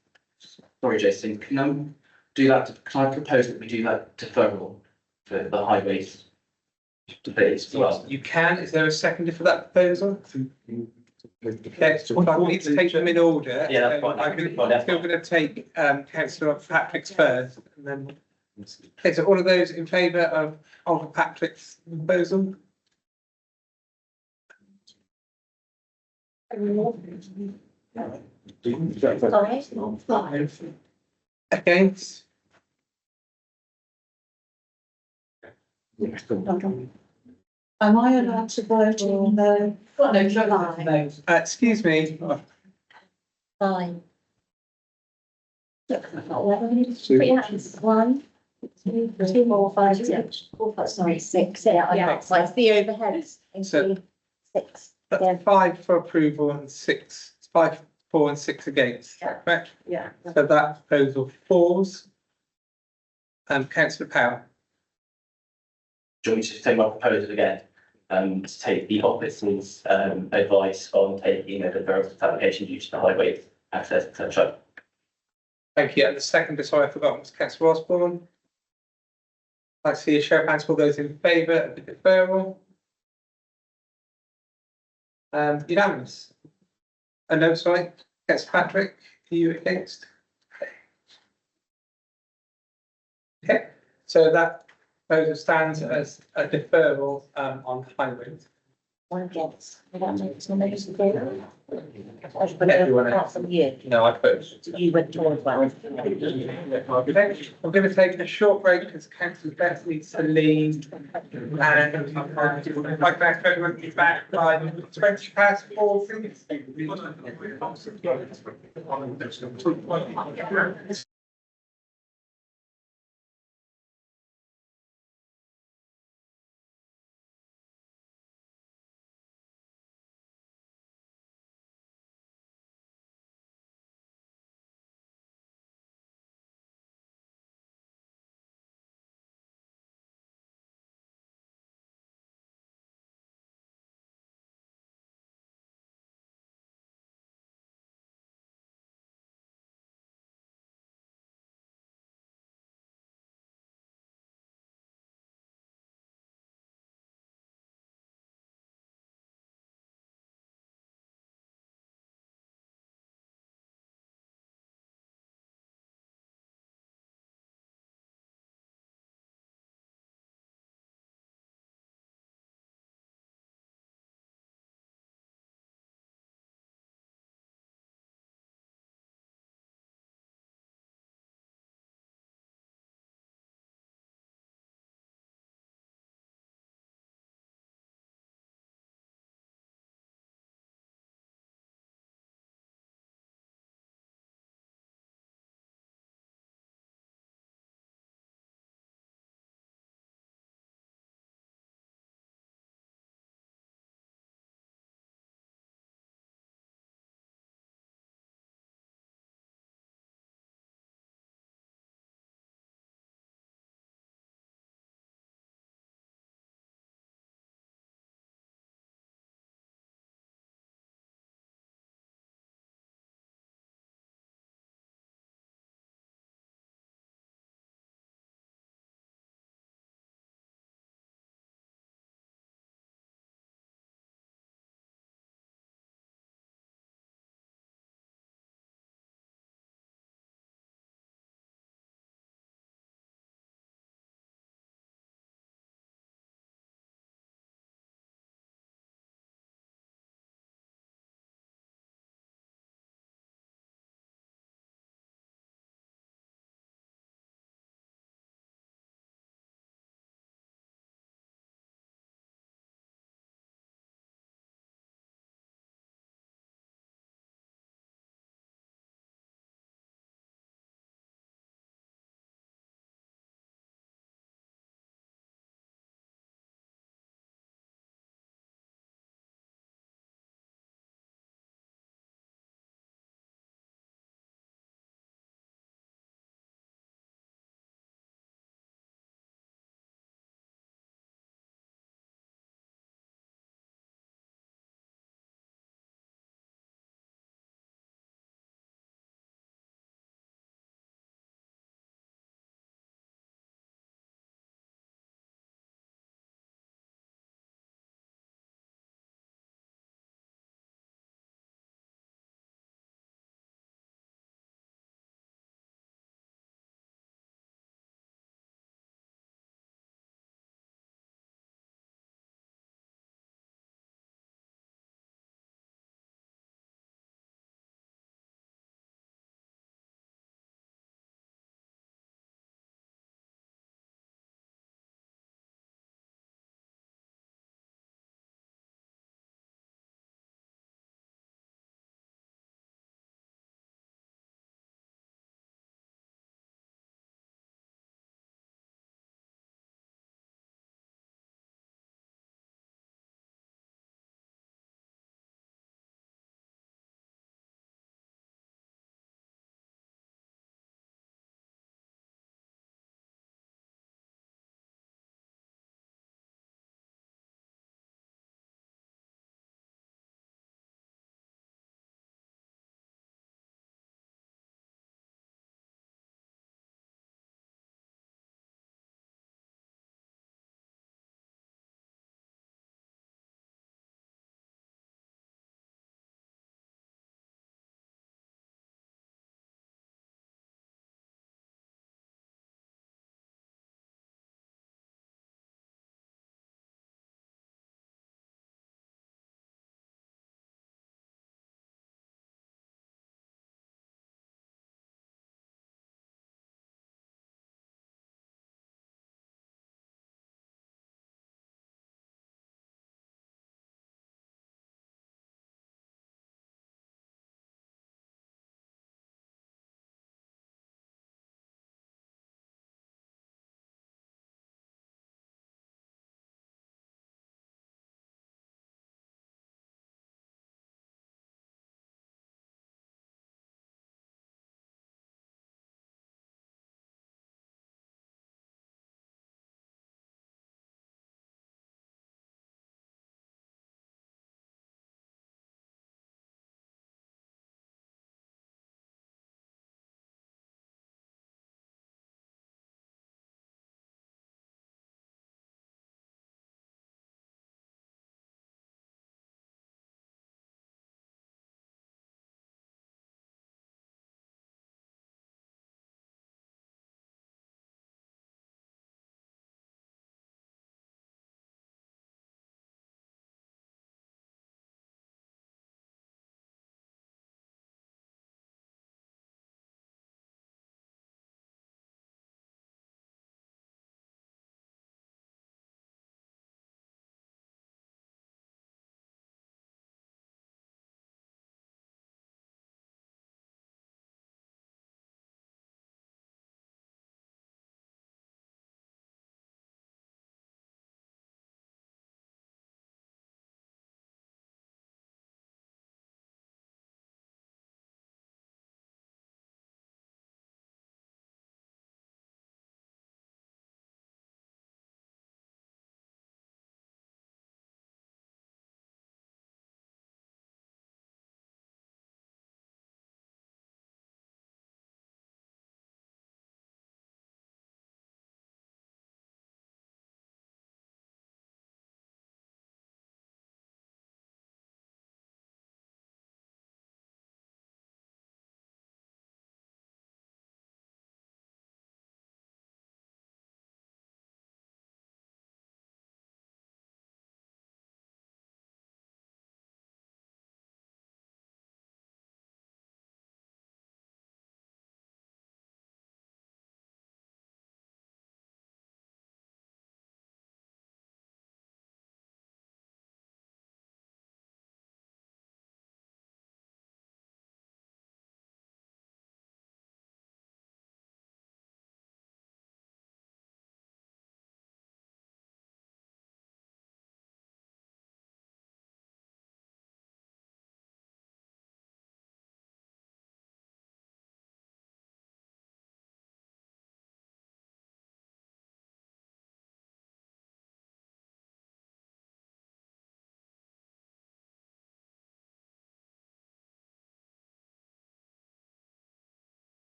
Sorry, Jason. Can I do that? Can I propose that we do that deferral for the highways debates as well? You can. Is there a seconder for that proposal? Okay, so I need to take them in order. Yeah, that's fine. I'm still going to take Councillor Patrick's first, and then. Okay, so all of those in favour of Oliver Patrick's proposal? Against? Am I allowed to vote on the? No, July. Excuse me. Fine. Put your hands. 1, 2, 3, 4, 5, 6. Sorry, 6. Yeah, it's like the overheads. So- 6. That's 5 for approval and 6. It's 5, 4 and 6 against, correct? Yeah. So that proposal falls. Councillor Power. Do you want me to take my proposal again? To take the officer's advice on taking a deferral to application due to the highway access, etc. Thank you. And the second, sorry, I forgot, was Councillor Osborne. I see a show of hands for those in favour of the deferral. Unanimous. No, sorry, Councillor Patrick, are you against? Okay, so that proposal stands as a deferral on highways. One against. That makes no difference. From you. No, I voted. You went towards one. Okay, I'm going to take a short break because Councillor Beth needs to leave. And I'd like to ask everyone to be back by 20 past 4. Please.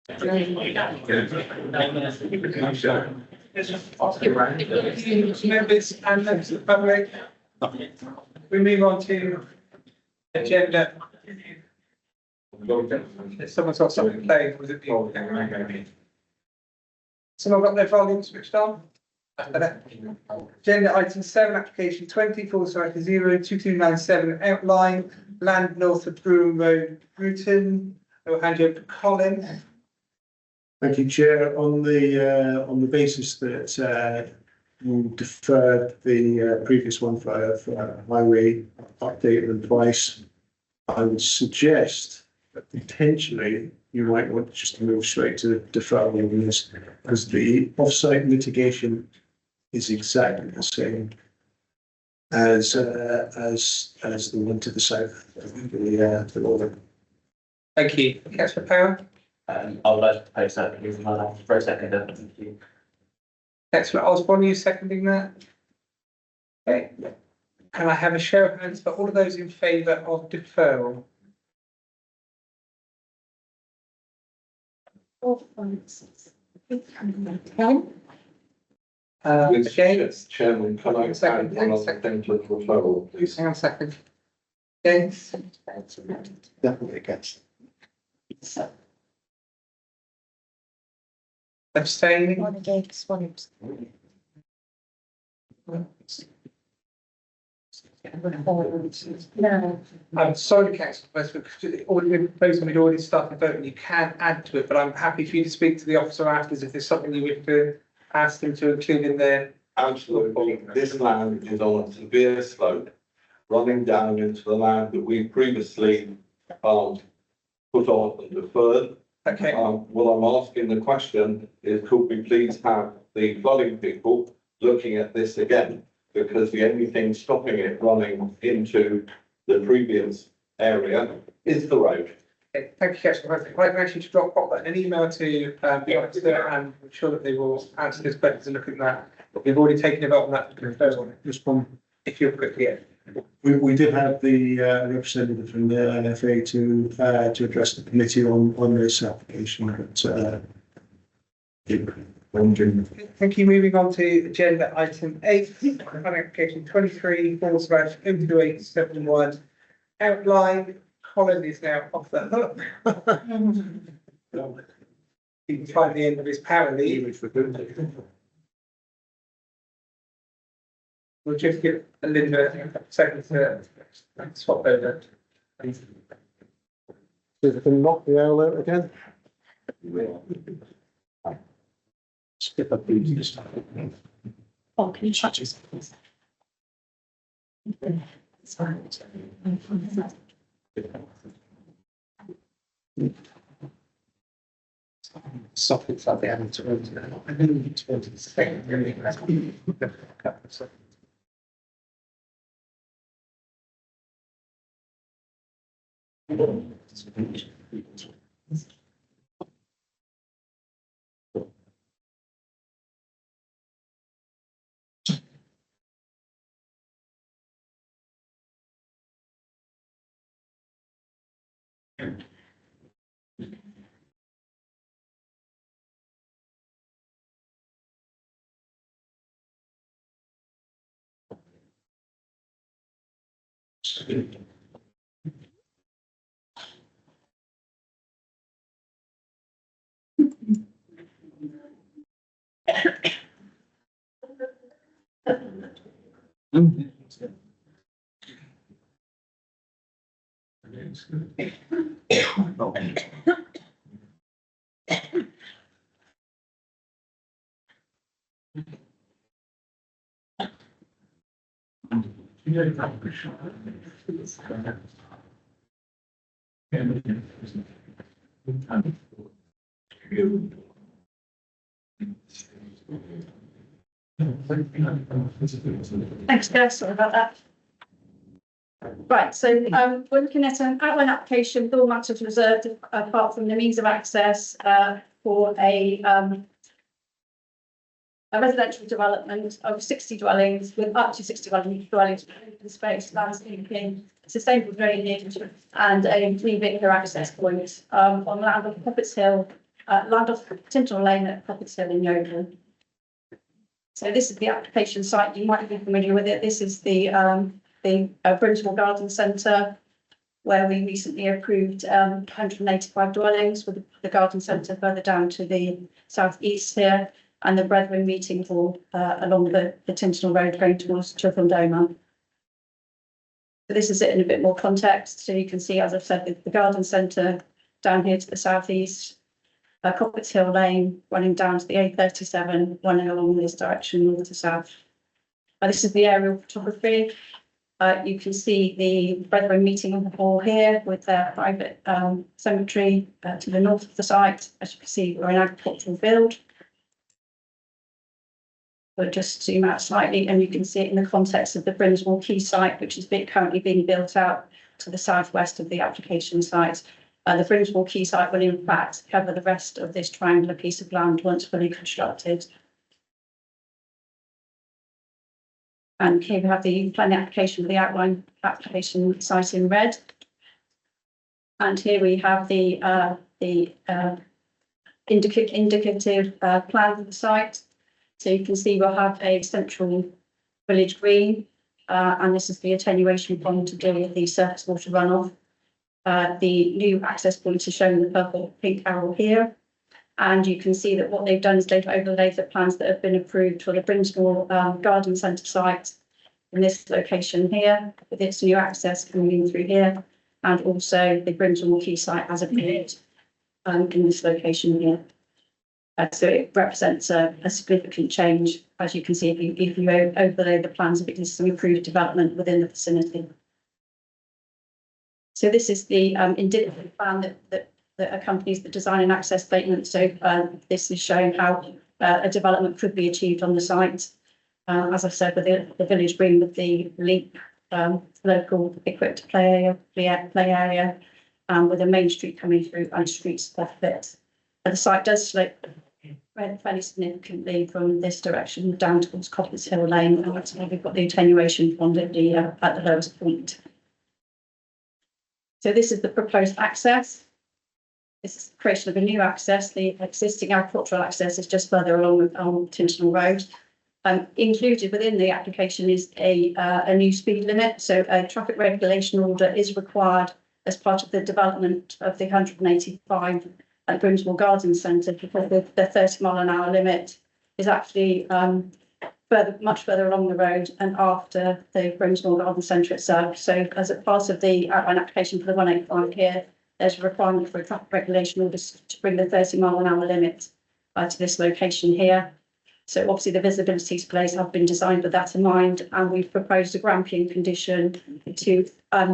Members and members of the public. We move on to agenda. Someone's got something playing, was it people? Someone got their volume switched on? Agenda item 7, application 20/02297, outline land north of Broome Road, Bruton. I will hand you over to Colin. Thank you, Chair. On the basis that you deferred the previous one for highway update and advice, I would suggest that potentially you might want just to move straight to deferral on this, because the off-site mitigation is exactly the same as the one to the south, the northern. Thank you. Councillor Power. I would like to propose that for a second. Thank you. Councillor Osborne, are you seconding that? Okay. Can I have a show of hands for all of those in favour of deferral? Again? Chairman, can I add one other thing to the referral, please? Hang on a second. Against? Definitely against. Abstaining? One against, one no. I'm sorry, Councillor Westwood, because the already been proposed and we'd already started voting. You can add to it, but I'm happy for you to speak to the officer afterwards if there's something you wish to ask them to include in there. Absolutely. This land is on a severe slope running down into the land that we previously put off and deferred. Okay. What I'm asking the question is, could we please have the flooding people looking at this again? Because the only thing stopping it running into the previous area is the road. Okay, thank you, Councillor Westwood. If I can actually drop an email to the officer, and I'm sure that they will answer this question and look at that. But we've already taken a vote on that. Respond. If you're quickly in. We did have the representative from the NFA to address the committee on this application, but Thank you. Moving on to agenda item 8, application 23/0/02871, outline. Colin is now off the hook. He can find the end of his power leave. We'll just give Linda a second to swap over. see if I can knock the owl out again. Skip a beat this time. Oh, can you shut yourself, please? Sockets like the having to run to now. I know you to the second. Really. Thanks, Claire, sorry about that. Right, so we're looking at an outline application with all matters reserved apart from the means of access for a residential development of 60 dwellings with up to 60 dwellings, open space, landscaping, sustainable drainage, and a 3-vehicular access point on land on Puppets Hill land off Tintnell Lane at Coppice Hill in Yeovil. So this is the application site. You might be familiar with it. This is the Brimsmore Garden Centre, where we recently approved 185 dwellings with the garden centre further down to the southeast here, and the Brethren Meeting Hall along the Tintnell Road going towards Chiltern. So this is it in a bit more context. So you can see, as I've said, the garden centre down here to the southeast, Coppice Hill Lane running down to the A37, running along this direction north to south. This is the aerial photography. You can see the Brethren Meeting Hall here with their private cemetery to the north of the site. As you can see, we're an agricultural field. We'll just zoom out slightly and you can see it in the context of the Brimsmore Quay site, which is currently being built out to the southwest of the application site. The Brimsmore Quay site will in fact cover the rest of this triangular piece of land once fully constructed. And here we have the planning application for the outline application site in red. And here we have the indicative plan for the site. So you can see we'll have a central village green, and this is the attenuation pond to deal with the surface water runoff. The new access point is shown in the purple pink arrow here. And you can see that what they've done is they've overlaid the plans that have been approved for the Brimsmore Garden Centre site in this location here, with its new access coming in through here, and also the Brimsmore Quay site as approved in this location here. So it represents a significant change, as you can see, if you overlay the plans of existing approved development within the vicinity. So this is the indicative plan that accompanies the design and access statement. So this is showing how a development could be achieved on the site. As I said, with the village green, with the LEAP local equipped play area, with a main street coming through and streets off it. The site does slope fairly significantly from this direction down towards Coppice Hill Lane, and that's why we've got the attenuation pond at the lowest point. So this is the proposed access. This is the creation of a new access. The existing agricultural access is just further along Tintnell Road. Included within the application is a new speed limit. So a traffic regulation order is required as part of the development of the 185 at Brimsmore Garden Centre, because the 30-mile-an-hour limit is actually much further along the road and after the Brimsmore Garden Centre itself. So as a part of the outline application for the 185 here, there's a requirement for a traffic regulation order to bring the 30-mile-an-hour limit to this location here. So obviously the visibility displays have been designed with that in mind, and we've proposed a grampian condition to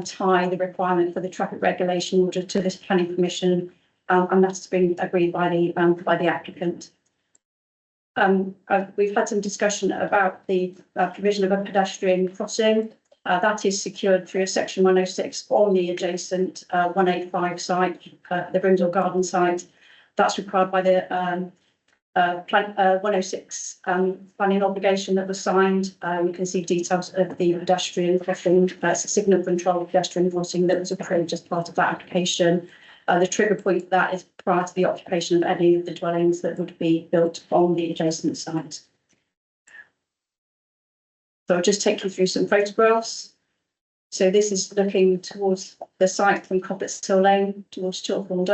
tie the requirement for the traffic regulation order to this planning permission, and that's been agreed by the applicant. We've had some discussion about the provision of a pedestrian crossing. That is secured through a section 106 on the adjacent 185 site, the Brimsmore Garden site. That's required by the 106 planning obligation that was signed. You can see details of the pedestrian crossing, signal control pedestrian crossing that was approved as part of that application. The trigger point for that is prior to the occupation of any of the dwellings that would be built on the adjacent site. So I'll just take you through some photographs. So this is looking towards the site from Coppice Hill Lane towards Chiltern.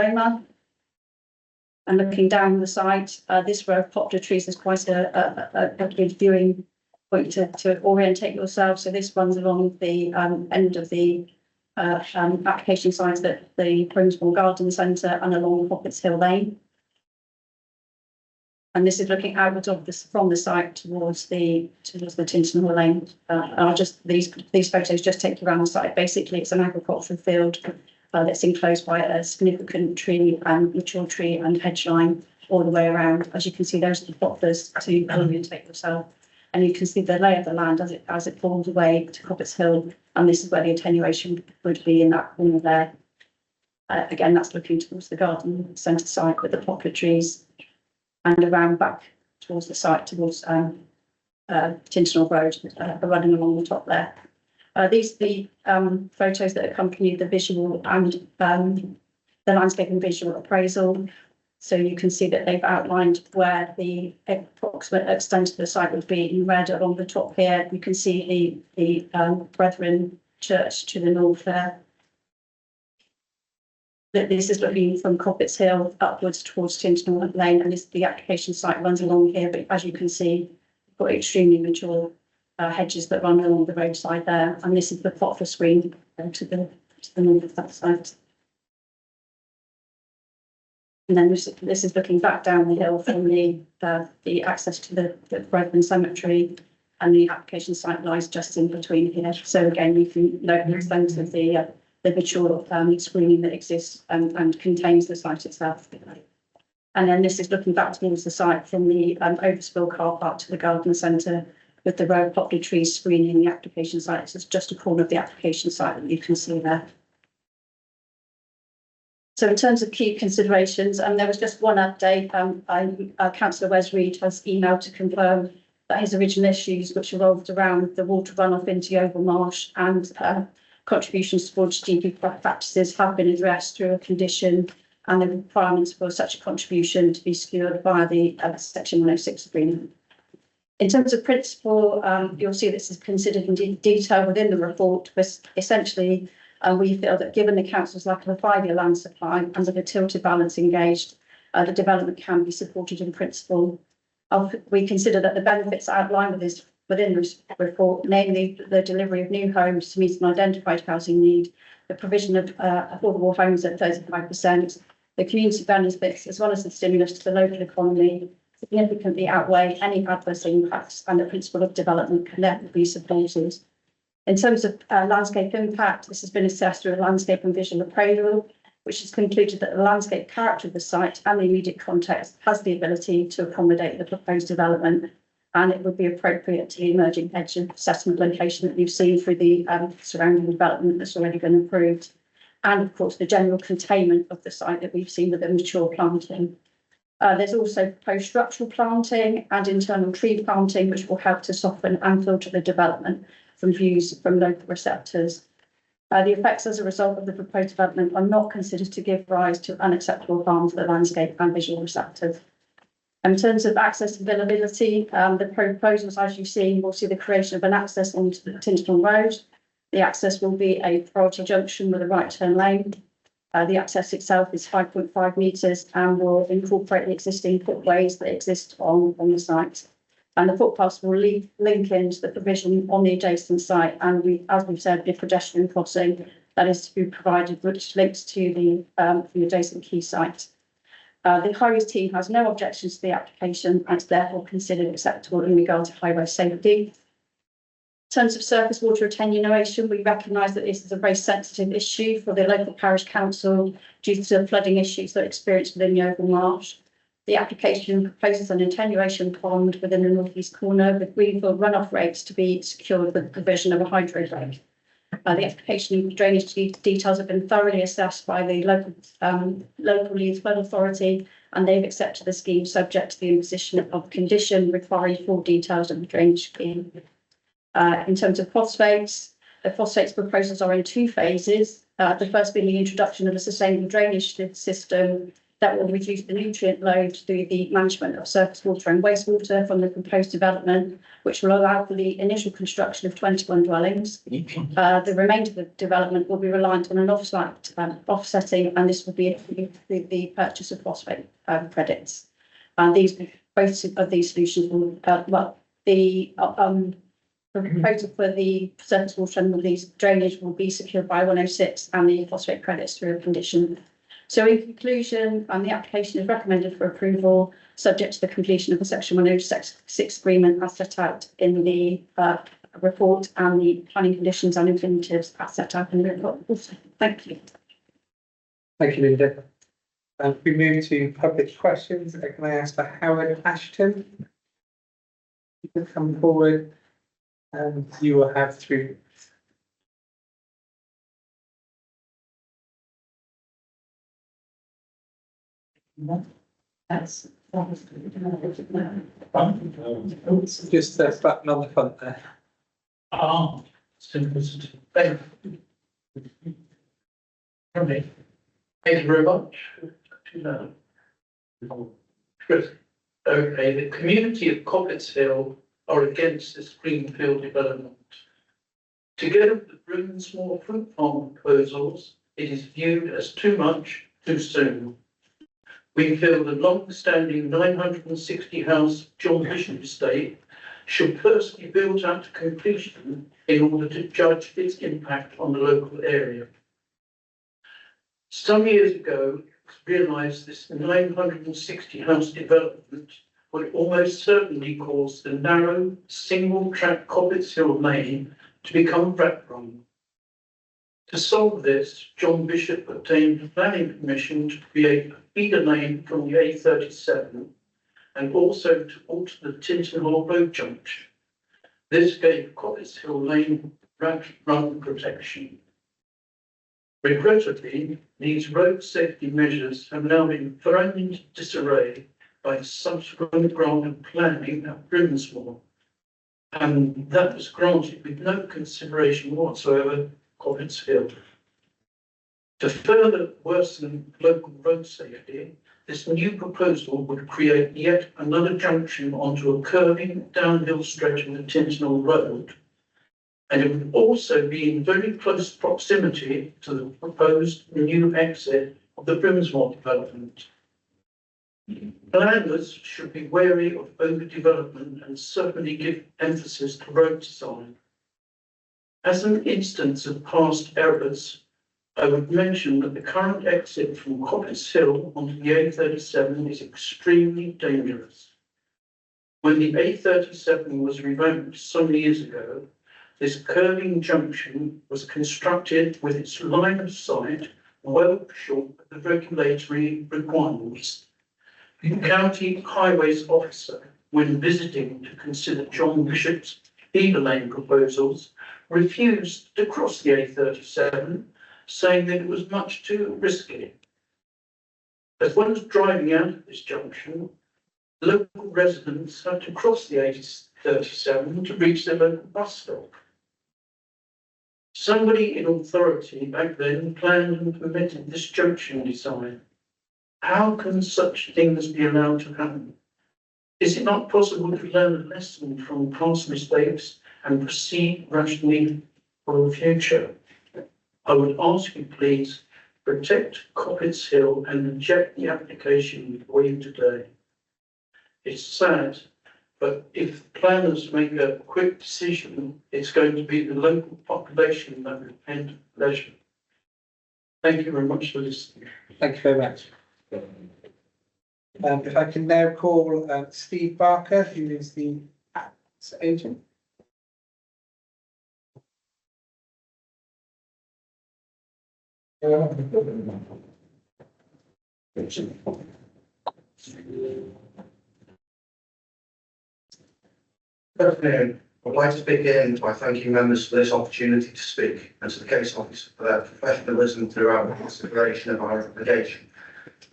And looking down the site, this row of poplar trees is quite a good viewing point to orientate yourself. So this runs along the end of the application site at the Brimsmore Garden Centre and along Coppice Hill Lane. And this is looking outwards from the site towards the Tintnell Lane. I'll just these photos just take you around the site. Basically, it's an agricultural field that's enclosed by a significant tree and mature tree and hedge line all the way around. As you can see, those are the poplars to orientate yourself. And you can see the lay of the land as it falls away to Coppice Hill, and this is where the attenuation would be in that corner there. Again, that's looking towards the garden centre site with the poplar trees, and around back towards the site, towards Tintnell Road, running along the top there. These are the photos that accompany the visual and the landscape and visual appraisal. So you can see that they've outlined where the approximate extent of the site would be in red along the top here. You can see the Brethren Church to the north there. This is looking from Coppets Hill upwards towards Tinternall Lane, and the application site runs along here. But as you can see, you've got extremely mature hedges that run along the roadside there, and this is the plot for screen to the north of that site. And then this is looking back down the hill from the access to the Brethren Cemetery, and the application site lies just in between here. So again, you can note the extent of the mature screening that exists and contains the site itself. And then this is looking back towards the site from the overspill car park to the garden centre, with the row of poplar trees screening the application site. So it's just a corner of the application site that you can see there. So in terms of key considerations, there was just one update. Councillor Wes Reid has emailed to confirm that his original issues, which revolved around the water runoff into Yeovil Marsh and contributions towards GP practices, have been addressed through a condition and the requirements for such a contribution to be secured via the Section 106 agreement. In terms of principle, you'll see this is considered in detail within the report, but essentially we feel that given the council's lack of a 5-year land supply and with a tilted balance engaged, the development can be supported in principle. We consider that the benefits outlined within this report, namely the delivery of new homes to meet an identified housing need, the provision of affordable homes at 35%, the community benefits, as well as the stimulus to the local economy, significantly outweigh any adverse impacts, and the principle of development can therefore be supported. In terms of landscape impact, this has been assessed through a landscape and visual appraisal, which has concluded that the landscape character of the site and the immediate context has the ability to accommodate the proposed development, and it would be appropriate to the emerging edge assessment location that you've seen through the surrounding development that's already been approved, and of course the general containment of the site that we've seen with the mature planting. There's also proposed structural planting and internal tree planting, which will help to soften and filter the development from views from local receptors. The effects as a result of the proposed development are not considered to give rise to unacceptable harm to the landscape and visual receptors. In terms of accessibility, the proposals, as you've seen, will see the creation of an access onto the Tinternall Road. The access will be a priority junction with a right turn lane. The access itself is 5.5 metres and will incorporate the existing footways that exist on the site. And the footpaths will link into the provision on the adjacent site, and as we've said, the pedestrian crossing that is to be provided, which links to the adjacent quay site. The highways team has no objections to the application and is therefore considered acceptable in regard to highway safety. In terms of surface water attenuation, we recognise that this is a very sensitive issue for the local parish council due to the flooding issues that are experienced within Yeovil Marsh. The application proposes an attenuation pond within the northeast corner with greenfield runoff rates to be secured with the provision of a hydro break. The application drainage details have been thoroughly assessed by the local Leeds Flood Authority, and they've accepted the scheme subject to the imposition of condition requiring full details of the drainage scheme. In terms of phosphates, the phosphates proposals are in 2 phases. The first being the introduction of a sustainable drainage system that will reduce the nutrient load through the management of surface water and wastewater from the proposed development, which will allow for the initial construction of 21 dwellings. The remainder of the development will be reliant on an offsite offsetting, and this will be the purchase of phosphate credits. And both of these solutions will, the proposal for the surface water and these drainage will be secured by 106 and the phosphate credits through a condition. So in conclusion, the application is recommended for approval, subject to the completion of the Section 106 agreement as set out in the report and the planning conditions and infinitives as set out in the report. Thank you. Thank you, Linda. We move to public questions. Can I ask for Howard Ashton? You can come forward and you will have 3. That's just that button on the front there. Simplicity. Thank you very much. Okay, the community of Coppets Hill are against this greenfield development. Together with the Brimsmore Fruit Farm proposals, it is viewed as too much, too soon. We feel the long-standing 960 house John Bishop estate should first be built out to completion in order to judge its impact on the local area. Some years ago, it was realised this 960 house development would almost certainly cause the narrow, single-track Coppets Hill Lane to become rat-run. To solve this, John Bishop obtained planning permission to create a feeder lane from the A37 and also to alter the Tinton Hall Road junction. This gave Coppets Hill Lane rat-run protection. Regrettably, these road safety measures have now been thrown into disarray by subsequent grant of planning at Brimsmore, and that was granted with no consideration whatsoever of its field. To further worsen local road safety, this new proposal would create yet another junction onto a curving downhill stretch of the Tintinall Road, and it would also be in very close proximity to the proposed new exit of the Brimsmore development. Planners should be wary of overdevelopment and certainly give emphasis to road design. As an instance of past errors, I would mention that the current exit from Coppets Hill onto the A37 is extremely dangerous. When the A37 was revamped some years ago, this curving junction was constructed with its line of sight well short of the regulatory requirements. The county highways officer, when visiting to consider John Bishop's feeder lane proposals, refused to cross the A37, saying that it was much too risky. As well as driving out of this junction, local residents had to cross the A37 to reach their local bus stop. Somebody in authority back then planned and permitted this junction design. How can such things be allowed to happen? Is it not possible to learn a lesson from past mistakes and proceed rationally for the future? I would ask you, please, protect Coppets Hill and reject the application before you today. It's sad, but if planners make a quick decision, it's going to be the local population that will end pleasure. Thank you very much for listening. Thank you very much. If I can now call Steve Barker, who is the ACTS agent. Good afternoon. I'd like to begin by thanking members for this opportunity to speak and to the case officer for their professionalism throughout the consideration of our application.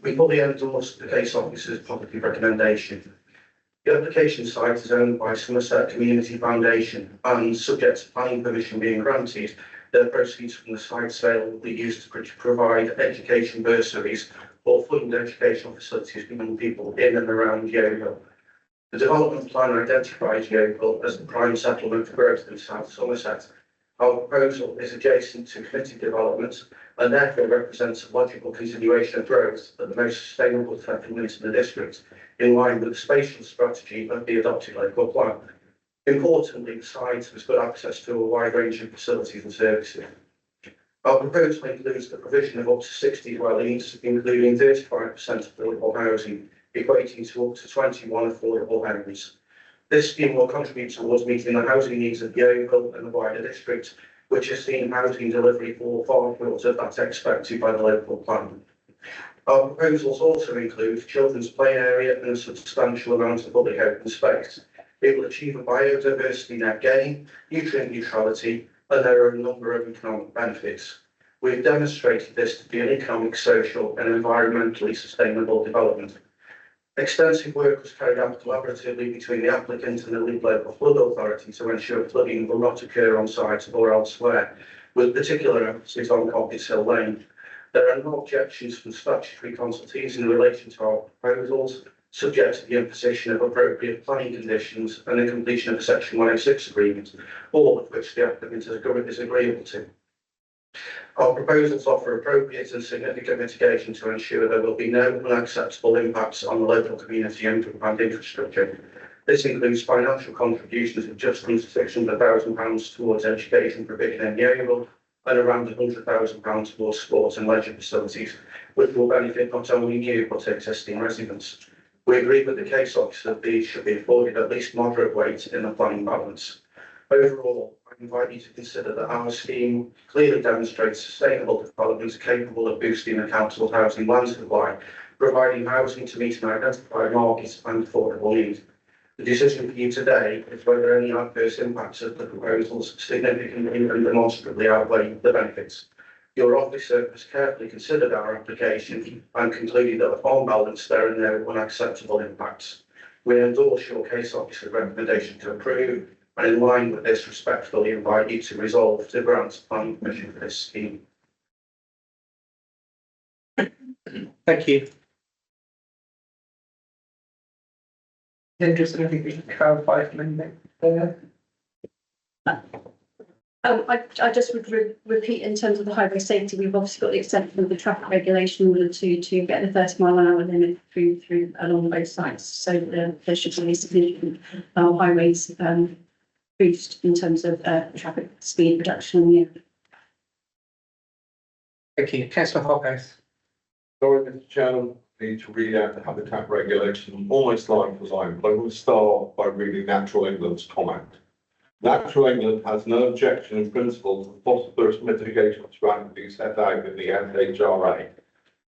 We fully endorse the case officer's positive recommendation. The application site is owned by Somerset Community Foundation and, subject to planning permission being granted, the proceeds from the site sale will be used to provide education bursaries or fund educational facilities for young people in and around Yeovil. The development plan identifies Yeovil as the prime settlement for growth in South Somerset. Our proposal is adjacent to committed developments and therefore represents a logical continuation of growth at the most sustainable settlement in the district, in line with the spatial strategy of the adopted local plan. Importantly, the site has good access to a wide range of facilities and services. Our proposal includes the provision of up to 60 dwellings, including 35% affordable housing, equating to up to 21 affordable homes. This scheme will contribute towards meeting the housing needs of Yeovil and the wider district, which has seen housing delivery fall far short of that expected by the local plan. Our proposals also include children's play area and a substantial amount of public open space. It will achieve a biodiversity net gain, nutrient neutrality, and there are a number of economic benefits. We've demonstrated this to be an economic, social, and environmentally sustainable development. Extensive work was carried out collaboratively between the applicant and the Leeds Local Flood Authority to ensure flooding will not occur on site or elsewhere, with particular emphasis on Coppets Hill Lane. There are no objections from statutory consultees in relation to our proposals, subject to the imposition of appropriate planning conditions and the completion of a section 106 agreement, all of which the applicant is agreeable to. Our proposals offer appropriate and significant mitigation to ensure there will be no unacceptable impacts on the local community and infrastructure. This includes financial contributions of just under £600,000 towards education provision in Yeovil and around £100,000 towards sports and leisure facilities, which will benefit not only new but existing residents. We agree with the case officer that these should be afforded at least moderate weight in the planning balance. Overall, I invite you to consider that our scheme clearly demonstrates sustainable developments capable of boosting the council's housing land supply, providing housing to meet an identified market and affordable need. The decision for you today is whether any adverse impacts of the proposals significantly and demonstrably outweigh the benefits. Your officer has carefully considered our application and concluded that on balance there are no unacceptable impacts. We endorse your case officer's recommendation to approve, and in line with this, respectfully invite you to resolve to grant planning permission for this scheme. Thank you. Interesting, I think we should clarify for a minute there. I just would repeat in terms of the highway safety, we've obviously got the extension of the traffic regulation in order to get the 30-mile-an-hour limit through along both sides. So there should be a significant highways boost in terms of traffic speed reduction. Yeah. Thank you. Councillor Hoghouse. Sorry, Mr. Chairman, I need to read out the habitat regulation almost line for line, but I will start by reading Natural England's comment. Natural England has no objection in principle to the phosphorus mitigation strategy set out in the NHRA,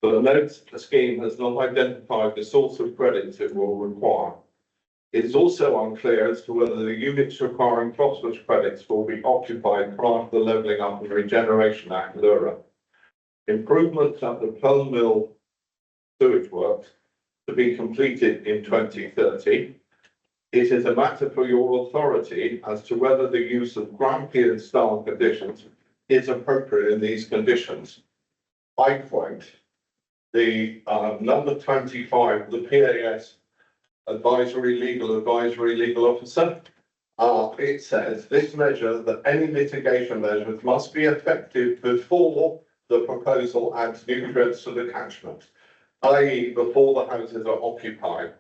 but it notes the scheme has not identified the source of credits it will require. It is also unclear as to whether the units requiring phosphorus credits will be occupied prior to the Levelling Up and Regeneration Act (LURA). Improvements at the Pearl Mill sewage works to be completed in 2030. It is a matter for your authority as to whether the use of Grampian style conditions is appropriate in these conditions. I quote the number 25, the PAS legal officer. It says this measure that any mitigation measures must be effective before the proposal adds nutrients to the catchment, i.e. before the houses are occupied.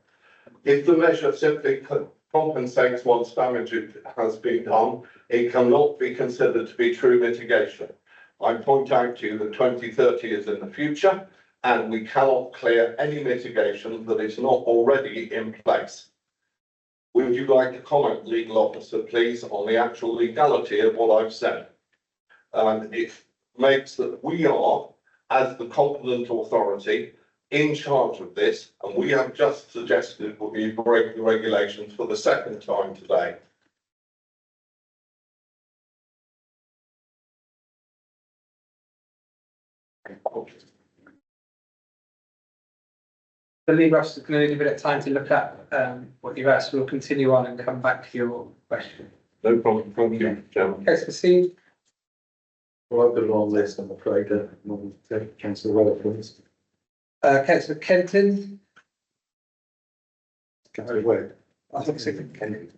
If the measure simply compensates once damage has been done, it cannot be considered to be true mitigation. I point out to you that 2030 is in the future and we cannot clear any mitigation that is not already in place. Would you like to comment, legal officer, please, on the actual legality of what I've said? It makes that we are, as the competent authority, in charge of this, and we have just suggested we break the regulations for the second time today. The legal officer is going to need a bit of time to look at what you've asked. We'll continue on and come back to your question. No problem, thank you, Chairman. Let's proceed. Well, I've got a long list, I'm afraid. Councillor Weller, please. Councillor Kenton. Councillor Webb. I think so. Kenton.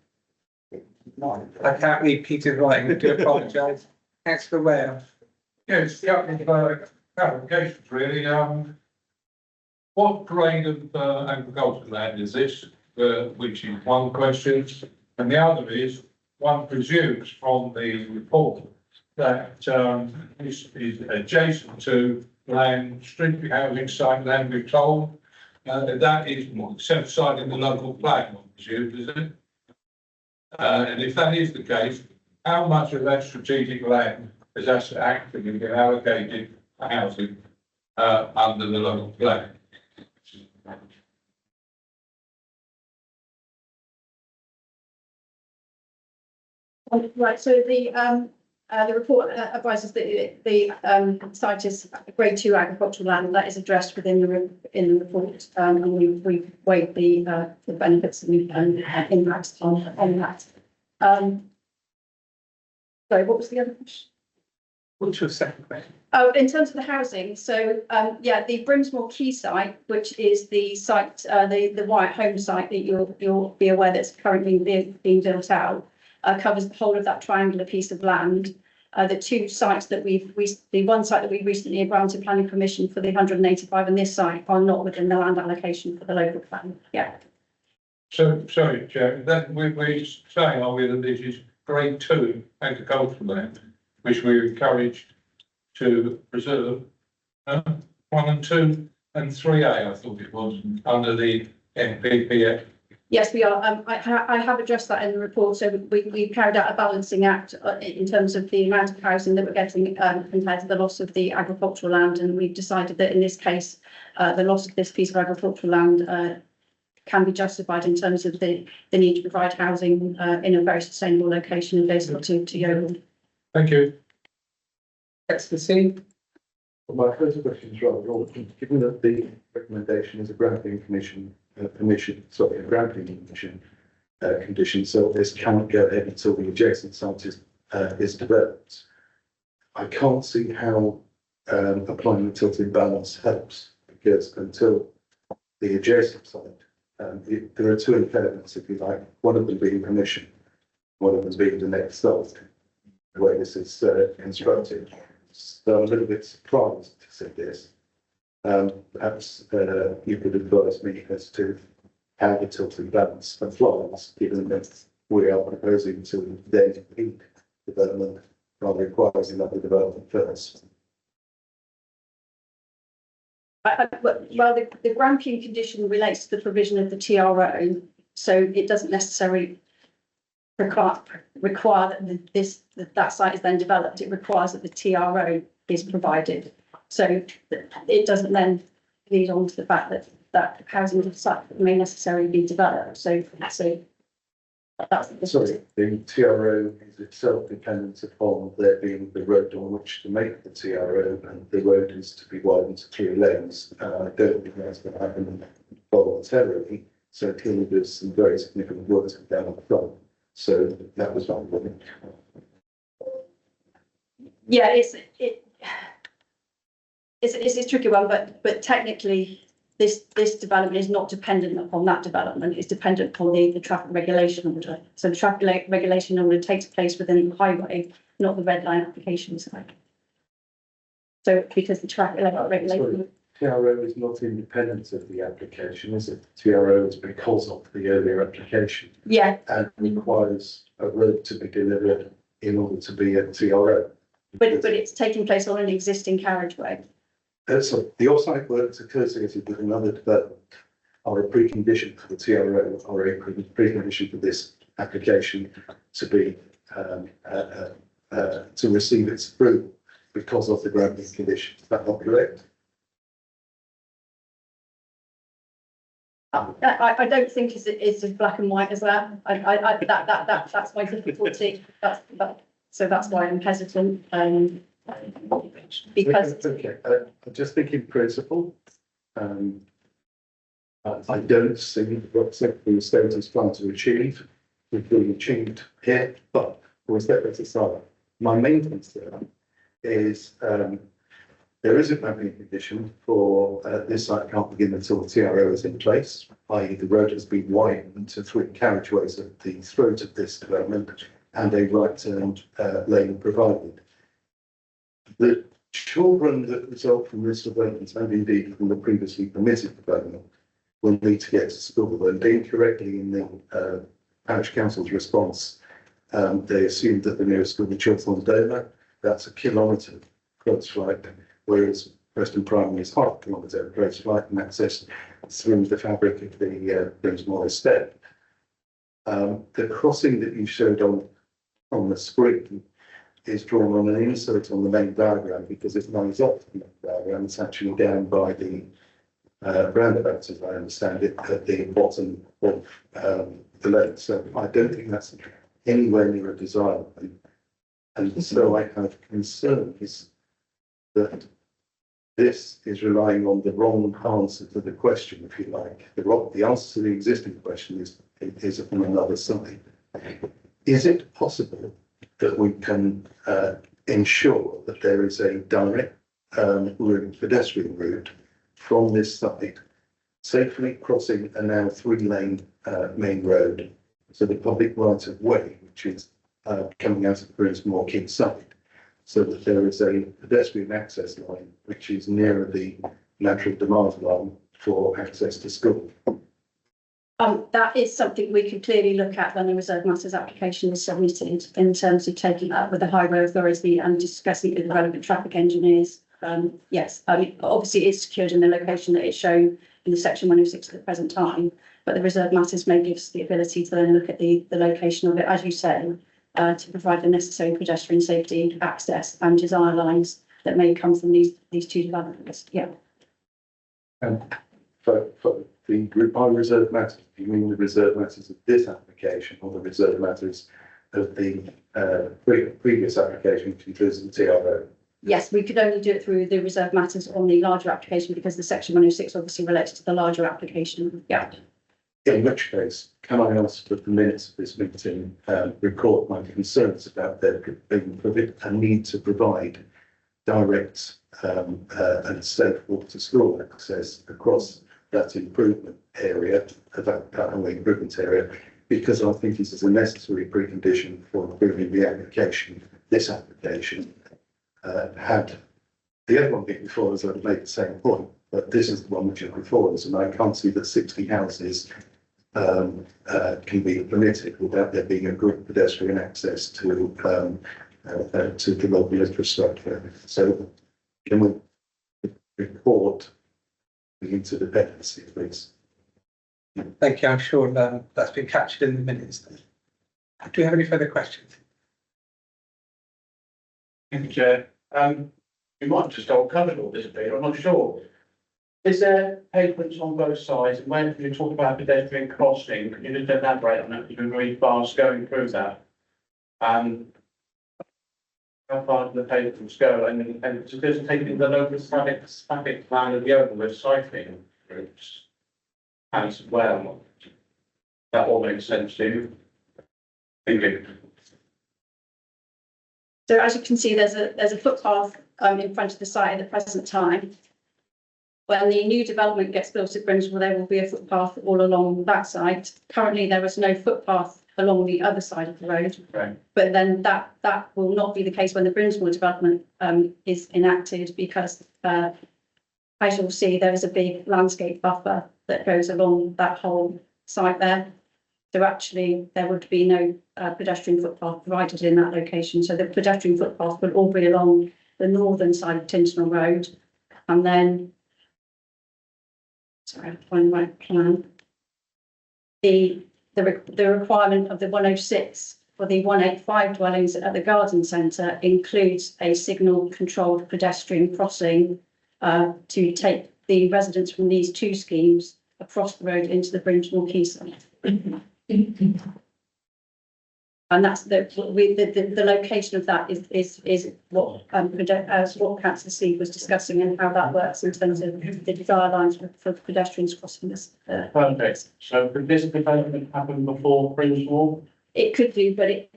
I can't read Peter's writing. I do apologise. Councillor Webb. Yes, yeah, clarifications really. What grade of agricultural land is this? Which is one question, and the other is one presumes from the report that this is adjacent to land, strictly housing site land, we're told. That is set aside in the local plan, I presume, is it? And if that is the case, how much of that strategic land has actually been allocated for housing under the local plan? Right, so the report advises that the site is grade 2 agricultural land. That is addressed within the report, and we've weighed the benefits and impacts on that. Sorry, what was the other question? What's your second question? Oh, in terms of the housing, so, yeah, the Brimsmore Quay site, which is the site, the Wyatt Home site that you'll be aware that's currently being built out, covers the whole of that triangular piece of land. The two sites that the one site that we recently granted planning permission for the 185 and this site are not within the land allocation for the local plan. Yeah. So, sorry, Chair, that we're saying, are we, that this is grade 2 agricultural land, which we're encouraged to preserve, 1 and 2 and 3A, I thought it was, under the NPPF. Yes, we are. I have addressed that in the report. So we carried out a balancing act in terms of the amount of housing that we're getting compared to the loss of the agricultural land. And we've decided that in this case, the loss of this piece of agricultural land can be justified in terms of the need to provide housing in a very sustainable location adjacent to Yeovil. Thank you. Expertise. Well, my first question is rather broad. Given that the recommendation is a granting commission, a granting commission condition, so this cannot go ahead until the adjacent site is developed. I can't see how applying the tilting balance helps, because until the adjacent site, there are two impediments, if you like. One of them being permission, one of them being the next site, the way this is constructed. So I'm a little bit surprised to see this. Perhaps you could advise me as to how the tilting balance applies, given that we are proposing to then impede development rather requires another development first. Well, the granting condition relates to the provision of the TRO, so it doesn't necessarily require that that site is then developed. It requires that the TRO is provided. So it doesn't then lead on to the fact that housing site may necessarily be developed. So that's the Sorry, the TRO is itself dependent upon there being the road on which to make the TRO, and the road is to be widened to 3 lanes. I don't think that's going to happen voluntarily. So clearly there's some very significant work to be done on the front. So that was not good. Yeah, it's a tricky one, but technically this development is not dependent upon that development. It's dependent upon the traffic regulation order. So the traffic regulation order takes place within the highway, not the red line application side. So because the traffic regulation. TRO is not independent of the application, is it? TRO is because of the earlier application. Yeah. And requires a road to be delivered in order to be a TRO. But it's taking place on an existing carriageway. So the off-site works associated with another development are a precondition for the TRO, or a precondition for this application to be to receive its approval because of the granting condition. Is that not correct? I don't think it's as black and white as that. That's my difficulty. So that's why I'm hesitant. Because okay, I just think in principle, I don't see what Secretary of State is trying to achieve with being achieved here, but we'll step that aside. My main concern is there is a granting condition for this site can't begin until the TRO is in place, i.e. the road has been widened to 3 carriageways at the throat of this development and a right turn lane provided. The children that result from this development, and indeed from the previously permitted development, will need to get to school. And incorrectly in the parish council's response, they assumed that the nearest school was Chilthorne Dover. That's a kilometre close flight, whereas Preston Primary is half a kilometre close flight and access through the fabric of the Brimsmore estate. The crossing that you showed on the screen is drawn on an insert on the main diagram because it lies off the main diagram. It's actually down by the roundabout, as I understand it, at the bottom of the lake. So I don't think that's anywhere near a desirable. And so I have concerns that this is relying on the wrong answer to the question, if you like. The answer to the existing question is from another side. Is it possible that we can ensure that there is a direct route, pedestrian route from this site, safely crossing a now 3-lane main road, so the public right of way, which is coming out of the Grimsmoor Quay site, so that there is a pedestrian access line which is nearer the natural demand line for access to school. That is something we could clearly look at when the reserve matters application is submitted, in terms of taking that with the highway authority and discussing it with the relevant traffic engineers. Yes, I mean, obviously it's secured in the location that it's shown in the section 106 at the present time, but the reserve matters may give us the ability to then look at the location of it, as you say, to provide the necessary pedestrian safety, access and desire lines that may come from these two developments. Yeah. For by reserve matters, do you mean the reserve matters of this application or the reserve matters of the previous application, which includes the TRO? Yes, we could only do it through the reserve matters on the larger application because the section 106 obviously relates to the larger application. Yeah. In which case, can I ask that the minutes of this meeting record my concerns about there being a need to provide direct and safe walk to school access across that improvement area, that highway improvement area, because I think this is a necessary precondition for approving the application. This application had the other one being before us, I'd make the same point, but this is the one which is before us, and I can't see that 60 houses can be permitted without there being a good pedestrian access to the local infrastructure. So can we report the interdependency, please? Thank you. I'm sure that's been captured in the minutes. Do we have any further questions? Thank you, Chair. We might just all covered all this a bit, I'm not sure. Is there pavements on both sides, and when you talk about pedestrian crossing, can you just elaborate on that, because we're very fast going through that? How far do the pavements go, and just taking the local static plan of the overwood cycling routes as well? That all makes sense to you? Thank you. So as you can see, there's a footpath in front of the site at the present time. When the new development gets built at Grimsmoor, there will be a footpath all along that site. Currently, there is no footpath along the other side of the road. Right. But then that will not be the case when the Grimsmoor development is enacted, because as you'll see, there is a big landscape buffer that goes along that whole site there. So actually, there would be no pedestrian footpath provided in that location. So the pedestrian footpath will all be along the northern side of Tinternell Road, and then, sorry, I'll find the right plan. The requirement of the 106 for the 185 dwellings at the garden centre includes a signal controlled pedestrian crossing to take the residents from these two schemes across the road into the Grimsmoor Quay site. And that's the location of that is what what Councillor Steve was discussing, and how that works in terms of the desire lines for pedestrians crossing this. Perfect. So could this development happen before Grimsmoor? It could do, but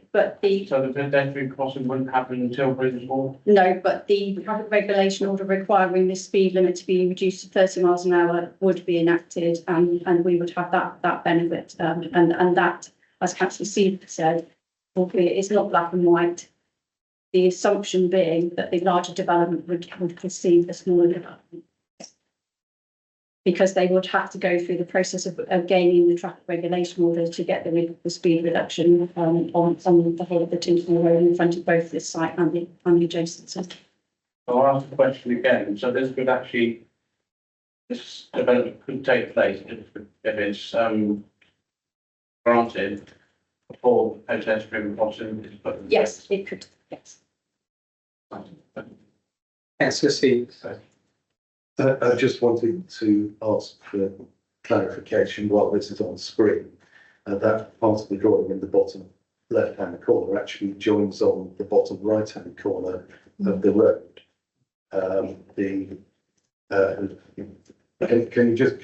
the So the pedestrian crossing wouldn't happen until Grimsmoor? no, but the traffic regulation order requiring the speed limit to be reduced to 30 miles an hour would be enacted, and we would have that benefit, and that, as Councillor Steve said, albeit it's not black and white, the assumption being that the larger development would precede the smaller development. Because they would have to go through the process of gaining the traffic regulation order to get the speed reduction on the whole of the Tinternell Road in front of both this site and the adjacent site. I'll ask the question again. So this development could take place if it's granted before pedestrian crossing is put in place? Yes, it could, yes. Councillor Steve. I just wanted to ask for clarification while this is on screen. That part of the drawing in the bottom left-hand corner actually joins on the bottom right-hand corner of the road. Can you just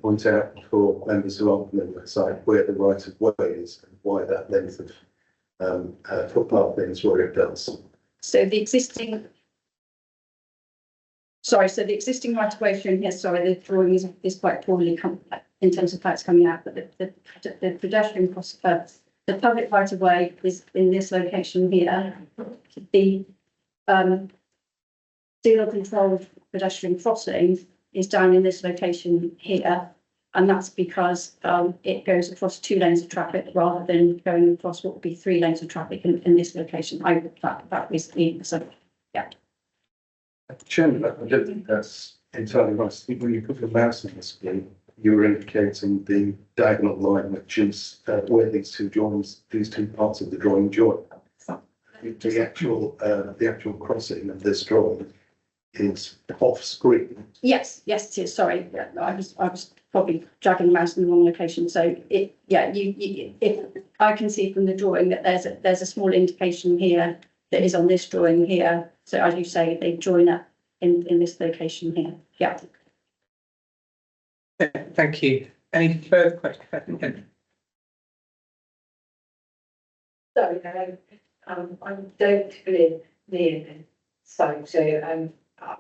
point out for members who aren't familiar with the site where the right-of-way is and why that length of footpath is where it does? So the existing. Sorry, so the existing right of way shown here, sorry, the drawing is quite poorly in terms of how it's coming out, but the pedestrian the public right of way is in this location here. The signal controlled pedestrian crossing is down in this location here. And that's because it goes across 2 lanes of traffic rather than going across what would be 3 lanes of traffic in this location. That is the, so, yeah. Chairman, I don't think that's entirely right. I think when you put your mouse on the screen, you were indicating the diagonal line, which is where these two parts of the drawing join. The actual crossing of this drawing is off screen. Yes, it is. Sorry, yeah, I was probably dragging the mouse in the wrong location. So if I can see from the drawing that there's a small indication here that is on this drawing here. So as you say, they join up in this location here. Yeah. Thank you. Any further questions? Sorry, I don't live near the site, so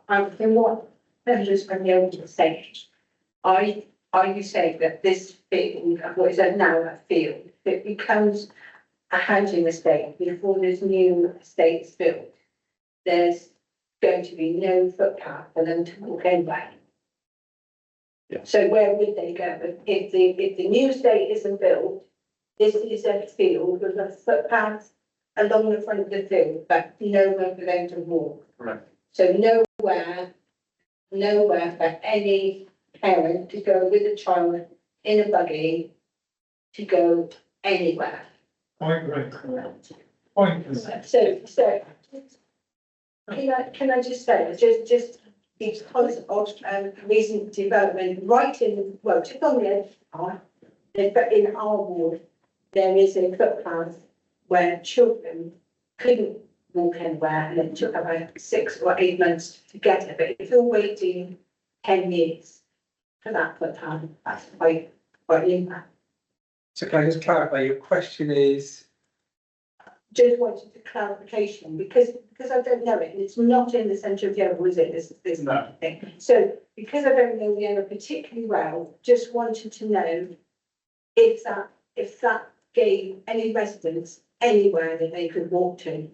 I'm from what members from the old stage. Are you saying that this field, what is now a field, it becomes a housing estate before this new estate's built? There's going to be no footpath for them to walk anywhere. Yeah. So where would they go? If the new estate isn't built, this is a field with a footpath along the front of the field, but nowhere for them to walk. Right. So nowhere for any parent to go with a child in a buggy to go anywhere. Point. So, can I just say, just because of recent development, right in, well, just on the edge, but in our ward, there is a footpath where children couldn't walk anywhere, and it took about 6 or 8 months to get it. But if you're waiting 10 years for that footpath, that's quite impact. So can I just clarify, your question is? Just wanted a clarification because I don't know it, and it's not in the centre of Yeovil, is it? This No. thing. So because I don't know the area particularly well, just wanted to know if that gave any residents anywhere that they could walk to.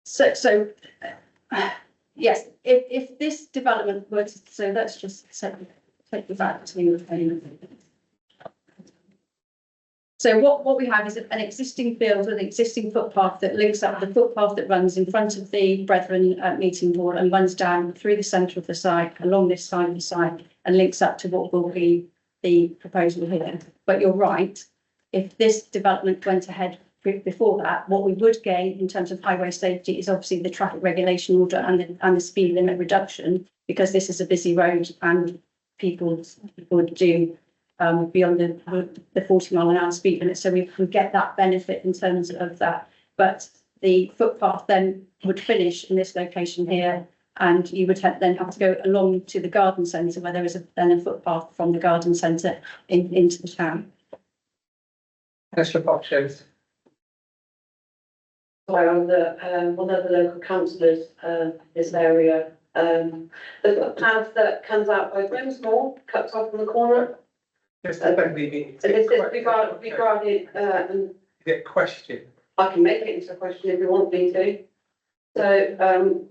So yes, if this development were to, so let's just take you back to. So what we have is an existing field with an existing footpath that links up the footpath that runs in front of the Brethren meeting hall and runs down through the centre of the site, along this side of the site, and links up to what will be the proposal here. But you're right, if this development went ahead before that, what we would gain in terms of highway safety is obviously the traffic regulation order and the speed limit reduction, because this is a busy road and people would do beyond the 40 mile an hour speed limit. So we get that benefit in terms of that. But the footpath then would finish in this location here, and you would then have to go along to the garden centre where there is then a footpath from the garden centre into the town. Councillor Fox. Sorry, I'm one of the local councillors this area. The footpath that comes out by Grimsmore cuts off from the corner. Just regarding, get question. I can make it into a question if you want me to. So,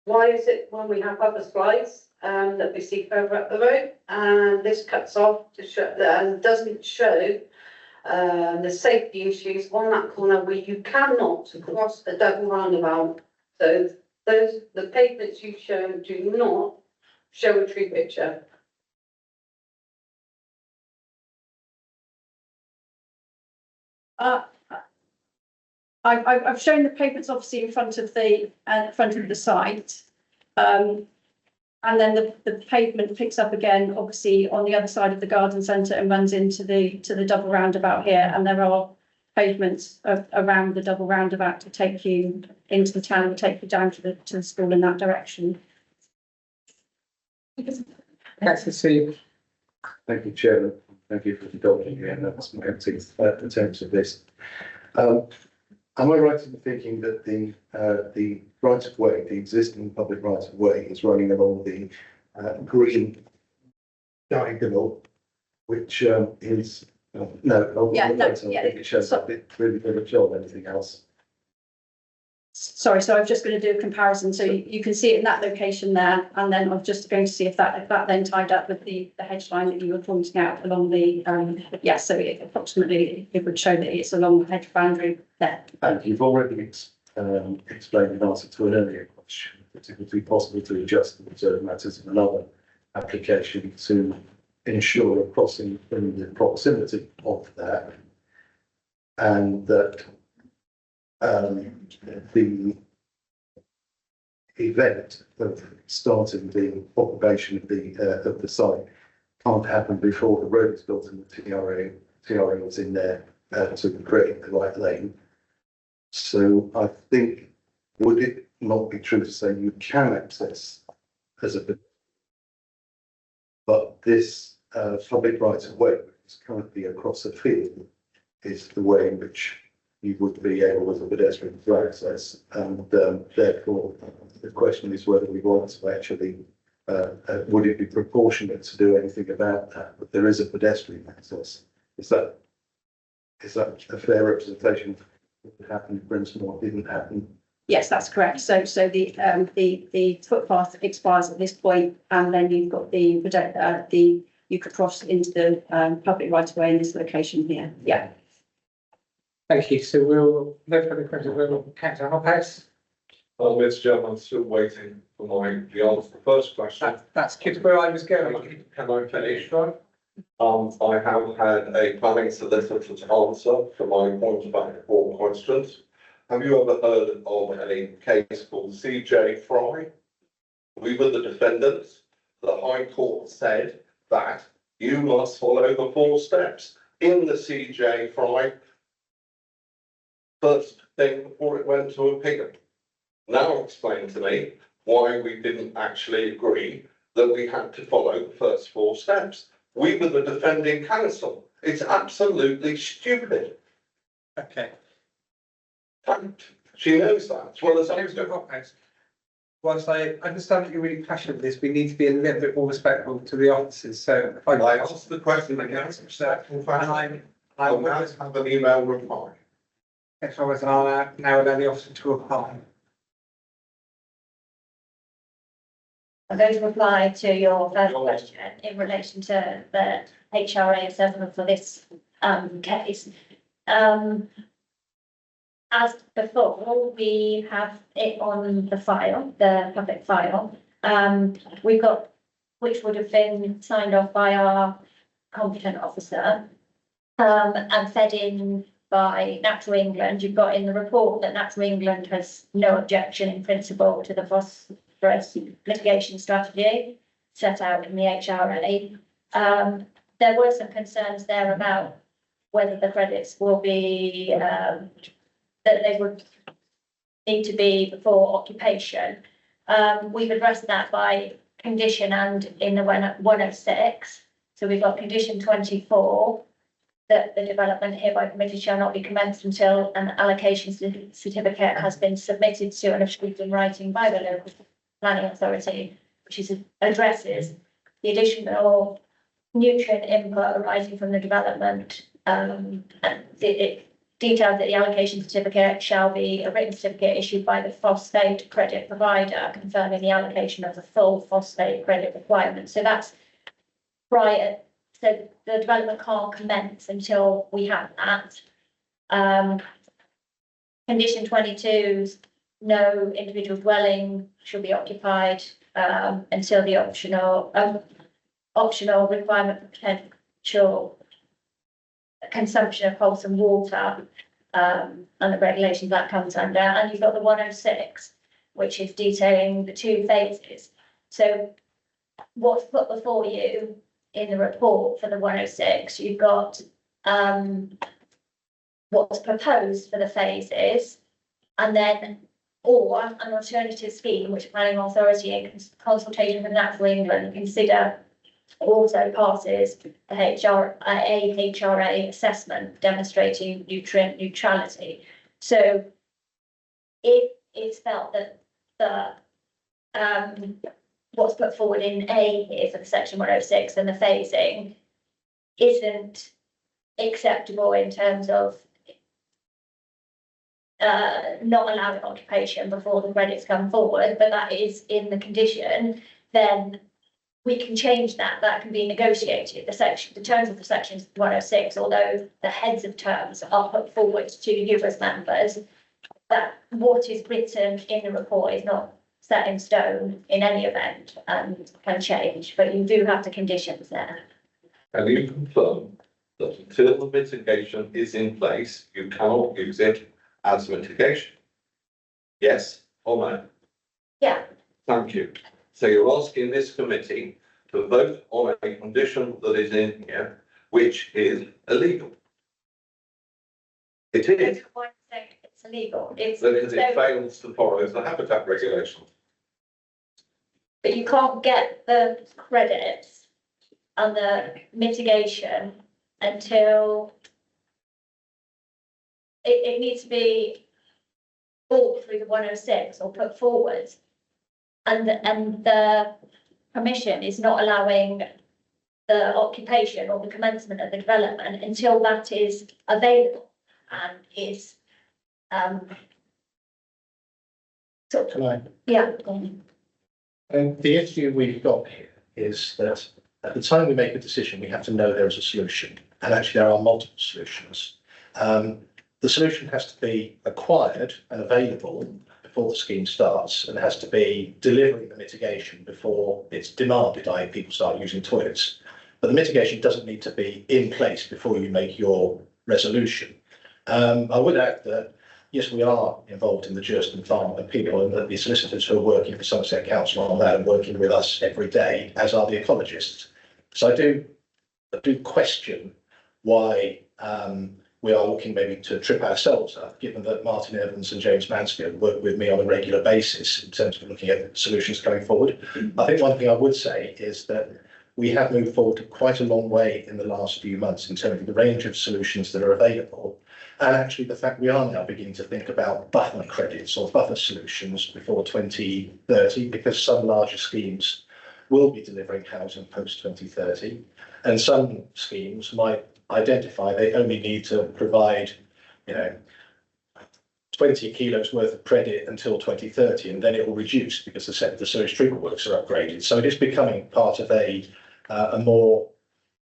why is it when we have other slides that we see further up the road, and this cuts off to show and doesn't show the safety issues on that corner where you cannot cross a double roundabout? So the pavements you've shown do not show a true picture. I've shown the pavements obviously in front of the site, and then the pavement picks up again, obviously on the other side of the garden centre and runs into the double roundabout here. And there are pavements around the double roundabout to take you into the town and take you down to the school in that direction. Thank you, Chairman. Thank you for indulging me, and that's my empty attempt at this. Am I right in thinking that the right of way, the existing public right of way, is running along the green diagonal, which is no, Yeah, on the no, photo, I yeah, think it shows up. It really doesn't show anything else. Sorry, so I'm just going to do a comparison. So you can see it in that location there, and then I'm just going to see if that then tied up with the hedge line that you were pointing out along the, so approximately it would show that it's along the hedge boundary there. And you've already explained in answer to an earlier question that it would be possible to adjust the reserve matters in another application to ensure a crossing in the proximity of that, and that the event of starting the occupation of the site can't happen before the road is built and the TRA is in there to create the right lane. So I think, would it not be true to say you can access as a, but this public right of way, which is currently across a field, is the way in which you would be able as a pedestrian to access, and therefore the question is whether we want to actually, would it be proportionate to do anything about that? But there is a pedestrian access. Is that a fair representation of what happened in Brinsmore didn't happen? Yes, that's correct. So the footpath expires at this point, and then you've got you could cross into the public right of way in this location here. Yeah. Thank you. So we'll, no further questions, we'll Councillor Hophouse. Mr. Chairman, I'm still waiting for the answer to the first question. That's just where I was going. Can I finish? I have had a planning solicitor's answer to my point about 4 questions. Have you ever heard of a case called CJ Fry? We were the defendants. The High Court said that you must follow the 4 steps in the CJ Fry first thing before it went to appeal. Now explain to me why we didn't actually agree that we had to follow the first 4 steps. We were the defending counsel. It's absolutely stupid. Okay. She knows that as well as I Councillor do. Hophouse, whilst I understand that you're really passionate with this, we need to be a little bit more respectful to the officers. So I asked the question again. I will now have an email reply. If I was now allow the officer to apply. I'm going to reply to your first question in relation to the HRA assessment for this case. As before, we have it on the file, the public file. We've got, which would have been signed off by our competent officer, and fed in by Natural England. You've got in the report that Natural England has no objection in principle to the phosphorus mitigation strategy set out in the HRA. There were some concerns there about whether the credits will be, that they would need to be before occupation. We've addressed that by condition and in the 106. So we've got condition 24, that the development hereby permitted shall not be commenced until an allocation certificate has been submitted to and approved in writing by the local planning authority, which addresses the additional nutrient input arising from the development. It details that the allocation certificate shall be a written certificate issued by the phosphate credit provider confirming the allocation of the full phosphate credit requirement. So that's prior. So the development can't commence until we have that. Condition 22, no individual dwelling shall be occupied until the optional requirement for potential consumption of wholesome water and the regulations that comes under. And you've got the 106, which is detailing the 2 phases. So what's put before you in the report for the 106, you've got what's proposed for the phases, and then or an alternative scheme which planning authority in consultation with Natural England consider also passes a HRA assessment demonstrating nutrient neutrality. So if it's felt that what's put forward in A here for the section 106 and the phasing isn't acceptable in terms of not allowing occupation before the credits come forward, but that is in the condition, then we can change that. That can be negotiated. The terms of the section 106, although the heads of terms are put forward to you as members, that what is written in the report is not set in stone in any event and can change, but you do have the conditions there. And you confirm that until the mitigation is in place, you cannot use it as mitigation? Yes or no? Yeah. Thank you. So you're asking this committee to vote on a condition that is in here, which is illegal. It is, Why say it's illegal? It's because so- it fails to follow the habitat regulations. But you can't get the credits and the mitigation until it needs to be brought through the 106 or put forward. And the permission is not allowing the occupation or the commencement of the development until that is available and is sort Can I? yeah. The issue we've got here is that at the time we make a decision, we have to know there is a solution, and actually there are multiple solutions. The solution has to be acquired and available before the scheme starts, and has to be delivering the mitigation before it's demanded, i.e. people start using toilets. But the mitigation doesn't need to be in place before you make your resolution. I would add that, yes, we are involved in the Jurston Farm and people, and that the solicitors who are working for Somerset Council on that and working with us every day, as are the ecologists. So I do question why we are looking maybe to trip ourselves up, given that Martin Evans and James Mansfield work with me on a regular basis in terms of looking at solutions going forward. I think one thing I would say is that we have moved forward quite a long way in the last few months in terms of the range of solutions that are available. And actually the fact we are now beginning to think about buffer credits or buffer solutions before 2030, because some larger schemes will be delivering housing post 2030. And some schemes might identify they only need to provide, 20 kilos worth of credit until 2030, and then it will reduce because the sewage treatment works are upgraded. So it is becoming part of a more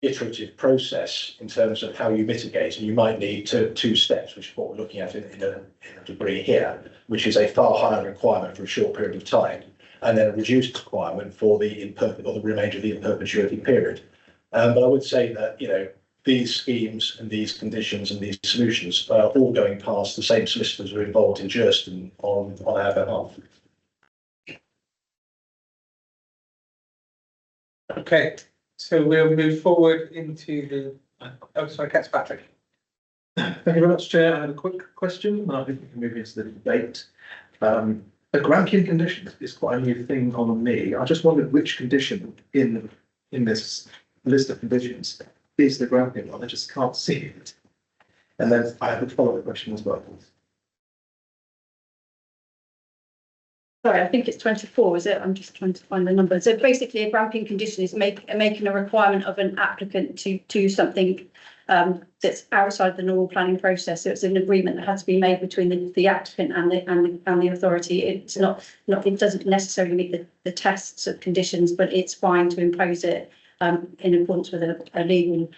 iterative process in terms of how you mitigate, and you might need two steps, which is what we're looking at in a degree here, which is a far higher requirement for a short period of time, and then a reduced requirement for the remainder of the in perpetuity period. But I would say that, these schemes and these conditions and these solutions are all going past the same solicitors who are involved in Jurston on our behalf. Okay, so we'll move forward into the, oh, sorry, Councillor Patrick. Thank you very much, Chair. I had a quick question, and I think we can move into the debate. A Grampian condition is quite a new thing on me. I just wondered which condition in this list of conditions is the Grampian one. I just can't see it. And then I have a follow-up question as well. Sorry, I think it's 24, is it? I'm just trying to find the number. So basically, a Grampian condition is making a requirement of an applicant to do something that's outside the normal planning process. So it's an agreement that has to be made between the applicant and the authority. It's not it doesn't necessarily meet the tests of conditions, but it's fine to impose it in accordance with a legal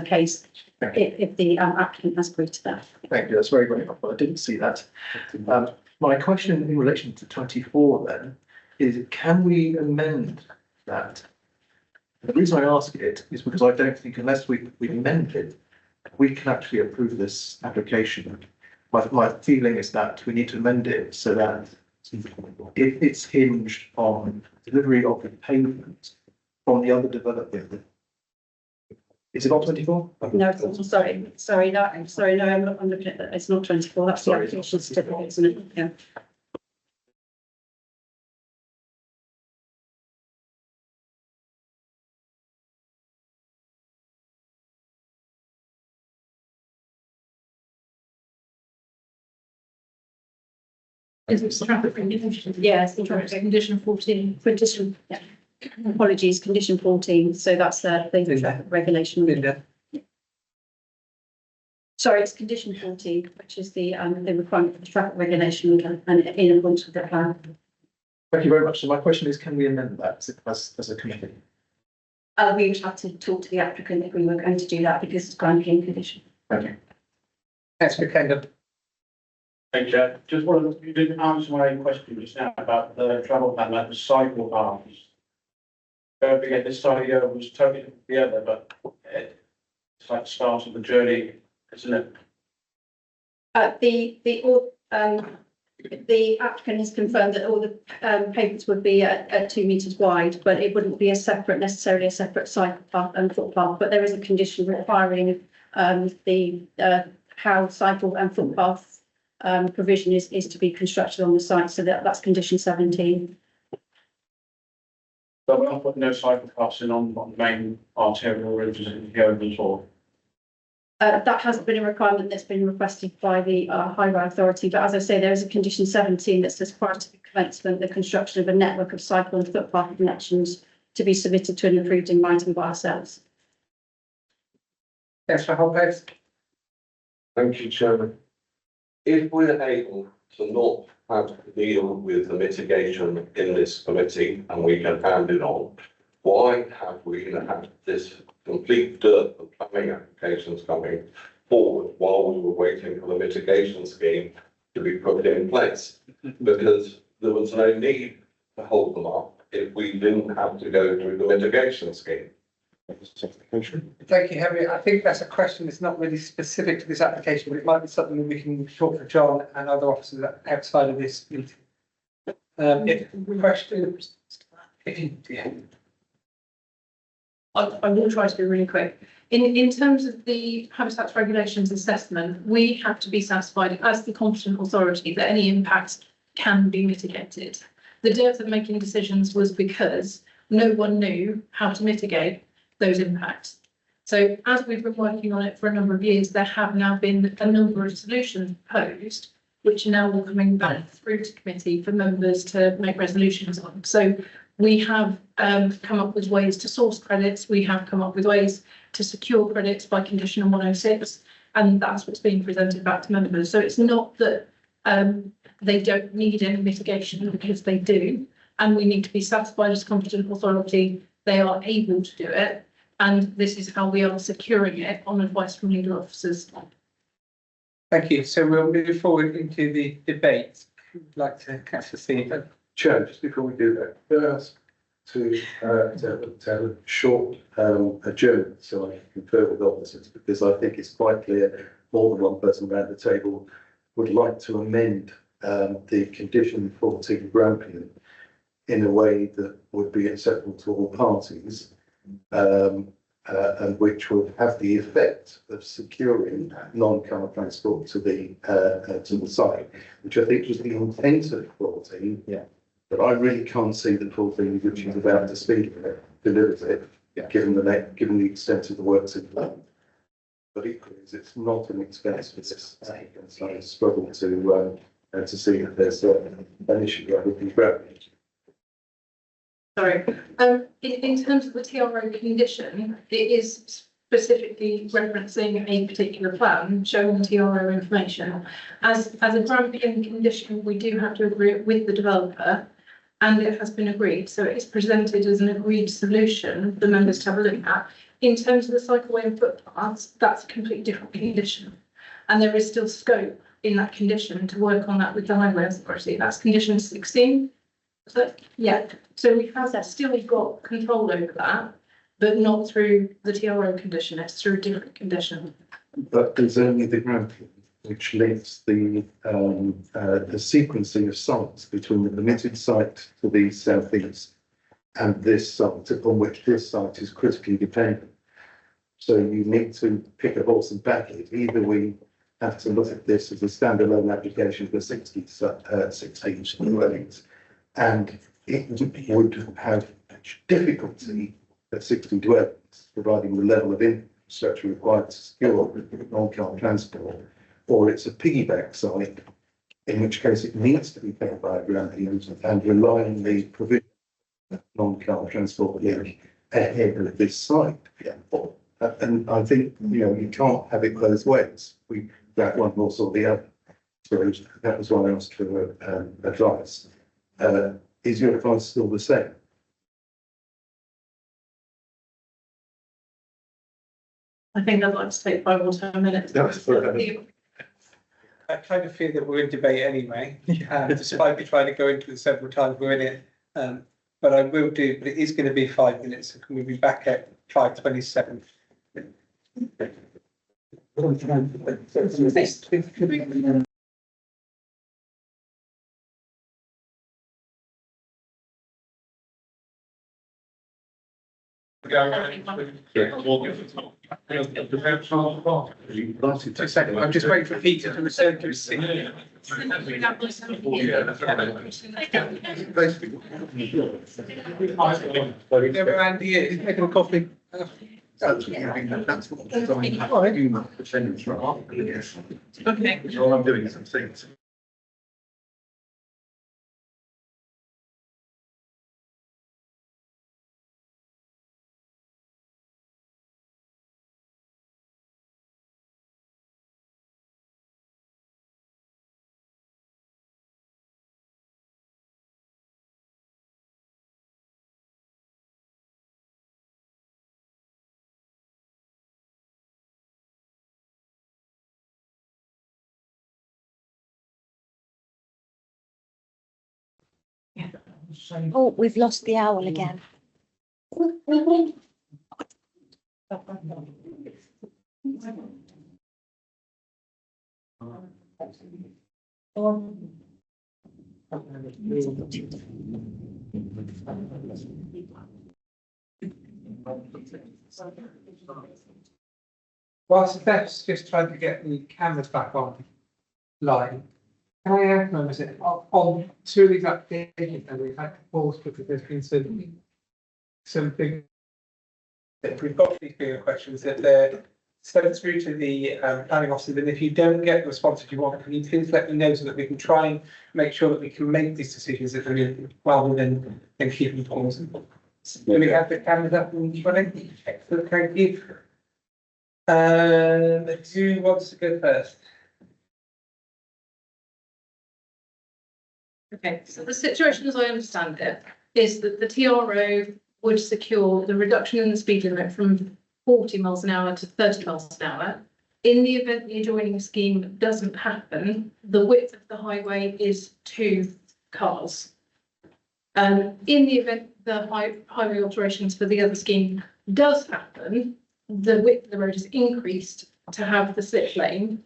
case if the applicant has agreed to that. Thank you. That's very, very helpful. I didn't see that. My question in relation to 24 then is, can we amend that? The reason I ask it is because I don't think unless we amend it, we can actually approve this application. My feeling is that we need to amend it so that if it's hinged on delivery of the payment from the other development. Is it not 24? No, it's, sorry, no, I'm looking at that. It's not 24. That's the application certificate, isn't it? Yeah. Is it traffic regulation? Yes, Condition 14. condition, yeah. Apologies, condition 14, so that's the traffic regulation. Linda. Sorry, it's condition 14, which is the requirement for the traffic regulation and in accordance with the plan. Thank you very much. So my question is, can we amend that as a committee? We would have to talk to the applicant if we were going to do that because it's granted in condition. Thank you. Councillor Kendall. Thank you. Just wanted, you didn't answer my question just now about the travel plan, like the cycle paths. Don't forget, this side of the year was totally different from the other, but it's like the start of the journey, isn't it? The applicant has confirmed that all the pavements would be at 2 metres wide, but it wouldn't be necessarily a separate cycle path and footpath. But there is a condition requiring how cycle and footpath provision is to be constructed on the site. So that's condition 17. But we're not putting no cycle paths in on the main arterial routes here at all. That hasn't been a requirement that's been requested by the Highway Authority, but as I say, there is a condition 17 that says prior to the commencement, the construction of a network of cycle and footpath connections to be submitted to and approved in writing by ourselves. Councillor Holbrook. Thank you, Chairman. If we're able to not have to deal with the mitigation in this committee and we can hand it on, why have we had this complete dearth of planning applications coming forward while we were waiting for the mitigation scheme to be put in place? Because there was no need to hold them up if we didn't have to go through the mitigation scheme. Thank you, Henry. I think that's a question that's not really specific to this application, but it might be something that we can talk to John and other officers outside of this meeting. I will try to be really quick. In terms of the habitats regulations assessment, we have to be satisfied as the competent authority that any impacts can be mitigated. The dearth of making decisions was because no one knew how to mitigate those impacts. So as we've been working on it for a number of years, there have now been a number of solutions proposed, which are now coming back through to committee for members to make resolutions on. So we have come up with ways to source credits. We have come up with ways to secure credits by condition 106, and that's what's being presented back to members. So it's not that they don't need any mitigation, because they do, and we need to be satisfied as competent authority they are able to do it, and this is how we are securing it on advice from legal officers. Thank you. So we'll move forward into the debate. Who'd like to catch the scene? Chair, just before we do that, could I ask to have a short adjournment so I can confer with officers, because I think it's quite clear more than one person around the table would like to amend the condition 14 granting in a way that would be acceptable to all parties, and which would have the effect of securing non-car transport to the site, which I think was the intent of 14. Yeah. But I really can't see that 14, which is about to speak of it, delivers it, given the extent of the works involved. But equally, it's not an expense for this, and so I struggle to see that there's an issue there with the gravity. Sorry. In terms of the TRO condition, it is specifically referencing a particular plan showing TRO information. As a granting condition, we do have to agree with the developer, and it has been agreed. So it's presented as an agreed solution for members to have a look at. In terms of the cycleway and footpaths, that's a completely different condition, and there is still scope in that condition to work on that with the Highway Authority. That's condition 16. So, yeah, so we have still got control over that, but not through the TRO condition, it's through a different condition. But there's only the granting which links the sequencing of sites between the permitted site to the southeast and this site, upon which this site is critically dependent. So you need to pick a horse and back it. Either we have to look at this as a standalone application for 16 dwellings, and it would have difficulty at 60 dwellings, providing the level of infrastructure required to secure non-car transport, or it's a piggyback site in which case it needs to be paid by a grant and rely on the provision of non-car transport link ahead of this site. Yeah. And I think, you can't have it both ways. That one will sort the other. So that was why I asked for advice. Is your advice still the same? I think I'd like to take 5 or 10 minutes. I kind of feel that we're in debate anyway, despite me trying to go into it several times, we're in it. But I will do, but it is going to be 5 minutes, so can we be back at 5:27? I'm just waiting for Peter to return to his seat. Never Andy is making a coffee. That's what I'm percentage, right? Yes. Okay. All I'm doing is I'm saying. Oh, we've lost the owl again. Whilst Steph's just trying to get the cameras back on line, can I ask members on two of these applications that we've had to pause because there's been some big. If we've got these bigger questions that they're sent through to the planning officer, and if you don't get the responses you want, can you please let me know so that we can try and make sure that we can make these decisions at the minute rather than keeping pausing. Do we have the cameras up and running? Excellent, thank you. Who wants to go first? Okay, so the situation as I understand it is that the TRO would secure the reduction in the speed limit from 40 miles an hour to 30 miles an hour. In the event the adjoining scheme doesn't happen, the width of the highway is 2 cars. In the event the highway alterations for the other scheme does happen, the width of the road is increased to have the slip lane.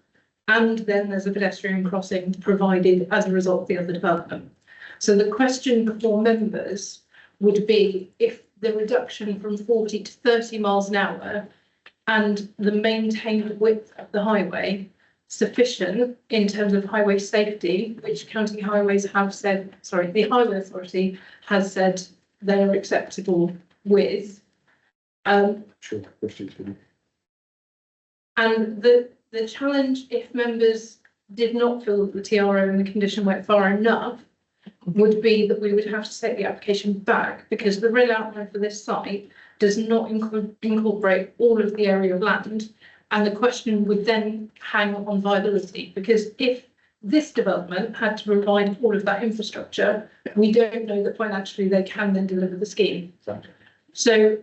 And then there's a pedestrian crossing provided as a result of the other development. So the question before members would be if the reduction from 40 to 30 miles an hour and the maintained width of the highway sufficient in terms of highway safety, which county highways have said, sorry, the highway authority has said they're acceptable with. Sure. And the challenge, if members did not feel that the TRO and the condition went far enough, would be that we would have to take the application back because the red outline for this site does not incorporate all of the area of land. And the question would then hang on viability, because if this development had to provide all of that infrastructure, we don't know that financially they can then deliver the scheme. So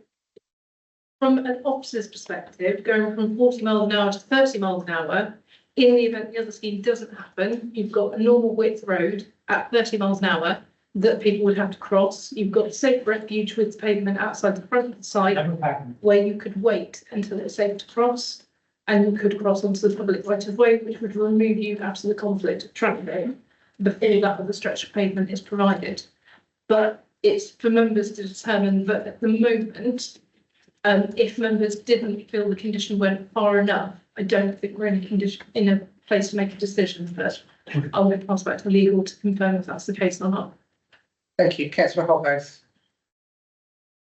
from an officer's perspective, going from 40 miles an hour to 30 miles an hour, in the event the other scheme doesn't happen, you've got a normal width road at 30 miles an hour that people would have to cross. You've got safe refuge with pavement outside the front of the site where you could wait until it's safe to cross, and you could cross onto the public right of way, which would remove you out of the conflict of traffic before that other stretch of pavement is provided. But it's for members to determine that at the moment, if members didn't feel the condition went far enough, I don't think we're in a place to make a decision, but I'll pass back to legal to confirm if that's the case or not. Thank you, Councillor Hoghouse.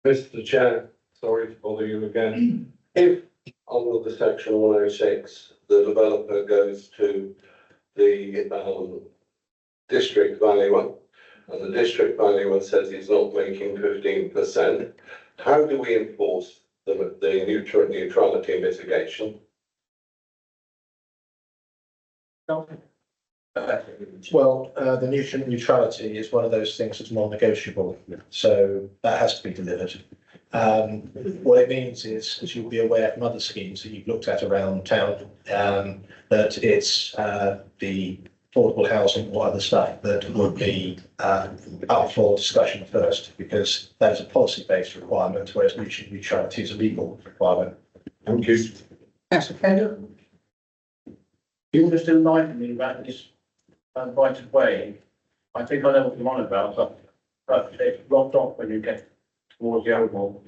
Mr. Chair, sorry to bother you again. If under the section 106, the developer goes to the district valuer, and the district valuer says he's not making 15%. How do we enforce the neutrality mitigation? Well, the neutrality is one of those things that's non-negotiable, so that has to be delivered. What it means is, as you'll be aware from other schemes that you've looked at around town, that it's the affordable housing or other stuff that would be up for discussion first, because that is a policy-based requirement, whereas neutrality is a legal requirement. Thank you. Councillor Kendall? You just enlighten me about this right of way. I think I know what you're on about, but it's blocked off when you get towards the Oval.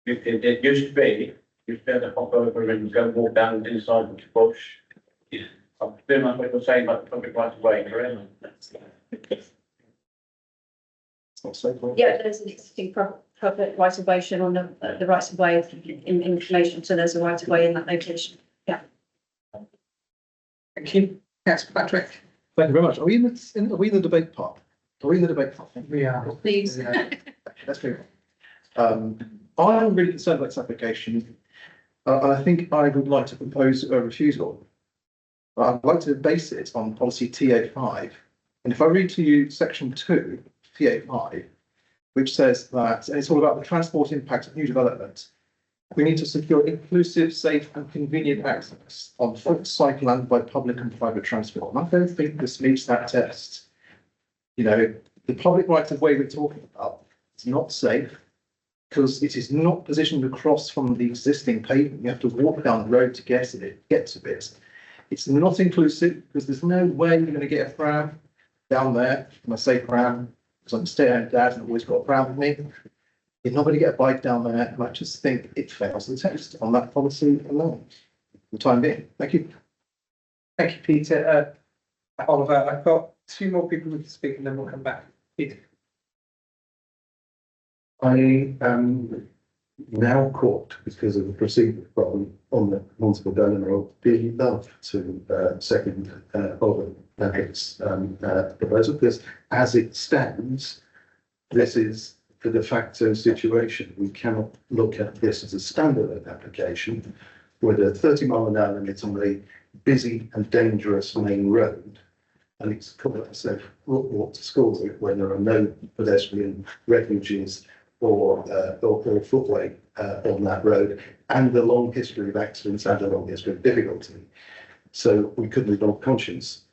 It used to be able to hop over and go walk down inside the bush. I'm doing what you're saying about the public right of way, correct? Yeah, there's an existing public right of way shown on the rights of way in information, so there's a right of way in that location. Yeah. Thank you. Councillor Patrick? Thank you very much. Are we in the debate part? Are we in the debate part? We are. Please. Let's move on. I'm really concerned about this application. And I think I would like to propose a refusal. I'd like to base it on policy TA5. And if I read to you section 2, TA5, which says that, and it's all about the transport impact of new development, we need to secure inclusive, safe and convenient access on foot, cycle and by public and private transport. And I don't think this meets that test. You know, the public right of way we're talking about is not safe because it is not positioned across from the existing pavement. You have to walk down the road to get to it. It's not inclusive because there's no way you're going to get a pram down there. When I say pram, because I'm a stay-at-home dad and I've always got a pram with me. You're not going to get a bike down there, and I just think it fails the test on that policy alone. For the time being, thank you. Thank you, Peter. Oliver, I've got two more people who can speak and then we'll come back. Peter? I am now caught because of the procedural problem on the multiple donor role. Really love to second Oliver Patrick's proposal, because as it stands, this is the de facto situation. We cannot look at this as a standalone application with a 30-mile-an-hour limit on a busy and dangerous main road, and it's called a safe walk to school route when there are no pedestrian refuges or footway on that road, and a long history of accidents and a long history of difficulty. So we couldn't in all conscience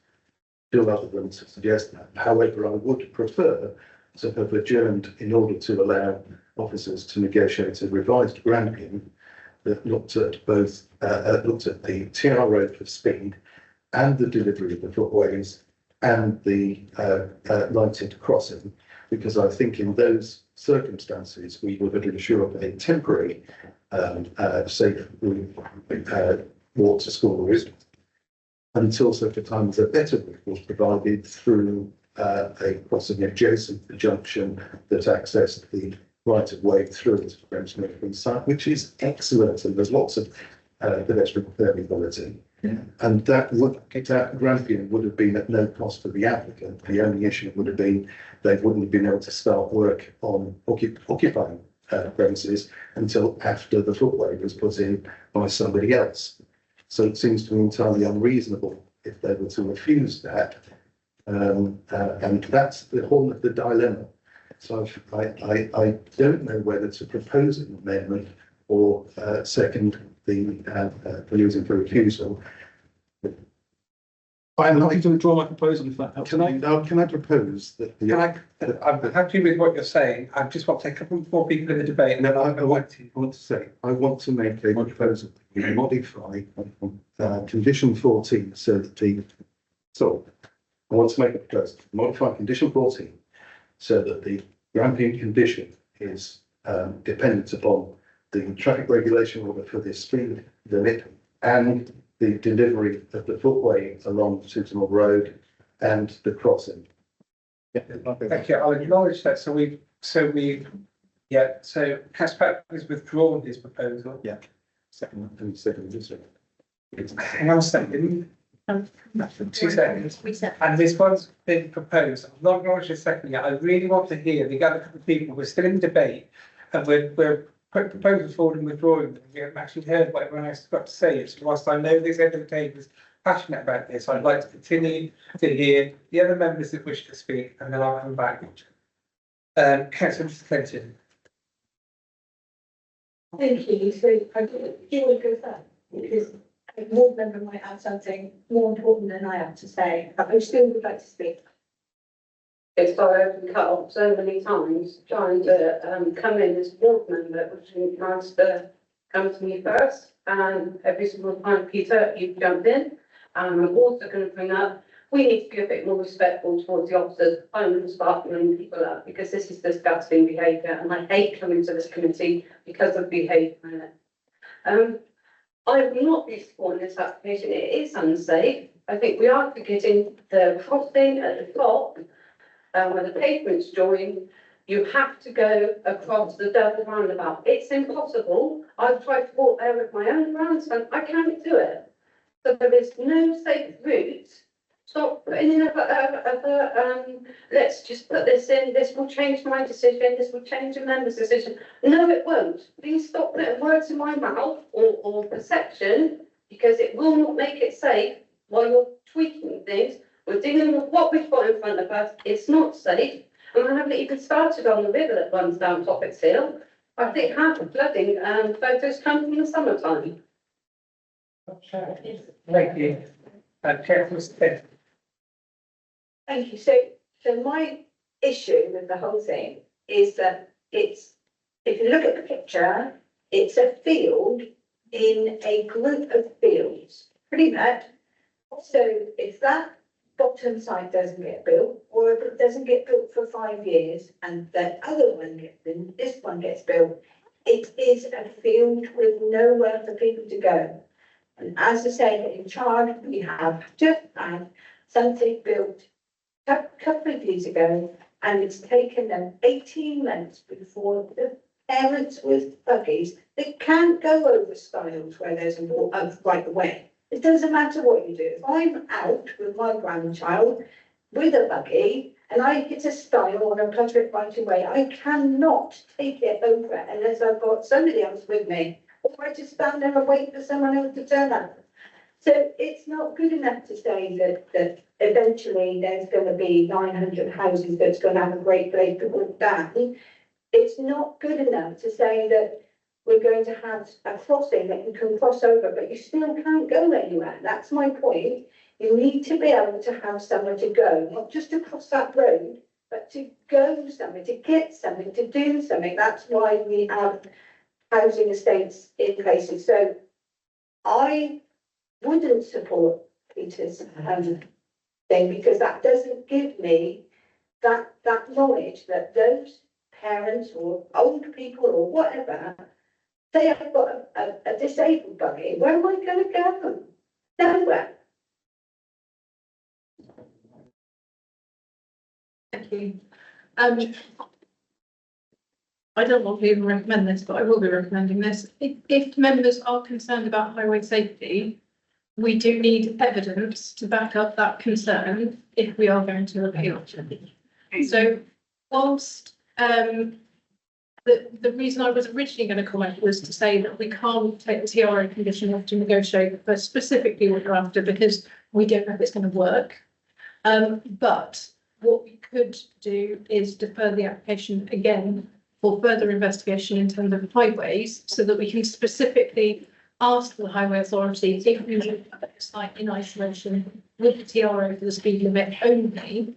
do other than to suggest that. However, I would prefer to have adjourned in order to allow officers to negotiate a revised grampian that looked at both, looked at the TR road for speed and the delivery of the footways and the lighted crossing, because I think in those circumstances we would ensure a temporary safe walk to school route until such a time as a better route was provided through a crossing adjacent to the junction that accessed the right of way through into the French military site, which is excellent, and there's lots of pedestrian permeability. Yeah. And that grampian would have been at no cost to the applicant. The only issue would have been they wouldn't have been able to start work on occupying premises until after the footway was put in by somebody else. So it seems to me entirely unreasonable if they were to refuse that. And that's the whole of the dilemma. So I don't know whether to propose an amendment or second the reason for refusal. I'm happy to withdraw my proposal if that helps. Can I propose that? I'm happy with what you're saying. I just want to take a couple more people in the debate. No, I want to make a proposal to modify condition 14 so that I want to make a proposal to modify condition 14 so that the grampian condition is dependent upon the traffic regulation order for the speed limit and the delivery of the footway along Suitable Road and the crossing. Yeah, thank you. I'll acknowledge that. So Councillor Patrick has withdrawn his proposal. Yeah. Second. Hang on a second. 2 seconds. And this one's been proposed. I'm not going to second yet. I really want to hear the other couple of people. We're still in debate and we're putting proposals forward and withdrawing them. We haven't actually heard what everyone else has got to say. So whilst I know this end of the table is passionate about this, I'd like to continue to hear the other members that wish to speak and then I'll come back. Councillor Clinton. Thank you. So I do want to go first because a board member might have something more important than I have to say, but I still would like to speak. It's why I've been cut off so many times trying to come in as a board member, which is nice to come to me first. And every single time, Peter, you've jumped in. I'm also going to bring up, we need to be a bit more respectful towards the officers. I'm going to start bringing people up because this is disgusting behaviour and I hate coming to this committee because of behaviour in it. I will not be supporting this application. It is unsafe. I think we are forgetting the crossing at the top, where the pavement's joined. You have to go across the double roundabout. It's impossible. I've tried to walk there with my own grandson. I can't do it. So there is no safe route. Stop putting in let's just put this in. This will change my decision. This will change a member's decision. No, it won't. Please stop putting words in my mouth or perception because it will not make it safe while you're tweaking things. We're dealing with what we've got in front of us. It's not safe. And I haven't even started on the river that runs down Toppets Hill. I think half the flooding photos come from the summertime. Thank you. Councillor Smith. Thank you. So my issue with the whole thing is that it's, if you look at the picture, it's a field in a group of fields, pretty much. So if that bottom side doesn't get built, or if it doesn't get built for 5 years and the other one gets in, this one gets built, it is a field with nowhere for people to go. And as I say, in charge, we have just had something built a couple of years ago, and it's taken them 18 months before the parents with buggies, they can't go over stiles where there's a right away. It doesn't matter what you do. If I'm out with my grandchild with a buggy and I hit a stile and I clutter it right away, I cannot take it over unless I've got somebody else with me, or I just stand there and wait for someone else to turn up. So it's not good enough to say that eventually there's going to be 900 houses that's going to have a great place to walk down. It's not good enough to say that we're going to have a crossing that you can cross over, but you still can't go anywhere. That's my point. You need to be able to have somewhere to go, not just to cross that road, but to go somewhere, to get something, to do something. That's why we have housing estates in places. So I wouldn't support Peter's thing because that doesn't give me that knowledge that those parents or old people or whatever, say I've got a disabled buggy, where am I going to go? Nowhere. Thank you. I don't want to even recommend this, but I will be recommending this. If members are concerned about highway safety, we do need evidence to back up that concern if we are going to appeal. So whilst the reason I was originally going to comment was to say that we can't take the TRO condition off to negotiate for specifically what you're after because we don't know if it's going to work. But what we could do is defer the application again for further investigation in terms of highways so that we can specifically ask the highway authority if we would have a site in isolation with the TRO for the speed limit only,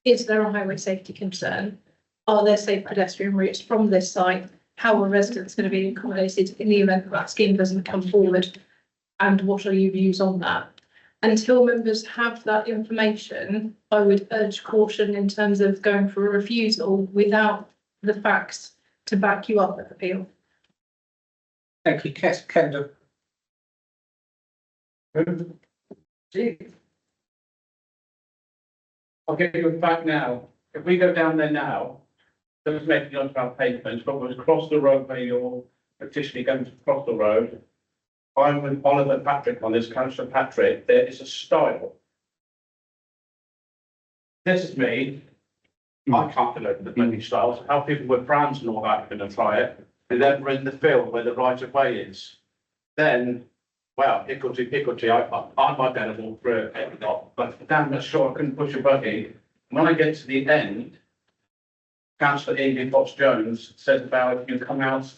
is there a highway safety concern? Are there safe pedestrian routes from this site? How are residents going to be accommodated in the event that that scheme doesn't come forward? And what are your views on that? Until members have that information, I would urge caution in terms of going for a refusal without the facts to back you up at appeal. Thank you, Kendall. I'll give you a fact now. If we go down there now, doesn't make it onto our pavement, but we'll cross the road where you're petitionally going to cross the road. I'm with Oliver Patrick on this, Councillor Patrick, there is a style. This is me. I can't deliver the bloody styles, how people with brands and all that are gonna try it, and then we're in the field where the right of way is. Then, well, hickory, I might be able to walk through it, maybe not, but damn not sure I couldn't push a buggy. When I get to the end, Councillor Evie Fox Jones says about you come out,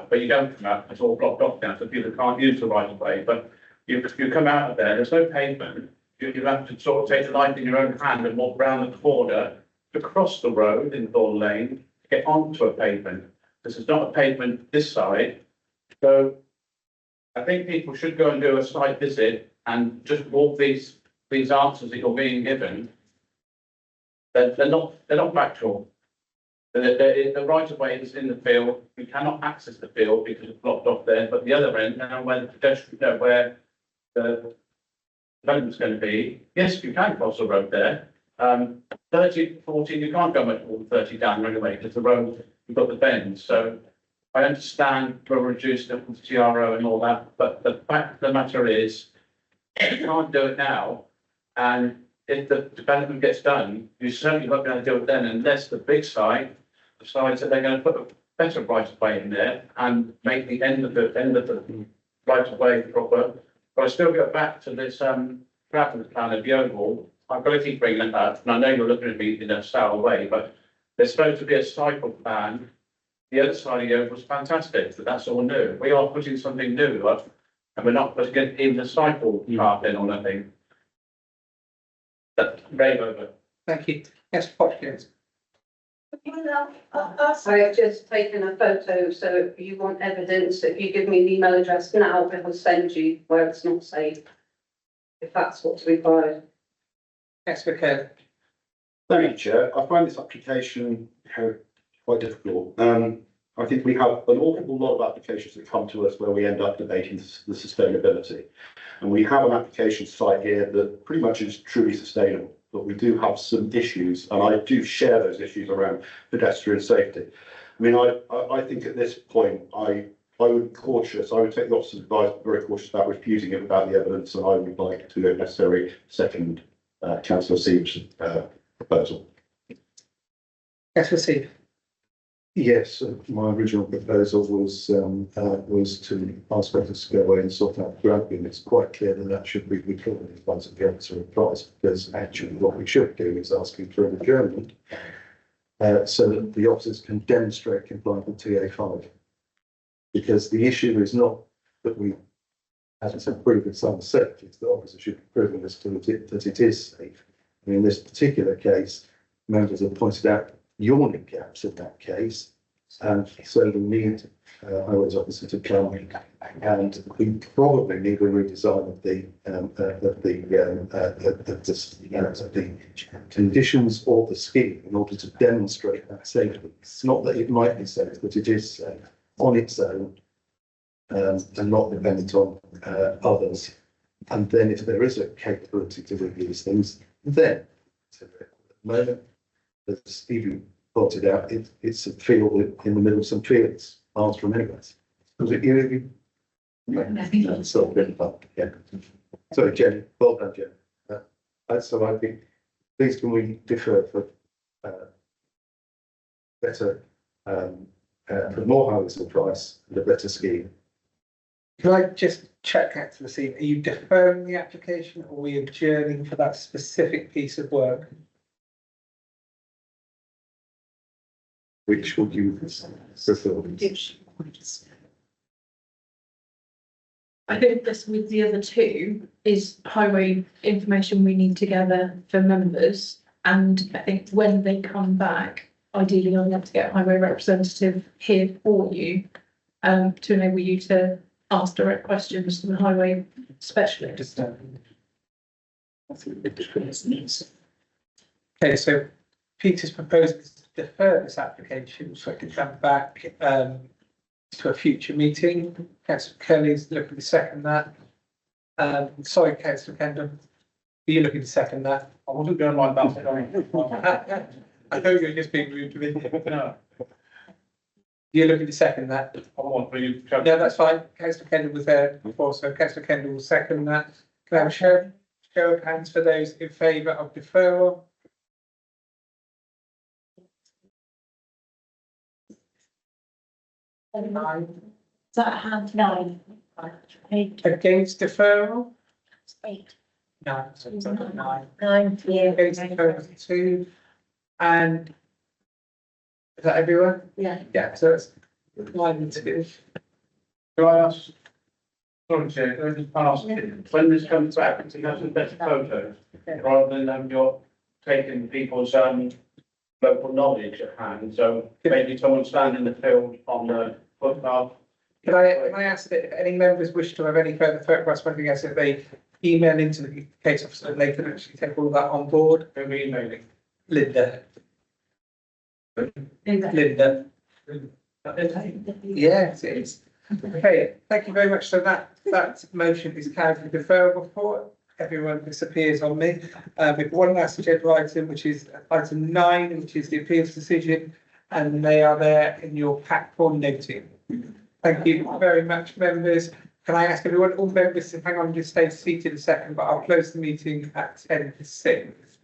but you don't come out, it's all blocked off now, so people can't use the right of way, but you come out of there, there's no pavement. You have to sort of take the life in your own hand and walk round the corner to cross the road in Thorn Lane, to get onto a pavement. This is not a pavement this side, so I think people should go and do a site visit and just walk these answers that you're being given. They're not factual. The right of way is in the field. You cannot access the field because it's blocked off there. But the other end, now where the pedestrian, where the development's going to be, yes, you can cross the road there. 30, 40, you can't go much more than 30 down anyway because the road, you've got the bend. So I understand we'll reduce the TRO and all that, but the fact of the matter is, you can't do it now. And if the development gets done, you certainly not going to do it then unless the big site decides that they're going to put a better right of way in there and make the end of the right of way proper. But I still go back to this traffic plan of Yeovil. I've got to keep bringing it up, and I know you're looking at me in a sour way, but there's supposed to be a cycle plan. The other side of Yeovil was fantastic, but that's all new. We are putting something new up, and we're not putting it in the cycle path in or nothing. Rave over. Thank you. Yes, Hopkins. I have just taken a photo, so if you want evidence, if you give me an email address now, I will send you where it's not safe. If that's what's required. Yes, okay. Thank you, Chair. I find this application quite difficult. I think we have an awful lot of applications that come to us where we end up debating the sustainability. And we have an application site here that pretty much is truly sustainable, but we do have some issues, and I do share those issues around pedestrian safety. I mean, I think at this point, I would be cautious, I would take the officer's advice, very cautious about refusing it without the evidence, and I would like to necessarily second Councillor Seaver's proposal. Yes, Steve. Yes, my original proposal was to ask voters to go away and sort out the grant bin. It's quite clear that that should be recorded once the officer applies, because actually what we should do is asking for an adjournment so that the officers can demonstrate compliance with TA5. Because the issue is not that we, as I said, prove it's unsafe, it's the officer should be proving that it is safe. And in this particular case, members have pointed out yawning gaps in that case, and so we need highways officer to come, and we probably need a redesign of the conditions of the scheme in order to demonstrate that safety. It's not that it might be safe, but it is safe on its own, and not dependent on others. And then if there is a capability to do these things, then at the moment, as Stevie pointed out, it's a field in the middle of some fields, miles from anywhere. Was it you? I think that's sort of been fun. Yeah. Sorry, Jenny. Well done, Jenny. So I think, please can we defer for better, for more highways advice and a better scheme? Can I just check out to the scene? Are you deferring the application, or are we adjourning for that specific piece of work? Which would you prefer? I think this with the other two is highway information we need to gather for members. And I think when they come back, ideally I'd like to get a highway representative here for you to enable you to ask direct questions to the highway specialist. Okay, so Peter's proposing to defer this application so it can come back to a future meeting. Councillor Kelly's looking to second that. Sorry, Councillor Kendall, are you looking to second that? I wasn't going like that. I know you're just being rude to me. No. You're looking to second that? I want for you. No, that's fine. Councillor Kendall was there before, so Councillor Kendall will second that. Can I have a show of hands for those in favour of deferral? Nine. Is that a hand? Nine. Against deferral? Eight. No, so it's under nine. Nine, yeah. Against deferral, 2. And is that everyone? Yeah. Yeah, so it's 9 and 2. Do I ask? Sorry, Chair, can I just ask, when this comes back, to have some better photos, rather than you're taking people's, local knowledge at hand, so maybe someone standing in the field on the footpath. Can I ask that if any members wish to have any further photographs or anything else, if they email into the case officer, and they can actually take all that on board? Who are emailing? Linda. Linda. Yes, it is. Okay, thank you very much. So that motion is carried. The deferral report, everyone disappears on me. We've got one last agenda item, which is item 9, which is the appeals decision, and they are there in your pack for noting. Thank you very much, members. Can I ask everyone, all members, to hang on, just stay seated a second, but I'll close the meeting at 10 to 6.